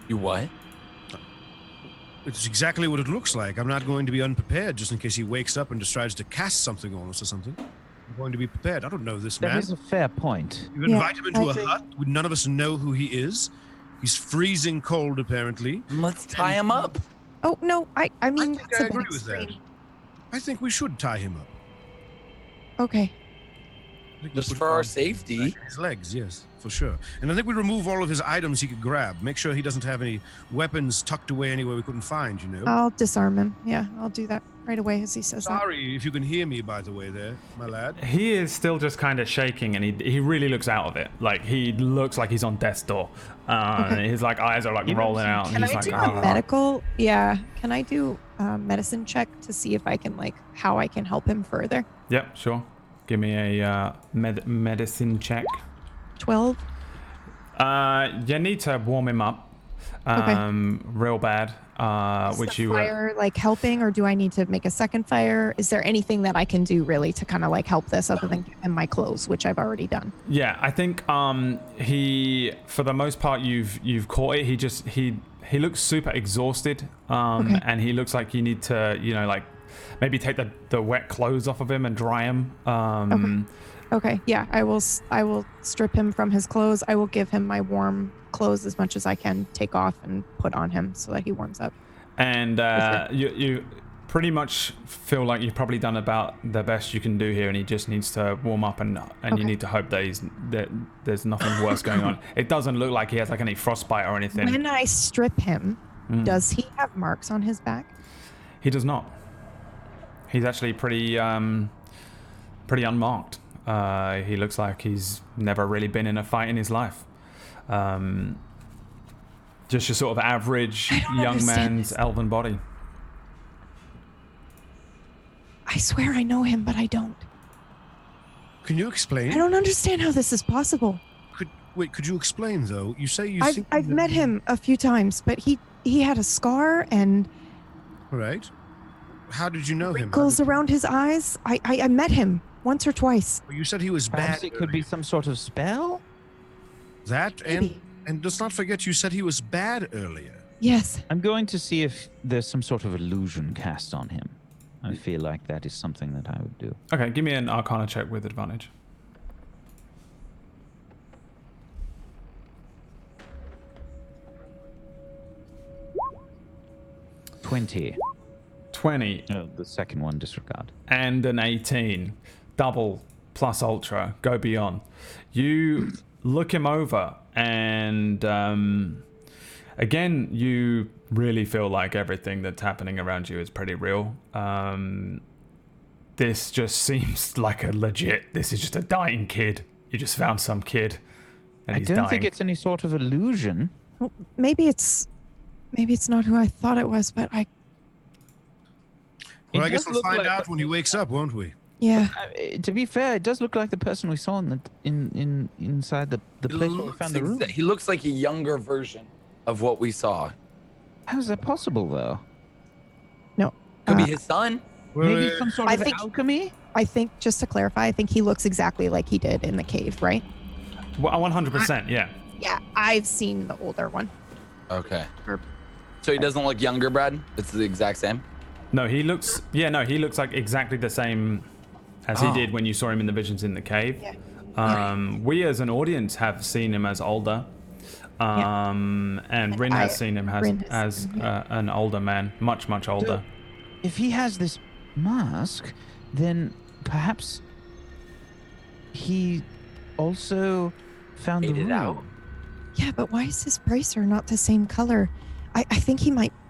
You what? It's exactly what it looks like. I'm not going to be unprepared just in case he wakes up and decides to cast something on us or something. I'm going to be prepared. I don't know this That man. is a fair point. You Yeah, invite him into I a agree. hut. None of us know who he is. He's freezing cold, apparently. Let's tie him up. Oh no, I mean think that's I a bit agree with that. extreme. I think we should tie him up. Okay. I think we Just put for our on safety. his legs, yes, for sure. And I think we remove all of his items he could grab. Make sure he doesn't have any weapons tucked away anywhere we couldn't find, you know. I'll disarm him. Yeah, I'll do that right away as he says that. Sorry if you can hear me, by the way, there, my lad. He is still just kind of shaking, and he really looks out of it. Like, he looks like he's on death's door. His like eyes are like rolling out. And Can he's I like, do "Ah." a medical? Yeah. Can I do a medicine check to see if I can how I can help him further? Yep, sure. Give me a medicine check. 12. You need to warm him up, real bad. Is Which the you fire helping, or do I need to make a second fire? Is there anything that I can do really to kind of help this other than give him my clothes, which I've already done? Yeah, I think he, for the most part, you've caught it. He looks super exhausted, and he looks like you need to maybe take the wet clothes off of him and dry him. Okay. Yeah, I will strip him from his clothes. I will give him my warm clothes as much as I can take off and put on him so that he warms up. And you pretty much feel like you've probably done about the best you can do here, and he just needs to warm up, and you need to hope that there's nothing worse going on. It doesn't look like he has any frostbite or anything. When I strip him, does he have marks on his back? He does not. He's actually pretty unmarked. He looks like he's never really been in a fight in his life. Just your sort of average young man's elven body. I swear I know him, but I don't. Can you explain? I don't understand how this is possible. Could you explain though? You say you. I've met him a few times, but he had a scar and. Right. How did you know him? Wrinkles around his eyes. I met him once or twice. Well, you said he was Perhaps bad. it could be some sort of spell? That Maybe. and let's not forget you said he was bad earlier. Yes. I'm going to see if there's some sort of illusion cast on him. I feel like that is something that I would do. Okay, give me an Arcana check with advantage. $20. 20 No, the second one, disregard. and an 18. Double plus ultra. Go beyond. You look him over, and again, you really feel like everything that's happening around you is pretty real. This just seems like this is just a dying kid. You just found some kid, and I he's don't dying. think it's any sort of illusion. Well, maybe it's not who I thought it was, but Well, It I guess does we'll look find like out when he wakes up, won't we? yeah. To be fair, it does look like the person we saw inside the place where we found the room. He looks like a younger version of what we saw. How is that possible, though? No. Could be his son. Maybe some sort I of think- alchemy? I think, just to clarify, I think he looks exactly like he did in the cave, right? Well, 100%, yeah. Yeah, I've seen the older one. Okay. Or- So he doesn't look younger, Brad? It's the exact same? No, he looks like exactly the same as he did when you saw him in the visions in the cave. Yeah. We as an audience have seen him as older. And Rin has seen him as an older man, much, much older. If he has this mask, then perhaps he also found the Made it room. out. Yeah, but why is his bracer not the same color? I think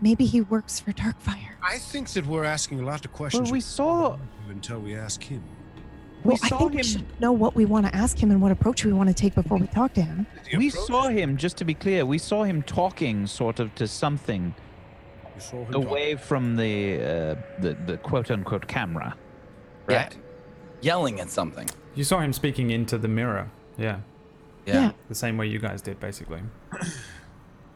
maybe he works for Darkfire. I think that we're asking a lot of questions. Well, we saw until we ask him. we I saw think we him. should know what we want to ask him and what approach we want to take before we talk to him. We saw him. Just to be clear, we saw him talking sort of to something You saw him away from the quote unquote camera. Right. Yeah. Yelling at something. You saw him speaking into the mirror. Yeah. Yeah. The same way you guys did, basically.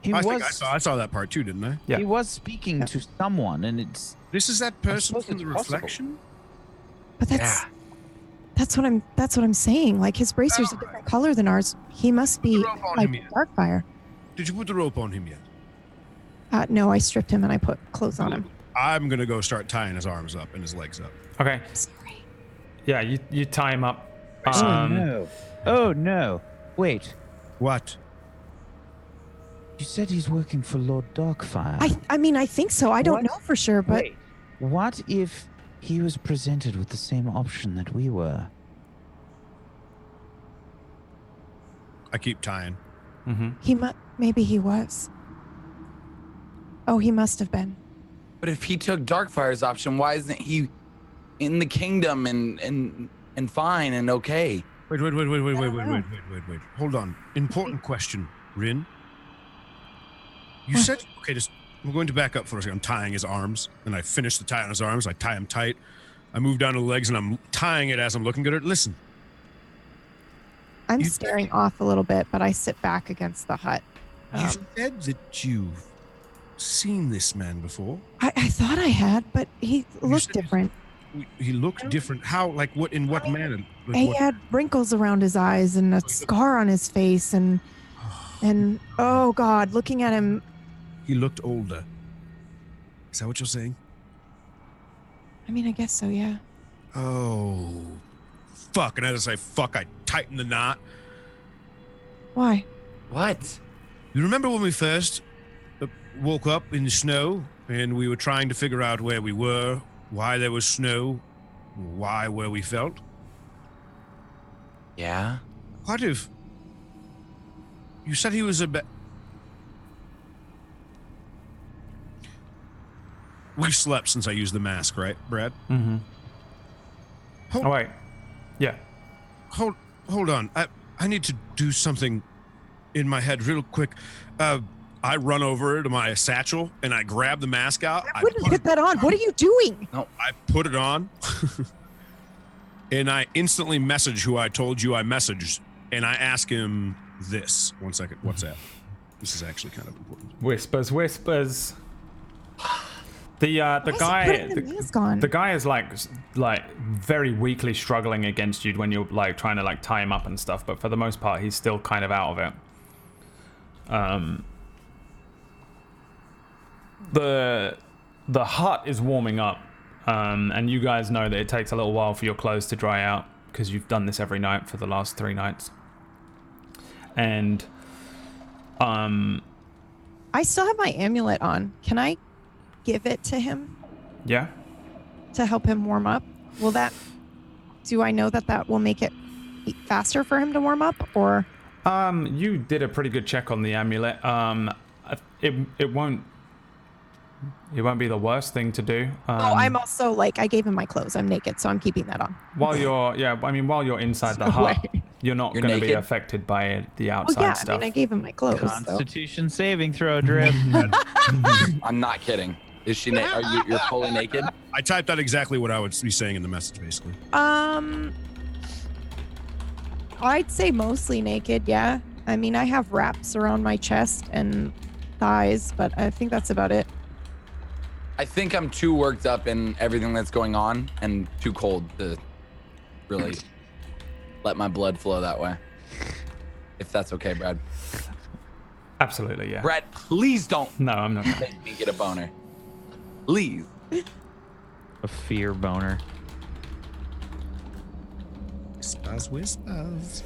He I was. think I saw that part too, didn't I? Yeah. He was speaking to someone, and it's. This is that person suppose from the it's possible. reflection? But that's what I'm saying. Like, his bracer's a different color than ours. He must be rope on like him yet? Darkfire. Did you put the rope on him yet? No, I stripped him and I put clothes on him. I'm gonna go start tying his arms up and his legs up. Okay. Sorry. Yeah, you tie him up. Oh no! Oh no! Wait. What? You said he's working for Lord Darkfire. I mean, I think so. I don't What? know for sure, but Wait. What if he was presented with the same option that we were? I keep tying. Mm-hmm. Maybe he was. Oh, he must have been. But if he took Darkfire's option, why isn't he in the kingdom and fine and okay? Wait. Hold on. Important question, Rin. You said, okay, I'm going to back up for a second. I'm tying his arms, and I finish the tie on his arms. I tie him tight. I move down to the legs, and I'm tying it as I'm looking at it. Listen. I'm staring off a little bit, but I sit back against the hut. You said that you've seen this man before. I thought I had, but he looked different. He looked different. How? Like what? In what manner? Like He what? had wrinkles around his eyes and a scar on his face, and oh God, looking at him. He looked older. Is that what you're saying? I mean, I guess so, yeah. Oh, fuck! And as I say fuck, I tighten the knot. Why? What? You remember when we first woke up in the snow and we were trying to figure out where we were, why there was snow, why where we felt? Yeah. What if you said he was a bit? We slept since I used the mask, right, Brad? Mm-hmm. Hold, Oh wait. Yeah. hold on. I need to do something in my head real quick. I run over to my satchel and I grab the mask out. I wouldn't put that on. What are you doing? I put it on and I instantly message who I told you I messaged, and I ask him this. 1 second. What's that? This is actually kind of important. Whispers. The Why is he guy, putting the mask on? the guy is like very weakly struggling against you when you're like trying to like tie him up and stuff. But for the most part, he's still kind of out of it. The hut is warming up, and you guys know that it takes a little while for your clothes to dry out because you've done this every night for the last 3 nights. And I still have my amulet on. Can I give it to him yeah. to help him warm up? Do I know that will make it faster for him to warm up, or? You did a pretty good check on the amulet. It won't be the worst thing to do. I'm also like, I gave him my clothes. I'm naked, so I'm keeping that on. While you're inside the hut, you're not going to be naked? affected by the outside Well, yeah, stuff. I mean, I gave him my clothes. So. Constitution saving throw, Drip. I'm not kidding. Is she? You're fully naked? I typed out exactly what I would be saying in the message, basically. I'd say mostly naked, yeah. I mean, I have wraps around my chest and thighs, but I think that's about it. I think I'm too worked up in everything that's going on and too cold to really let my blood flow that way. If that's okay, Brad. Absolutely, yeah. Brad, please don't No, I'm not. make me get a boner. Please. A fear boner. Whispers.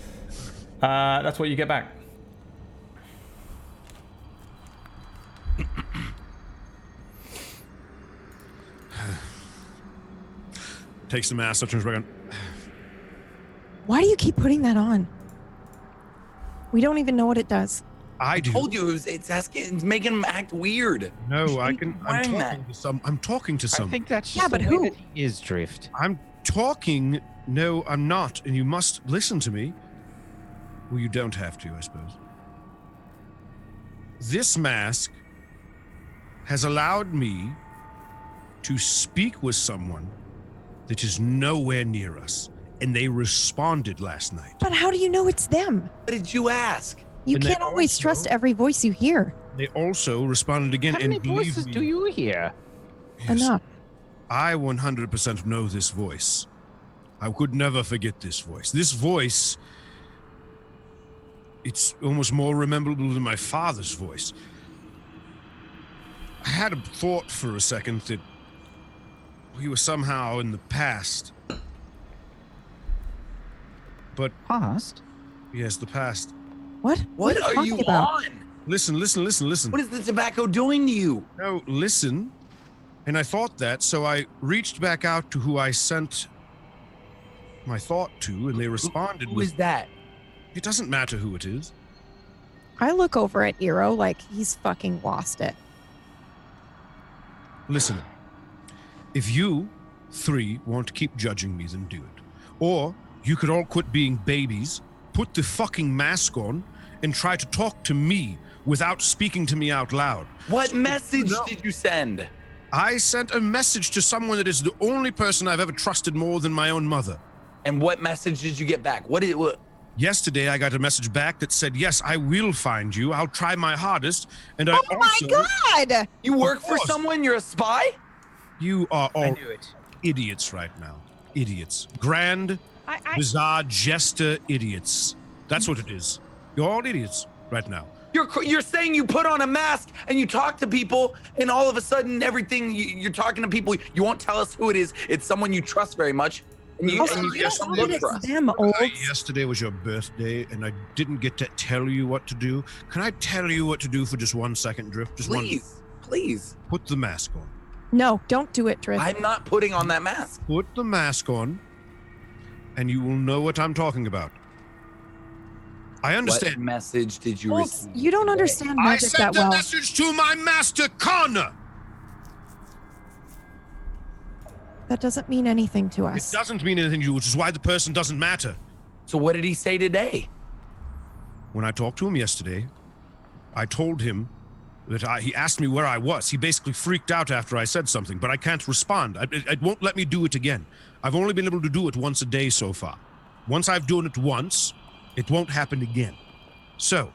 That's what you get back. Takes the mask, turns back on. Why do you keep putting that on? We don't even know what it does. I do. Told you it's making him act weird. No, I can. I'm wearing talking that? to some. I'm talking to I some. think that's Yeah, just but the way who? that he is, Drift. I'm talking. No, I'm not, and you must listen to me. Well, you don't have to, I suppose. This mask has allowed me to speak with someone that is nowhere near us, and they responded last night. But how do you know it's them? What did you ask? You And they can't always also- trust every voice you hear. They also responded again, How many and believe voices me, do you hear? yes, Enough. I 100% know this voice. I could never forget this voice. This voice, it's almost more memorable than my father's voice. I had a thought for a second that we were somehow in the past. But Past? yes, the past. What? What you are talking you about? on? Listen. What is the tobacco doing to you? No, listen. And I thought that, so I reached back out to who I sent my thought to, and they responded Who with, is that? it doesn't matter who it is. I look over at Eero like he's fucking lost it. Listen, if you three want to keep judging me, then do it. Or you could all quit being babies, put the fucking mask on, and try to talk to me without speaking to me out loud. What message did you send? I sent a message to someone that is the only person I've ever trusted more than my own mother. And what message did you get back? What? Yesterday, I got a message back that said, yes, I will find you. I'll try my hardest. And I Oh my God! You work for course. someone? You're a spy? You are I all knew it. idiots right now. Idiots. Grand, bizarre, jester idiots. That's what it is. You're all idiots right now. You're saying you put on a mask and you talk to people, and all of a sudden everything you're talking to people. You won't tell us who it is. It's someone you trust very much. And you, Also, and you you just don't look know that for it's us. them, old. Yesterday was your birthday, and I didn't get to tell you what to do. Can I tell you what to do for just 1 second, Drift? Just Please, please. one. Put the mask on. No, don't do it, Drift. I'm not putting on that mask. Put the mask on, and you will know what I'm talking about. I What understand. message did you Old, receive? you don't understand I magic that sent a well. message to my master, Kana. That doesn't mean anything to It us. doesn't mean anything to you, which is why the person doesn't matter. So what did he say today? When I talked to him yesterday, I told him that he asked me where I was. He basically freaked out after I said something, but I can't respond. It won't let me do it again. I've only been able to do it once a day so far. Once I've done it once, it won't happen again. So,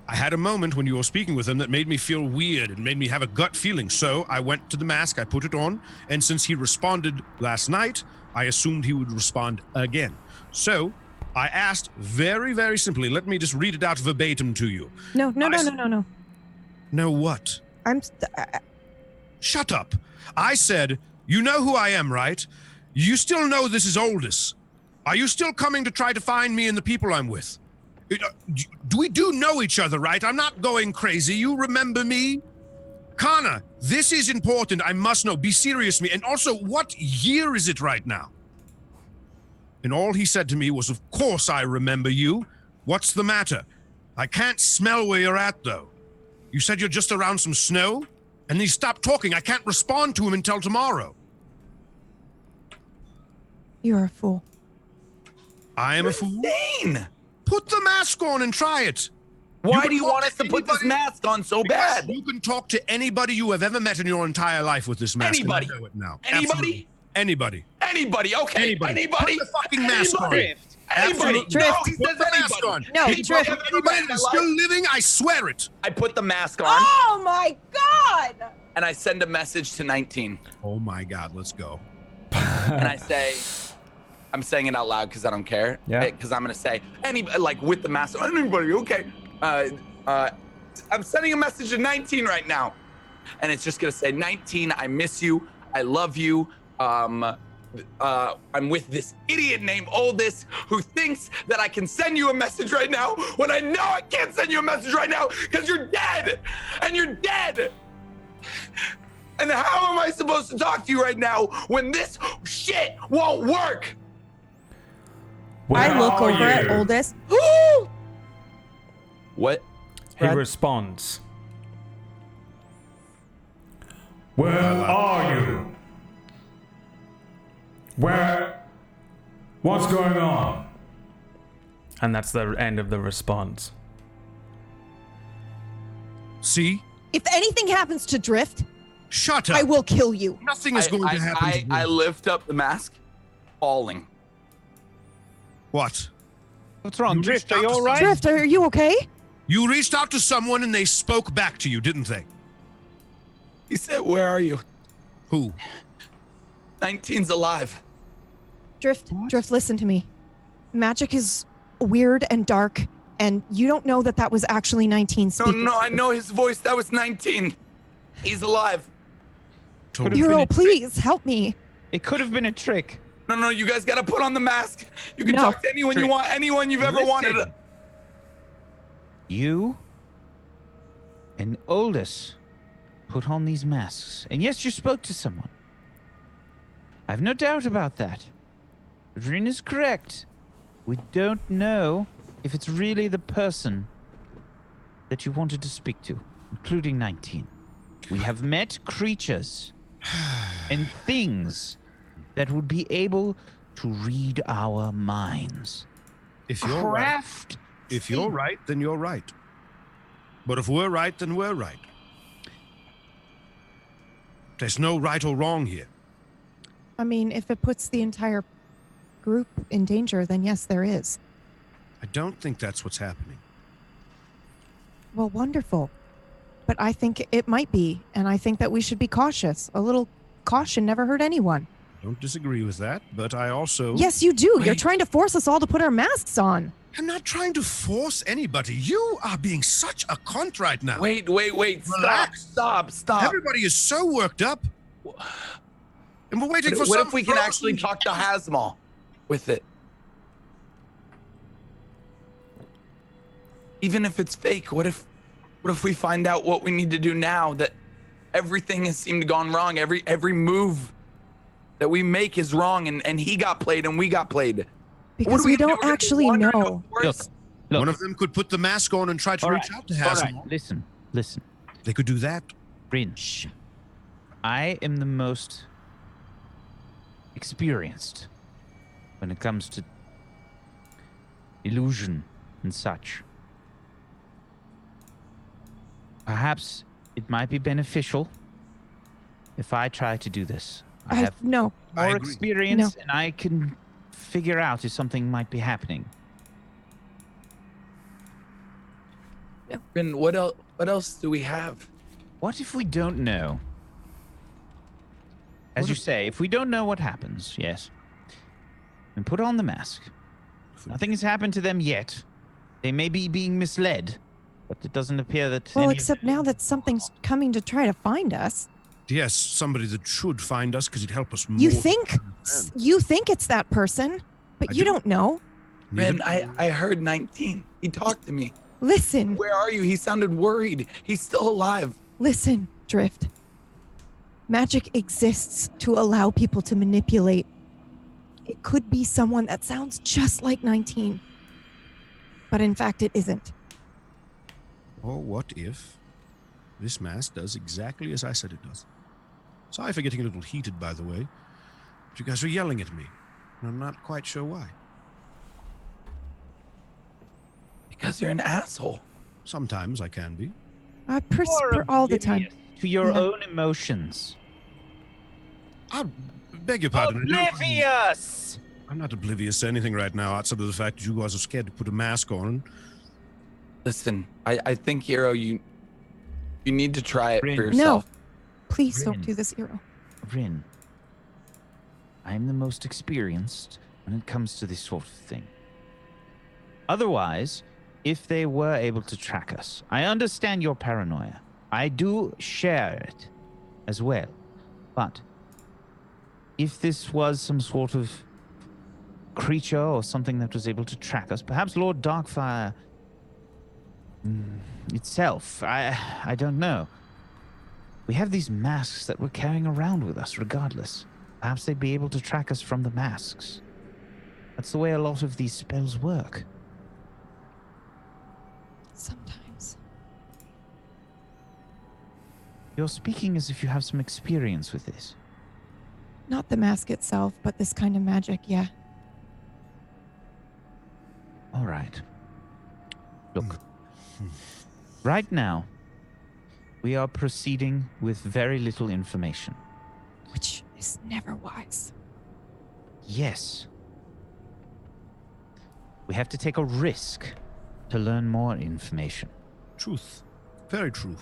I had a moment when you were speaking with him that made me feel weird and made me have a gut feeling. So I went to the mask, I put it on, and since he responded last night, I assumed he would respond again. So I asked very, very simply, let me just read it out verbatim to you. No. No what? Shut up. I said, you know who I am, right? You still know this is Oldest. Are you still coming to try to find me and the people I'm with? We do know each other, right? I'm not going crazy. You remember me? Kana, this is important. I must know. Be serious with me. And also, what year is it right now? And all he said to me was, of course I remember you. What's the matter? I can't smell where you're at, though. You said you're just around some snow? And then he stopped talking. I can't respond to him until tomorrow. You're a fool. I am a fool? Insane. Put the mask on and try it. Why can do you talk want us to put this anybody- mask on so Because bad? you can talk to anybody you have ever met in your entire life with this mask. and I Anybody. know it now. Anybody? Absolutely. Anybody. Anybody, okay. Anybody. Anybody. Put the fucking mask on. Anybody. Absolutely. Anybody. Drift. No, he Put says the mask anybody. on. No, Anybody, Drift. anybody that's still living, I swear it. I put the mask on Oh my God! and I send a message to 19 Oh my God, let's go. and I say, I'm saying it out loud because I don't care. Yeah. Because I'm gonna say anybody, like with the mask on. Anybody, okay? I'm sending a message to 19 right now, and it's just gonna say, 19, I miss you. I love you. I'm with this idiot named Oldest who thinks that I can send you a message right now when I know I can't send you a message right now because you're dead, and you're dead. And how am I supposed to talk to you right now when this shit won't work? Where I look are over at you? Oldest. What? He responds. Where are you? What's going on? And that's the end of the response. See? If anything happens to Drift, Shut up. I will kill you. Nothing is going to happen to you. I lift up the mask, falling. What? What's wrong, You Drift? reached Are you out to all right? Drift, are you okay? You reached out to someone and they spoke back to you, didn't they? He said, "Where are you?" Who? 19's alive. Drift, listen to me. Magic is weird and dark, and you don't know that that was actually 19 No, speaking. no, I know his voice. That was 19. He's alive. Could have been a Hero, trick. please help me. It could have been a trick. No, you guys gotta put on the mask. You can No. talk to anyone you Trick. want, anyone you've ever Listen. wanted. You and Oldest put on these masks. And yes, you spoke to someone. I've no doubt about that. Rin is correct. We don't know if it's really the person that you wanted to speak to, including 19. We have met creatures and things that would be able to read our minds. If you're right, Craft. if you're right, then you're right. But if we're right, then we're right. There's no right or wrong here. I mean, if it puts the entire group in danger, then yes, there is. I don't think that's what's happening. Well, wonderful. But I think it might be, and I think that we should be cautious. A little caution never hurt anyone. Don't disagree with that, but I also... Yes, you do. You're Wait. trying to force us all to put our masks on. I'm not trying to force anybody. You are being such a cunt right now. Wait. Relax. Stop. Everybody is so worked up. And we're waiting for What some if we can frozen- actually talk to Hasmal with it? Even if it's fake, what if we find out what we need to do now, that everything has seemed gone wrong, every move that we make is wrong, and he got played and we got played? Because we don't actually know. Look, One of them could put the mask on and try to all reach right, out to all Haslam. right, listen. They could do that. Rin, I am the most experienced when it comes to illusion and such. Perhaps it might be beneficial if I try to do this. I have No. I more agree. experience and I can figure out if something might be happening. And what else do we have? What if we don't know? As you say, if we don't know what happens, yes, then put on the mask. Nothing has happened to them yet. They may be being misled, but it doesn't appear that. Well, any of except now that something's coming to try to find us. Yes, somebody that should find us because he'd help us more. You think it's that person, but I you do. don't know. Ben, I heard 19. He talked to me. Listen, Where are you? He sounded worried. He's still alive. listen, Drift. Magic exists to allow people to manipulate. It could be someone that sounds just like 19, but in fact it isn't. Or what if this mask does exactly as I said it does? Sorry for getting a little heated, by the way. But you guys are yelling at me, and I'm not quite sure why. Because you're an asshole. Sometimes I can be. I perspire all the time. to your Yeah. own emotions. I beg your pardon. Oblivious! I'm not oblivious to anything right now, outside of the fact that you guys are scared to put a mask on. Listen, I think, Hero, you need to try it Rin. for No. yourself. Please don't Rin. do this, Hero. Rin, I'm the most experienced when it comes to this sort of thing. Otherwise, if they were able to track us, I understand your paranoia. I do share it as well. But if this was some sort of creature or something that was able to track us, perhaps Lord Darkfire itself, I don't know. We have these masks that we're carrying around with us regardless. Perhaps they'd be able to track us from the masks. That's the way a lot of these spells work. Sometimes. You're speaking as if you have some experience with this. Not the mask itself, but this kind of magic, yeah. All right. Look. Right now, we are proceeding with very little information. Which is never wise. Yes. We have to take a risk to learn more information. Truth. Very true.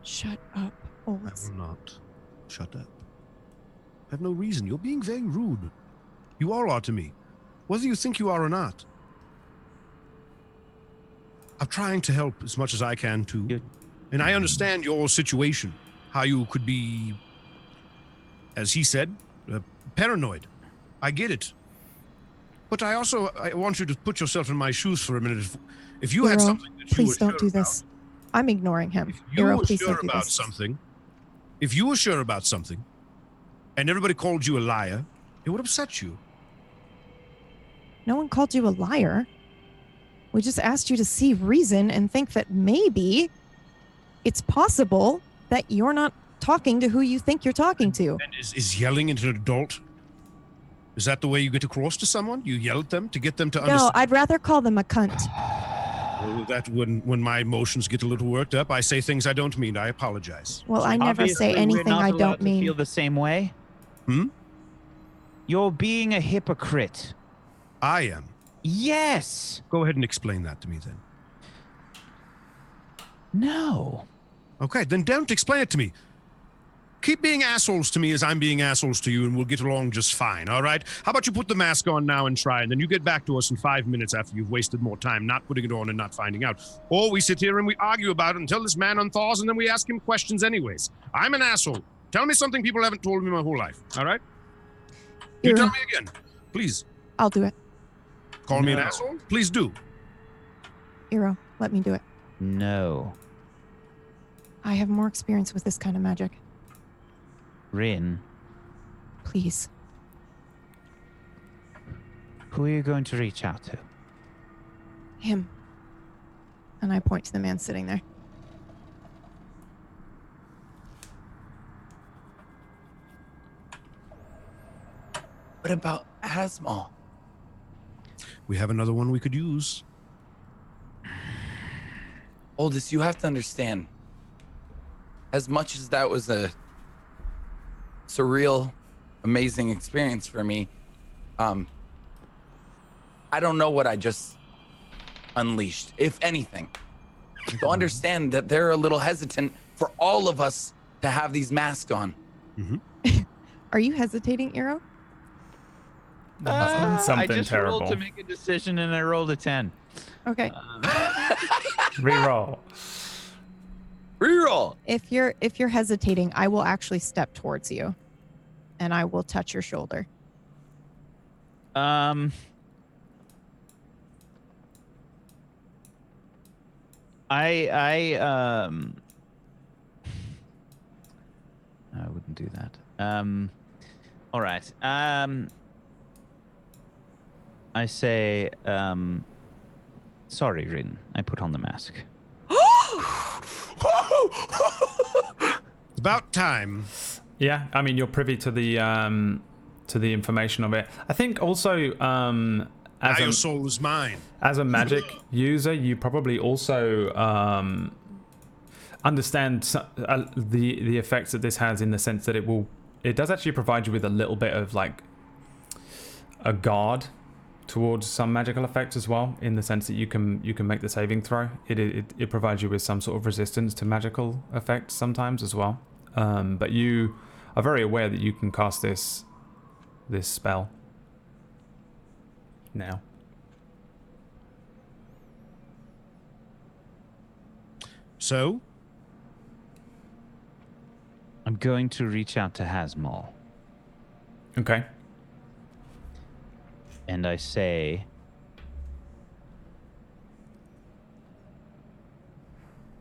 Shut up, I Oles. will not. Shut up. I have no reason. You're being very rude. You all are to me, whether you think you are or not. I'm trying to help as much as I can too. You- And I understand your situation, how you could be, as he said, paranoid. I get it. But I want you to put yourself in my shoes for a minute. If you had Hero, something that you please were don't sure do this. I'm ignoring him. If you Hero, were please sure don't do about this. something, if you were sure about something, and everybody called you a liar, it would upset you. No one called you a liar. We just asked you to see reason and think that maybe it's possible that you're not talking to who you think you're talking to. And is yelling at an adult? Is that the way you get across to someone? You yell at them to get them to No, understand? I'd rather call them a cunt. Well, that when my emotions get a little worked up, I say things I don't mean. I apologize. Well, I never say Obviously, we're anything not I allowed don't to mean. feel the same way. Hmm? You're being a hypocrite. I am. Yes. Go ahead and explain that to me then. No. Okay, then don't explain it to me. Keep being assholes to me as I'm being assholes to you, and we'll get along just fine, all right? How about you put the mask on now and try, and then you get back to us in 5 minutes after you've wasted more time not putting it on and not finding out. Or we sit here and we argue about it until this man unthaws, and then we ask him questions anyways. I'm an asshole. Tell me something people haven't told me my whole life, all right? You You're- tell me again, please. I'll do it. Call me an No. asshole? Please do. Hero, let me do it. No. I have more experience with this kind of magic. Rin, Please. who are you going to reach out to? Him. And I point to the man sitting there. What about Asmal? We have another one we could use. Oldest, you have to understand. As much as that was a surreal, amazing experience for me, I don't know what I just unleashed, if anything. So understand that they're a little hesitant for all of us to have these masks on. Are you hesitating, Hero? Something I just rolled terrible. to make a decision and I rolled a 10. Okay. Reroll. Reroll. If you're hesitating, I will actually step towards you and I will touch your shoulder. I wouldn't do that. All right. I say, sorry, Rin. I put on the mask. About time. Yeah, I mean, you're privy to the information of it. I think also Now your soul is mine. as a magic user, you probably also understand the effects that this has in the sense that it does actually provide you with a little bit of like a guard towards some magical effects as well, in the sense that you can make the saving throw. It provides you with some sort of resistance to magical effects sometimes as well. But you are very aware that you can cast this spell now. So? I'm going to reach out to Hasmal. Okay. And I say,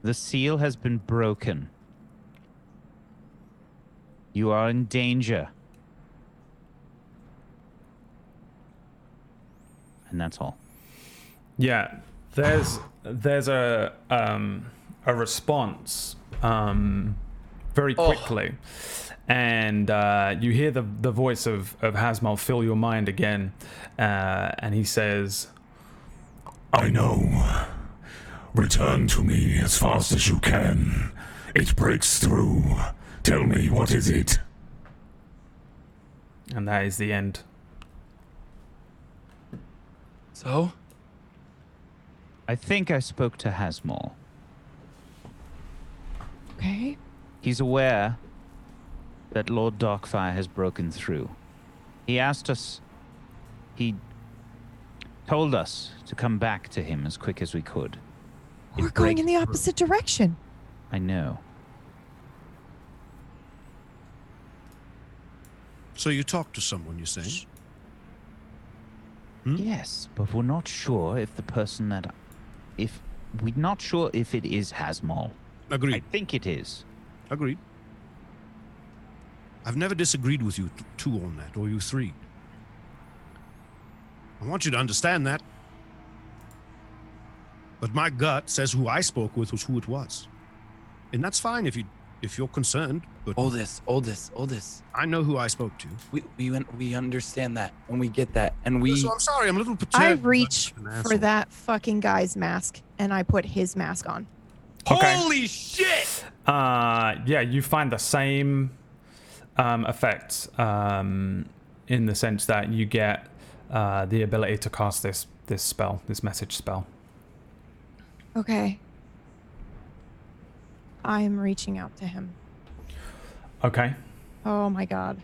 the seal has been broken. You are in danger. And that's all. Yeah, there's a response very quickly, and you hear the voice of Hasmal fill your mind again, and he says, I know. Return to me as fast as you can. It breaks through. Tell me, what is it? and that is the end. So? I think I spoke to Hasmal. Okay. He's aware that Lord Darkfire has broken through. He told us to come back to him as quick as we could. We're going in the opposite direction. I know. So you talked to someone, you say? Yes, but we're not sure if the person we're not sure if it is Hasmal. I Agreed. think it is. Agreed. I've never disagreed with you two on that, or you three. I want you to understand that. But my gut says who I spoke with was who it was. And that's fine if you're concerned. But Oldest. I know who I spoke to. We understand that, and we get that, and we. So I'm sorry, I'm a little perturbed. I reach I'm an for asshole. that fucking guy's mask and I put his mask on. Okay. Holy shit! Yeah, you find the same effects in the sense that you get the ability to cast this spell, this message spell. Okay. I'm reaching out to him. Okay. Oh my god.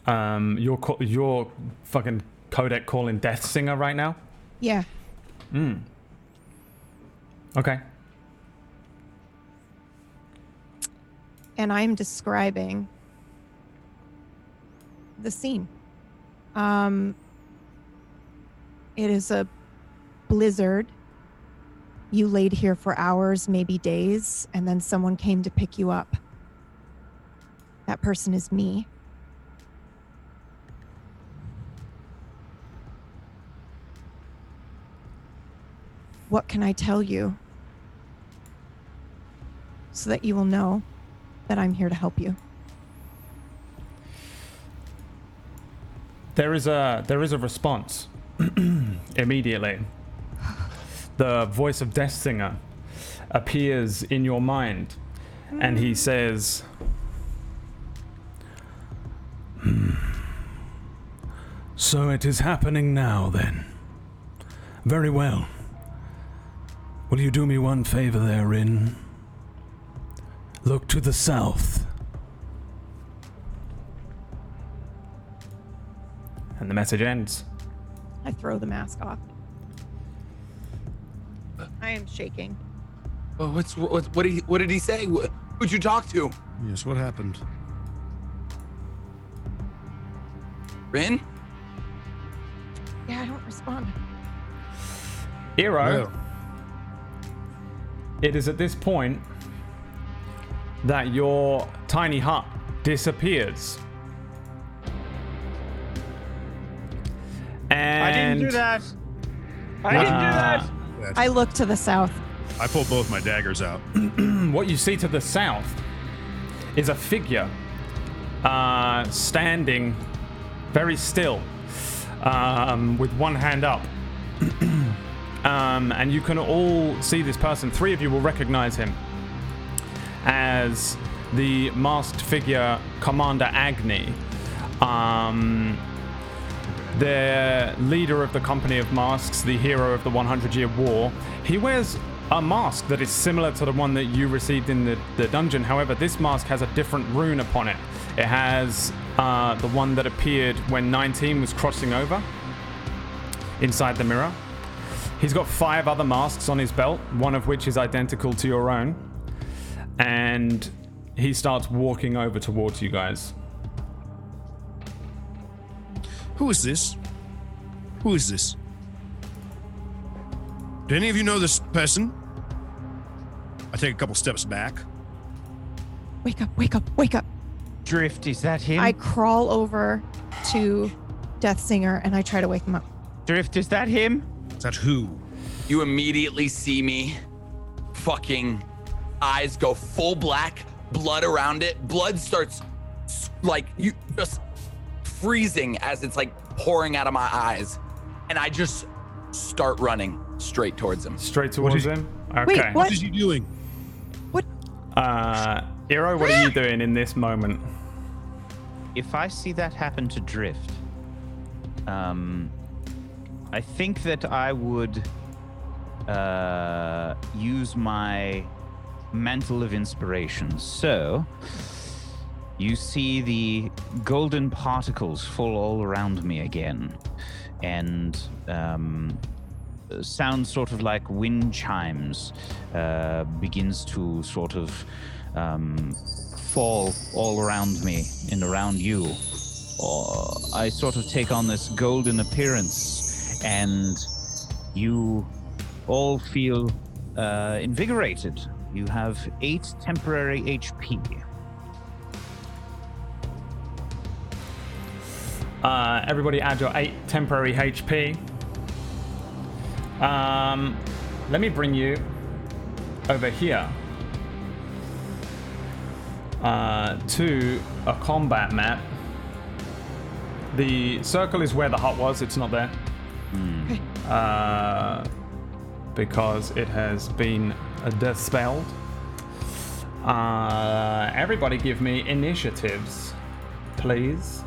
You're fucking codec calling Death Singer right now? Yeah. Okay. And I'm describing the scene. It is a blizzard. You laid here for hours, maybe days, and then someone came to pick you up. That person is me. What can I tell you so that you will know that I'm here to help you? There is a response immediately. The voice of Death Singer appears in your mind, and he says, So it is happening now, then. Very well. Will you do me one favor therein? Look to the south. and the message ends. I throw the mask off. I am shaking. Oh, what did he say? Who'd you talk to? Yes, what happened? Rin? Yeah, I don't respond. Hero, Well, it is at this point that your tiny hut disappears. And I didn't do that. I didn't do that. I look to the south. I pulled both my daggers out. What you see to the south is a figure standing very still with one hand up. And you can all see this person. 3 of you will recognize him as the masked figure Commander Agni, the leader of the Company of Masks, the hero of the 100-Year War. He wears a mask that is similar to the one that you received in the dungeon. However, this mask has a different rune upon it. It has the one that appeared when 19 was crossing over inside the mirror. He's got 5 other masks on his belt, one of which is identical to your own. And he starts walking over towards you guys. Who is this? Who is this? Do any of you know this person? I take a couple steps back. Wake up, wake up, wake up. Drift, is that him? I crawl over to Death Singer and I try to wake him up. Drift, is that him? Is that who? You immediately see me. Fucking eyes go full black, blood around it. Blood starts like you just freezing as it's like pouring out of my eyes. And I just start running straight towards him. Straight towards him? Okay. Wait, what? What is he doing? What? Hero, what are you doing in this moment? If I see that happen to Drift, I think that I would use my mantle of inspiration. So you see the golden particles fall all around me again, and sounds sort of like wind chimes begins to sort of fall all around me and around you. Or I sort of take on this golden appearance, and you all feel invigorated. You have 8 temporary HP. Everybody add your 8 temporary HP. let me bring you over here to a combat map. The circle is where the hut was. It's not there. Okay. Because it has been dispelled. Everybody give me initiatives, please.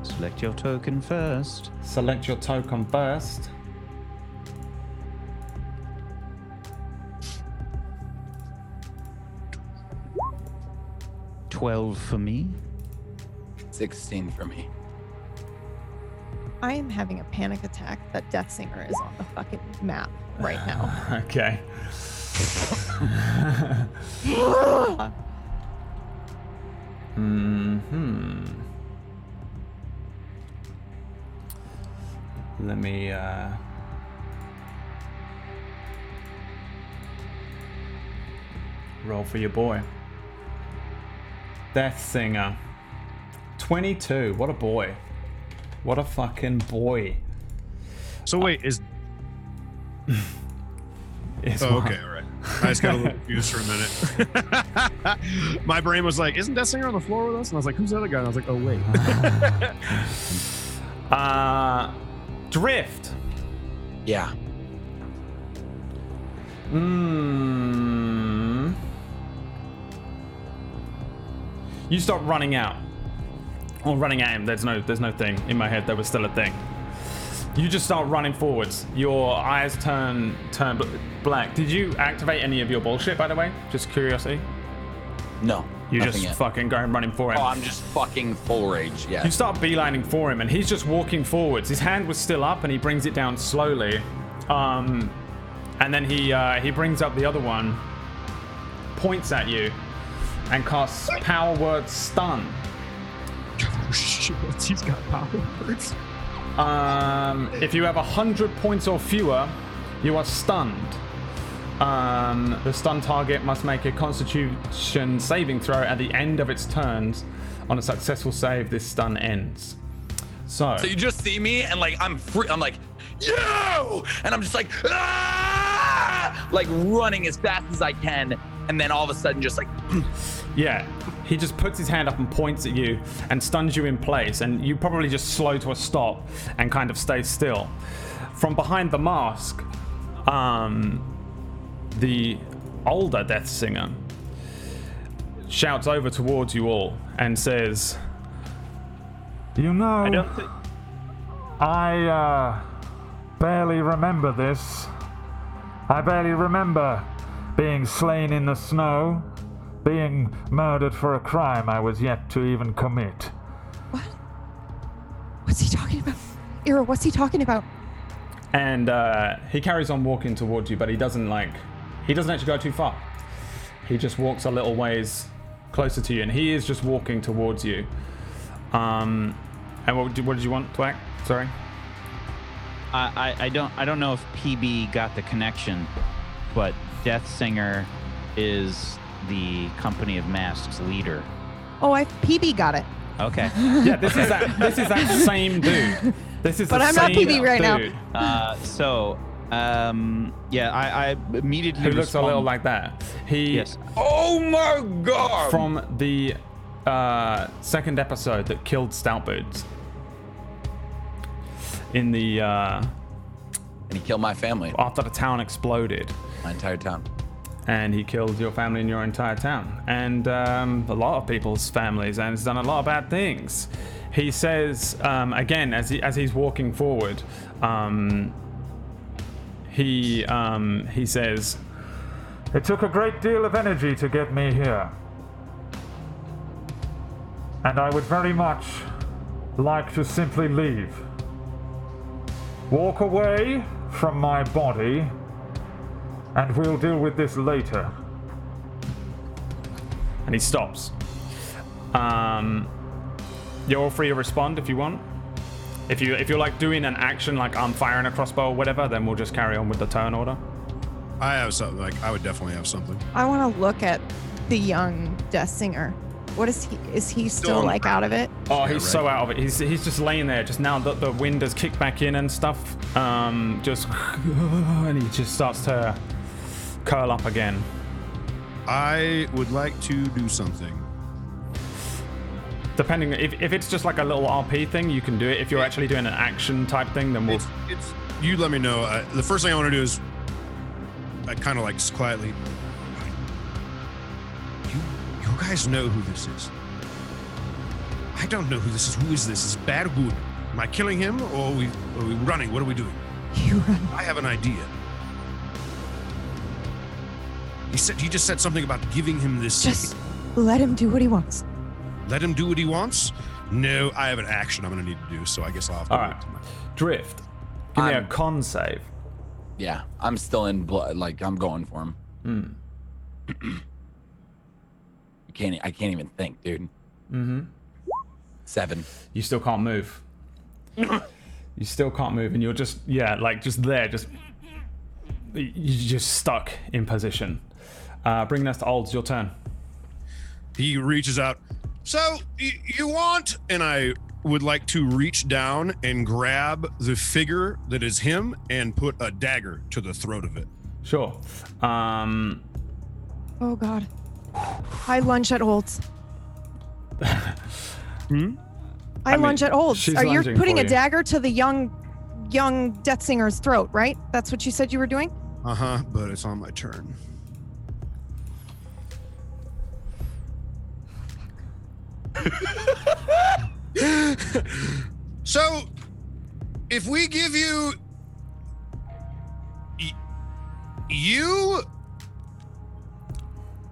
Select your token first. Select your token first. $12 for me. 16 for me. I am having a panic attack that Death Singer is on the fucking map right now. Okay. Let me roll for your boy. Death Singer. 22. What a boy. What a fucking boy. So wait, is Is oh, what? okay, all right. I just got a little confused for a minute. My brain was like, "Isn't Death Singer on the floor with us?" And I was like, "Who's the other guy?" And I was like, "Oh wait." Drift. Yeah. You start running out. Or running at him. There's no thing. In my head, there was still a thing. You just start running forwards. Your eyes turn black. Did you activate any of your bullshit, by the way? Just curiosity. No. You nothing just yet. fucking go and running for him. Oh, I'm just fucking full rage. Yeah. You start beelining for him, and he's just walking forwards. His hand was still up, and he brings it down slowly. And then he brings up the other one, points at you, and casts Power Word Stun. Oh shit! He's got power words. If you have 100 points or fewer, you are stunned. The stun target must make a Constitution saving throw at the end of its turns. On a successful save, this stun ends. So you just see me and like I'm like, yo, and I'm just like, ah! Like running as fast as I can, and then all of a sudden just like, yeah, he just puts his hand up and points at you and stuns you in place, and you probably just slow to a stop and kind of stay still. From behind the mask, the older Death Singer shouts over towards you all and says, You know, I don't think. I barely remember this. I barely remember being slain in the snow, being murdered for a crime I was yet to even commit. What? What's he talking about? Ira, what's he talking about? and he carries on walking towards you, but he doesn't actually go too far. He just walks a little ways closer to you, and he is just walking towards you. And what did you want to act? Sorry. I don't know if PB got the connection, but Death Singer is the Company of Masks leader. Oh, PB got it. Okay. Yeah, this is that same dude. This is But the I'm not same PB right now. dude I immediately who looks a little like that. Yes. Oh my god! From the second episode that killed Stout Boots. In the And he killed my family, after the town exploded. my entire town. And he killed your family and your entire town, and a lot of people's families, and has done a lot of bad things. He says again as he's walking forward, he says, It took a great deal of energy to get me here. And I would very much like to simply leave. Walk away from my body, and we'll deal with this later. and he stops. You're all free to respond if you want. If you're like doing an action like I'm firing a crossbow or whatever, then we'll just carry on with the turn order. I have something. Like I would definitely have something. I want to look at the young Death Singer. What is he? Is he still on like out of it? Oh, he's so out of it. He's just laying there. Just now that the wind has kicked back in and stuff. And he just starts to curl up again. I would like to do something. Depending, if it's just like a little RP thing, you can do it. If you're actually doing an action type thing, then we'll. It's you let me know. The first thing I want to do is, I kind of like quietly. You guys know who this is? I don't know who this is. Who is this? Is bad or good? Am I killing him or are we running? What are we doing? You run. I have an idea. He just said something about giving him this. Just let him do what he wants. Let him do what he wants? No, I have an action I'm going to need to do, so I guess I'll have to. All right. Drift. Give me a con save. Yeah, I'm still in blood. Like, I'm going for him. I can't even think, dude. 7. You still can't move. You still can't move, and you're just there, you're just stuck in position. Bringing us to Olds, your turn. He reaches out. So, you want? And I would like to reach down and grab the figure that is him and put a dagger to the throat of it. Sure. Oh God. I lunge at Olds. I lunge at Olds. she's Are you lunging putting for a you. dagger to the young Death Singer's throat, right? That's what you said you were doing? But it's on my turn. So, if we give you you,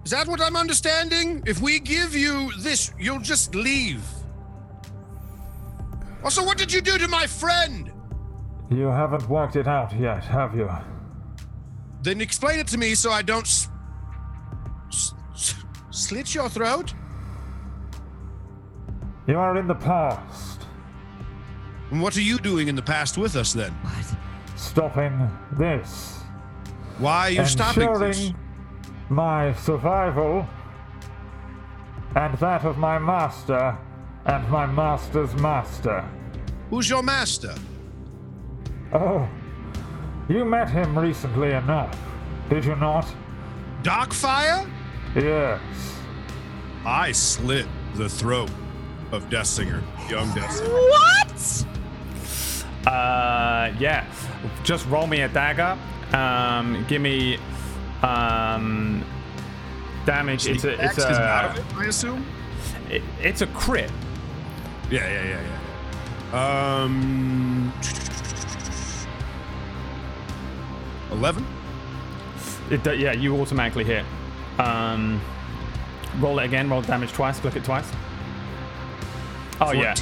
is that what I'm understanding? If we give you this, you'll just leave. Also, what did you do to my friend? You haven't worked it out yet, have you? Then explain it to me so I don't slit your throat. You are in the past. And what are you doing in the past with us then? Stopping this. Why are you stopping this? Ensuring my survival and that of my master and my master's master. Who's your master? Oh, you met him recently enough, did you not? Darkfire? Yes. I slit the throat of Deathsinger, young Deathsinger. What? Yeah. Just roll me a dagger. Give me damage. It's a out of it, I assume. It's a crit. Yeah. 11. Yeah, you automatically hit. Roll it again. Roll damage twice. Click it twice. Oh 14. yeah.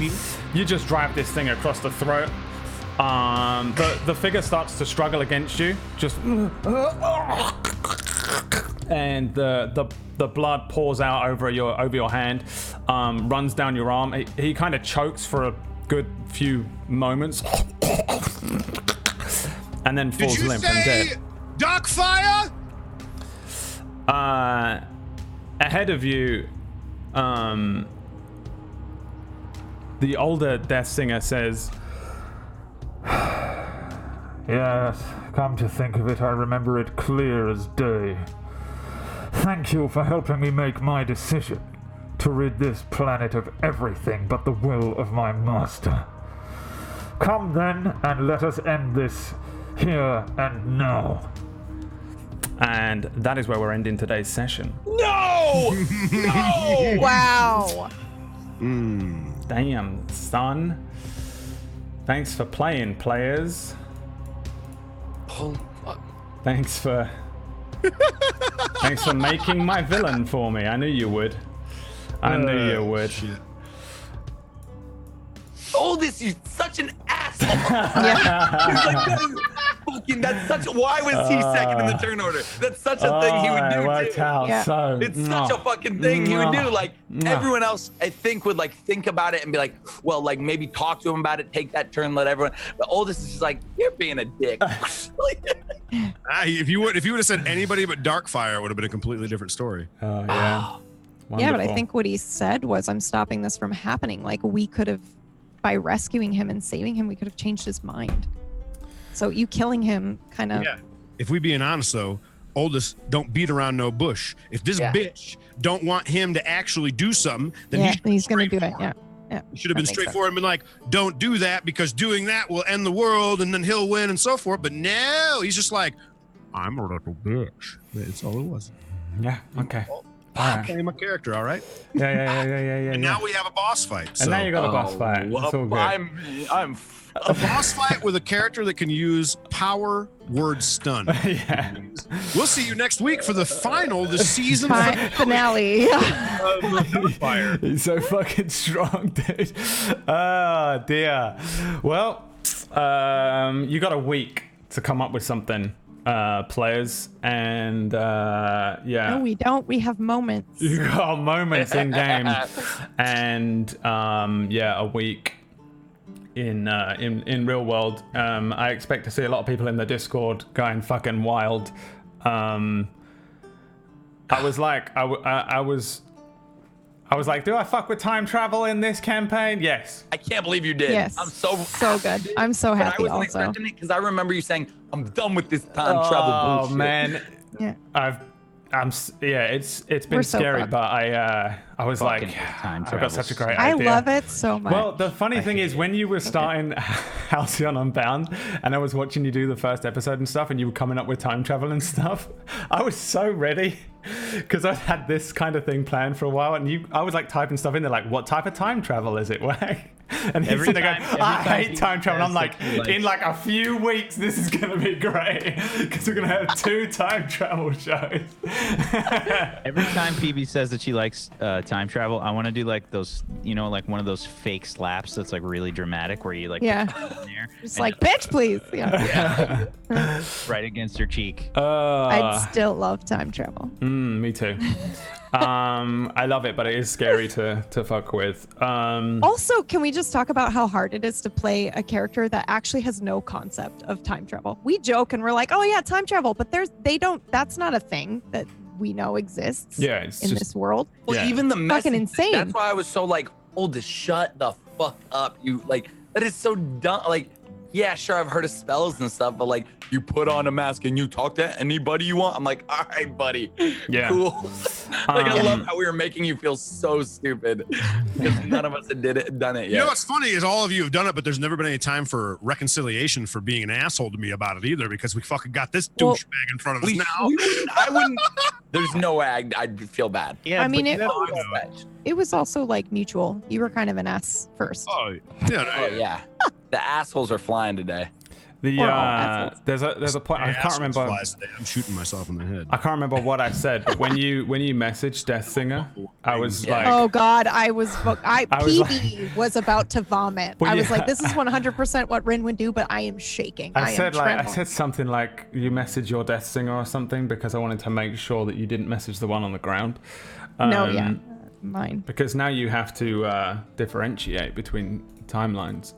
You just drive this thing across the throat. The figure starts to struggle against you. Just and the blood pours out over your hand. Runs down your arm. He kind of chokes for a good few moments. And then falls limp and dead. Darkfire? Ahead of you, the older Death Singer says, Yes, come to think of it, I remember it clear as day. Thank you for helping me make my decision to rid this planet of everything but the will of my master. Come then, and let us end this here and now. and that is where we're ending today's session. No! No! Wow. Damn, son. Thanks for playing, players. Oh, fuck. Thanks for making my villain for me. I knew you would. I knew you would. Shit. Oh, this is such an asshole. He's like, that's such. Why was he second in the turn order? That's such a thing he would do. It worked out Yeah. so. It's such a fucking thing he would do. Like everyone else, I think would like think about it and be like, well, like maybe talk to him about it, take that turn, let everyone. But all this is just like you're being a dick. If you would have said anybody but Darkfire, it would have been a completely different story. Oh yeah. Yeah, but I Wonderful. think what he said was, I'm stopping this from happening. Like, we could have, by rescuing him and saving him, we could have changed his mind. So you killing him kind of... Yeah. If we being honest, though, Oldest don't beat around no bush. If this bitch don't want him to actually do something, then he's going to do it. Yeah. He should have been straightforward and been like, don't do that because doing that will end the world and then he'll win and so forth. But no, he's just like, I'm a little bitch. That's all it was. Yeah. Okay. I'm playing my character, all right? Yeah. And now we have a boss fight. So. And now you got a boss fight. It's all good. I'm a boss fight with a character that can use power word stun. Yeah. We'll see you next week for the final, the season finale. Darkfire. He's so fucking strong, dude. Oh dear. Well, you got a week to come up with something, players, and yeah. No, we don't. We have moments. You got moments in game, and yeah, a week in real world. I expect to see a lot of people in the Discord going fucking wild. I was like, do I fuck with time travel in this campaign? Yes. I can't believe you did. Yes. I'm so good. I'm so happy. I wasn't expecting it because I remember you saying, "I'm done with this time travel bullshit." Oh man. Yeah. It's been We're so scary, fucked. but I was Fucking like, time I've got such a great I idea. love it so much. Well, the funny thing is, when you were starting Halcyon Unbound, and I was watching you do the first episode and stuff, and you were coming up with time travel and stuff, I was so ready because I had this kind of thing planned for a while, and I was like typing stuff in there, like, what type of time travel is it? And he's sitting there going, I hate time travel. And I'm like, in like a few weeks, this is going to be great because we're going to have 2 time travel shows. Every time Phoebe says that she likes time travel, I want to do like those, like one of those fake slaps that's like really dramatic where you like Yeah. put it in there Just and like, bitch, please. Yeah. right against your cheek. I'd still love time travel. Me too. I love it, but it is scary to fuck with. Also, can we just talk about how hard it is to play a character that actually has no concept of time travel? We joke and we're like, oh yeah, time travel, but that's not a thing that we know exists in this world. Well, even the message, fucking insane. That's why I was so like, Oldest, shut the fuck up. You like, that is so dumb. Like, yeah, sure, I've heard of spells and stuff, but like, you put on a mask and you talk to anybody you want. I'm like, all right, buddy. Yeah. Cool. Like, I love how we were making you feel so stupid because none of us had done it yet. You know what's funny is all of you have done it, but there's never been any time for reconciliation for being an asshole to me about it either, because we fucking got this douchebag in front of us now. I wouldn't. There's no way I'd feel bad. Yeah, I mean, it was also like mutual. You were kind of an ass first. Oh yeah. The assholes are flying today. There's a point. I can't remember. I'm shooting myself in the head. I can't remember what I said, but when you messaged Death Singer, I was like, oh god, PB was about to vomit. Well, I was like, this is 100% what Rin would do, but I am shaking. I said something like, you message your Death Singer or something, because I wanted to make sure that you didn't message the one on the ground. Mine. Because now you have to differentiate between timelines.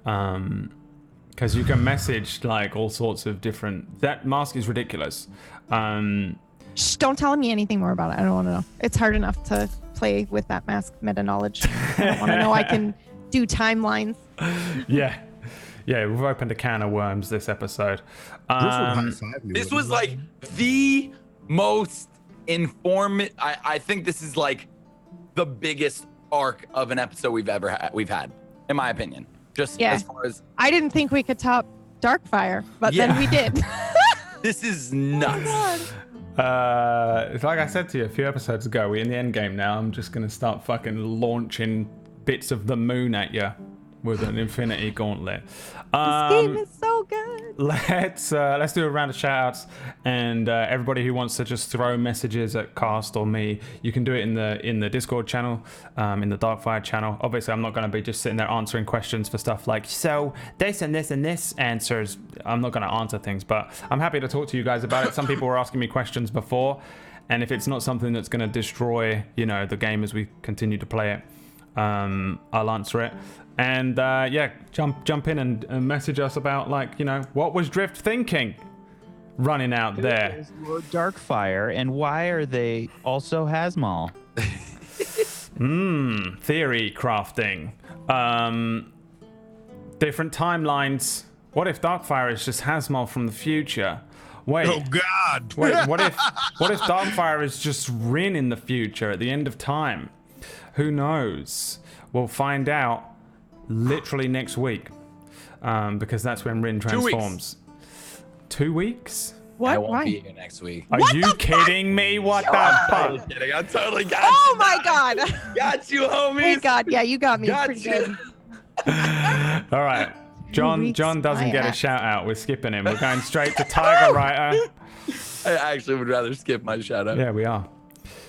Because you can message like all sorts of different. That mask is ridiculous. Shh, don't tell me anything more about it. I don't want to know. It's hard enough to play with that mask meta knowledge. I don't want to know I can do timelines. Yeah, we've opened a can of worms this episode. This was like the most informative. I think this is like the biggest arc of an episode we've had, in my opinion. Just as far as I didn't think we could top Darkfire, but then we did. This is nuts. It's like I said to you a few episodes ago, we're in the end game now. I'm just gonna start fucking launching bits of the moon at you with an infinity gauntlet. This game is so good. Let's do a round of shout-outs, and everybody who wants to just throw messages at Cast or me, you can do it in the Discord channel, in the Darkfire channel. Obviously, I'm not going to be just sitting there answering questions for stuff like, so this and this and this answers. I'm not going to answer things, but I'm happy to talk to you guys about it. Some people were asking me questions before, and if it's not something that's going to destroy, the game as we continue to play it, I'll answer it. And jump in and message us about what was Drift thinking running out there. Darkfire, and why are they also Hasmal? Theory crafting. Different timelines. What if Darkfire is just Hasmol from the future? Wait. Oh God! Wait, what if Darkfire is just Rin in the future at the end of time? Who knows? We'll find out literally next week, because that's when Rin transforms. 2 weeks? What? I won't Why? be here next week. Are you kidding me? What the fuck? Kidding. I totally got Oh you. my god! Got you, homies. Thank God. Yeah, you got me Got pretty you. good. All right. John weeks, doesn't my get a ass. shout out. We're skipping him. We're going straight to Tiger Writer. I actually would rather skip my shout out. Yeah, we are.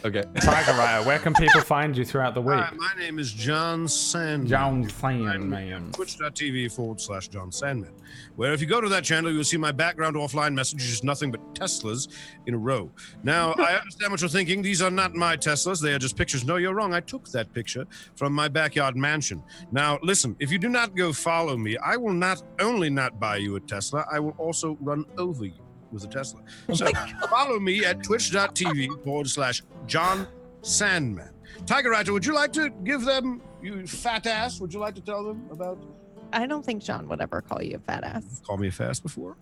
Okay. Tiger Writer, where can people find you throughout the week? Hi, my name is John Sandman. John Sandman. Twitch.tv/John Sandman, where if you go to that channel, you'll see my background offline messages is nothing but Teslas in a row. Now, I understand what you're thinking. These are not my Teslas. They are just pictures. No, you're wrong. I took that picture from my backyard mansion. Now, listen, if you do not go follow me, I will not only not buy you a Tesla, I will also run over you with a Tesla. So follow me at twitch.tv/John Sandman. Tiger Writer, would you like to give them, you fat ass, would you like to tell them about? I don't think John would ever call you a fat ass. Call me a fast before?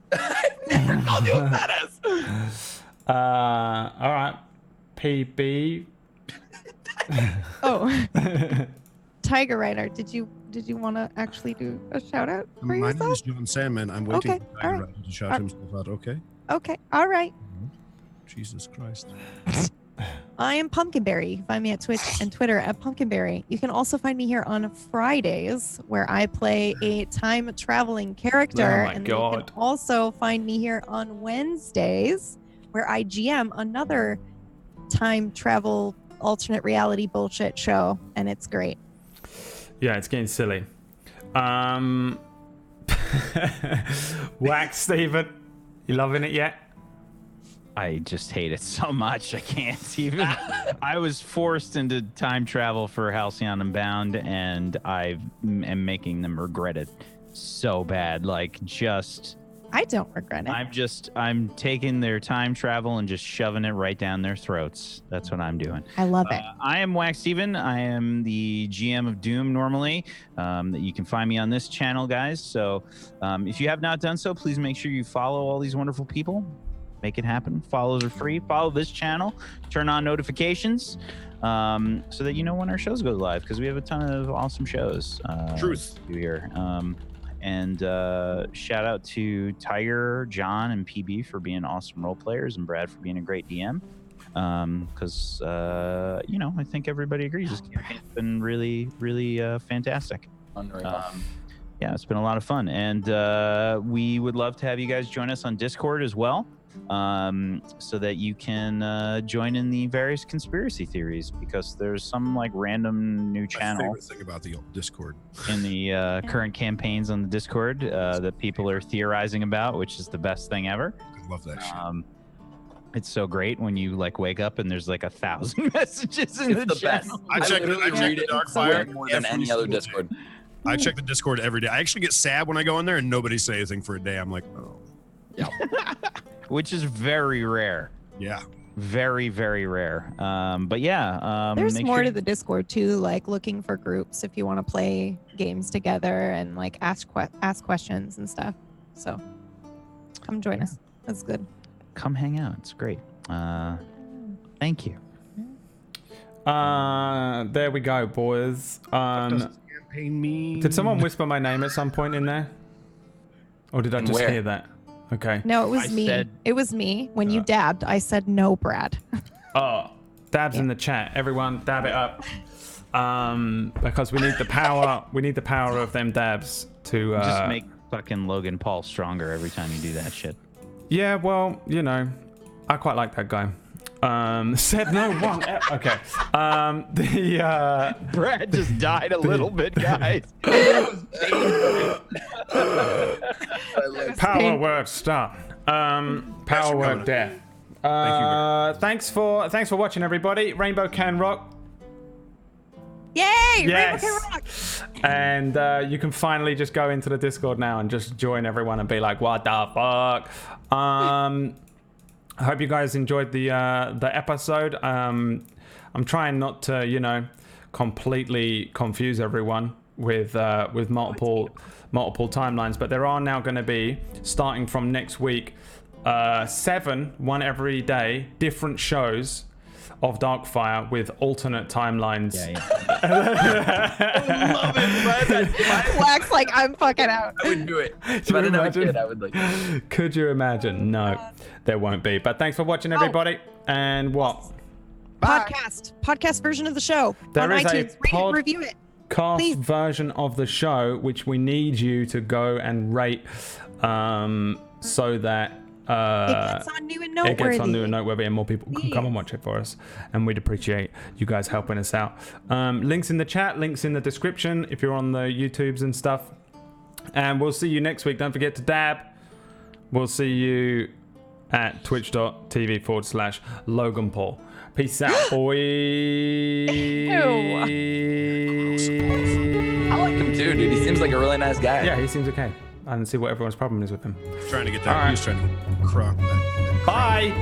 Never called you a badass. All right. PB. Oh, Tiger Rider, did you want to actually do a shout out for My name yourself? is John Sandman. I'm waiting Okay, for Tiger all right. Writer to shout himself out, okay? Okay, all right. Jesus Christ. I am Pumpkinberry. You can find me at Twitch and Twitter at Pumpkinberry. You can also find me here on Fridays, where I play a time traveling character. Oh my and God. you can also find me here on Wednesdays, where I GM another time travel alternate reality bullshit show, and it's great. Yeah, it's getting silly. Wax, Steven. You loving it yet? I just hate it so much. I can't even. I was forced into time travel for Halcyon Unbound, and I am making them regret it so bad. Like, just. I don't regret it. I'm taking their time travel and just shoving it right down their throats. That's what I'm doing. I love it. I am Wax Steven. I am the GM of Doom normally. You can find me on this channel, guys. So if you have not done so, please make sure you follow all these wonderful people. Make it happen. Follows are free. Follow this channel. Turn on notifications so that you know when our shows go live, because we have a ton of awesome shows. Truth. To do here. And shout out to Tiger, John, and PB for being awesome role players, and Brad for being a great DM. Because I think everybody agrees this campaign's been really, really fantastic. Yeah, it's been a lot of fun, and we would love to have you guys join us on Discord as well, so that you can join in the various conspiracy theories, because there's some like random new My channel favorite thing about the Discord. in the current campaigns on the Discord that people are theorizing about, which is the best thing ever. I love that shit. It's so great when you like wake up and there's like 1,000 messages in It's the the best. channel. I check literally the read it Darkfire more than every any other single day. Discord. I check the Discord every day. I actually get sad when I go in there and nobody say anything for a day. I'm like, oh, Which is very rare. yeah. Very, very rare. But yeah. There's make more sure- to the Discord too, like looking for groups if you want to play games together and like ask questions and stuff. So come join us. That's good. Come hang out. It's great. Thank you. There we go, boys. Campaign me. Did someone whisper my name at some point in there? Or did I And just where? hear that? Okay. No, it was I me. said- It was me. When you dabbed, I said no, Brad. Oh, dabs in the chat. Everyone, dab it up. Because we need the power. We need the power of them dabs to Just make fucking Logan Paul stronger every time you do that shit. Yeah, well, I quite like that guy. Said no one. Okay. Brad just died a little bit, guys. Power word start. Power word death. Thanks for watching, everybody. Rainbow can rock. Yay! Yes. Rainbow Can Rock! And you can finally just go into the Discord now and just join everyone and be like, what the fuck? I hope you guys enjoyed the episode. I'm trying not to, completely confuse everyone with multiple timelines. But there are now going to be, starting from next week, 7, one every day, different shows of Darkfire with alternate timelines. I love it, man. Black's like, I'm fucking out. I would do it. If I didn't have a kid, I would like. Could you imagine? No, there won't be. But thanks for watching, everybody. And what? Podcast version of the show There on is iTunes. a Rate it, review it. Cast version of the show, which we need you to go and rate, so that It gets on new and noteworthy. it gets on new and noteworthy, and more people can come and watch it for us. And we'd appreciate you guys helping us out. Links in the chat, links in the description if you're on the YouTubes and stuff. And we'll see you next week. Don't forget to dab. We'll see you at twitch.tv/Logan Paul. Peace out, boys. I like him too, dude. He seems like a really nice guy. Yeah, he seems okay. I don't see what everyone's problem is with him. Trying to get that. All right. He was trying to crock that. Bye.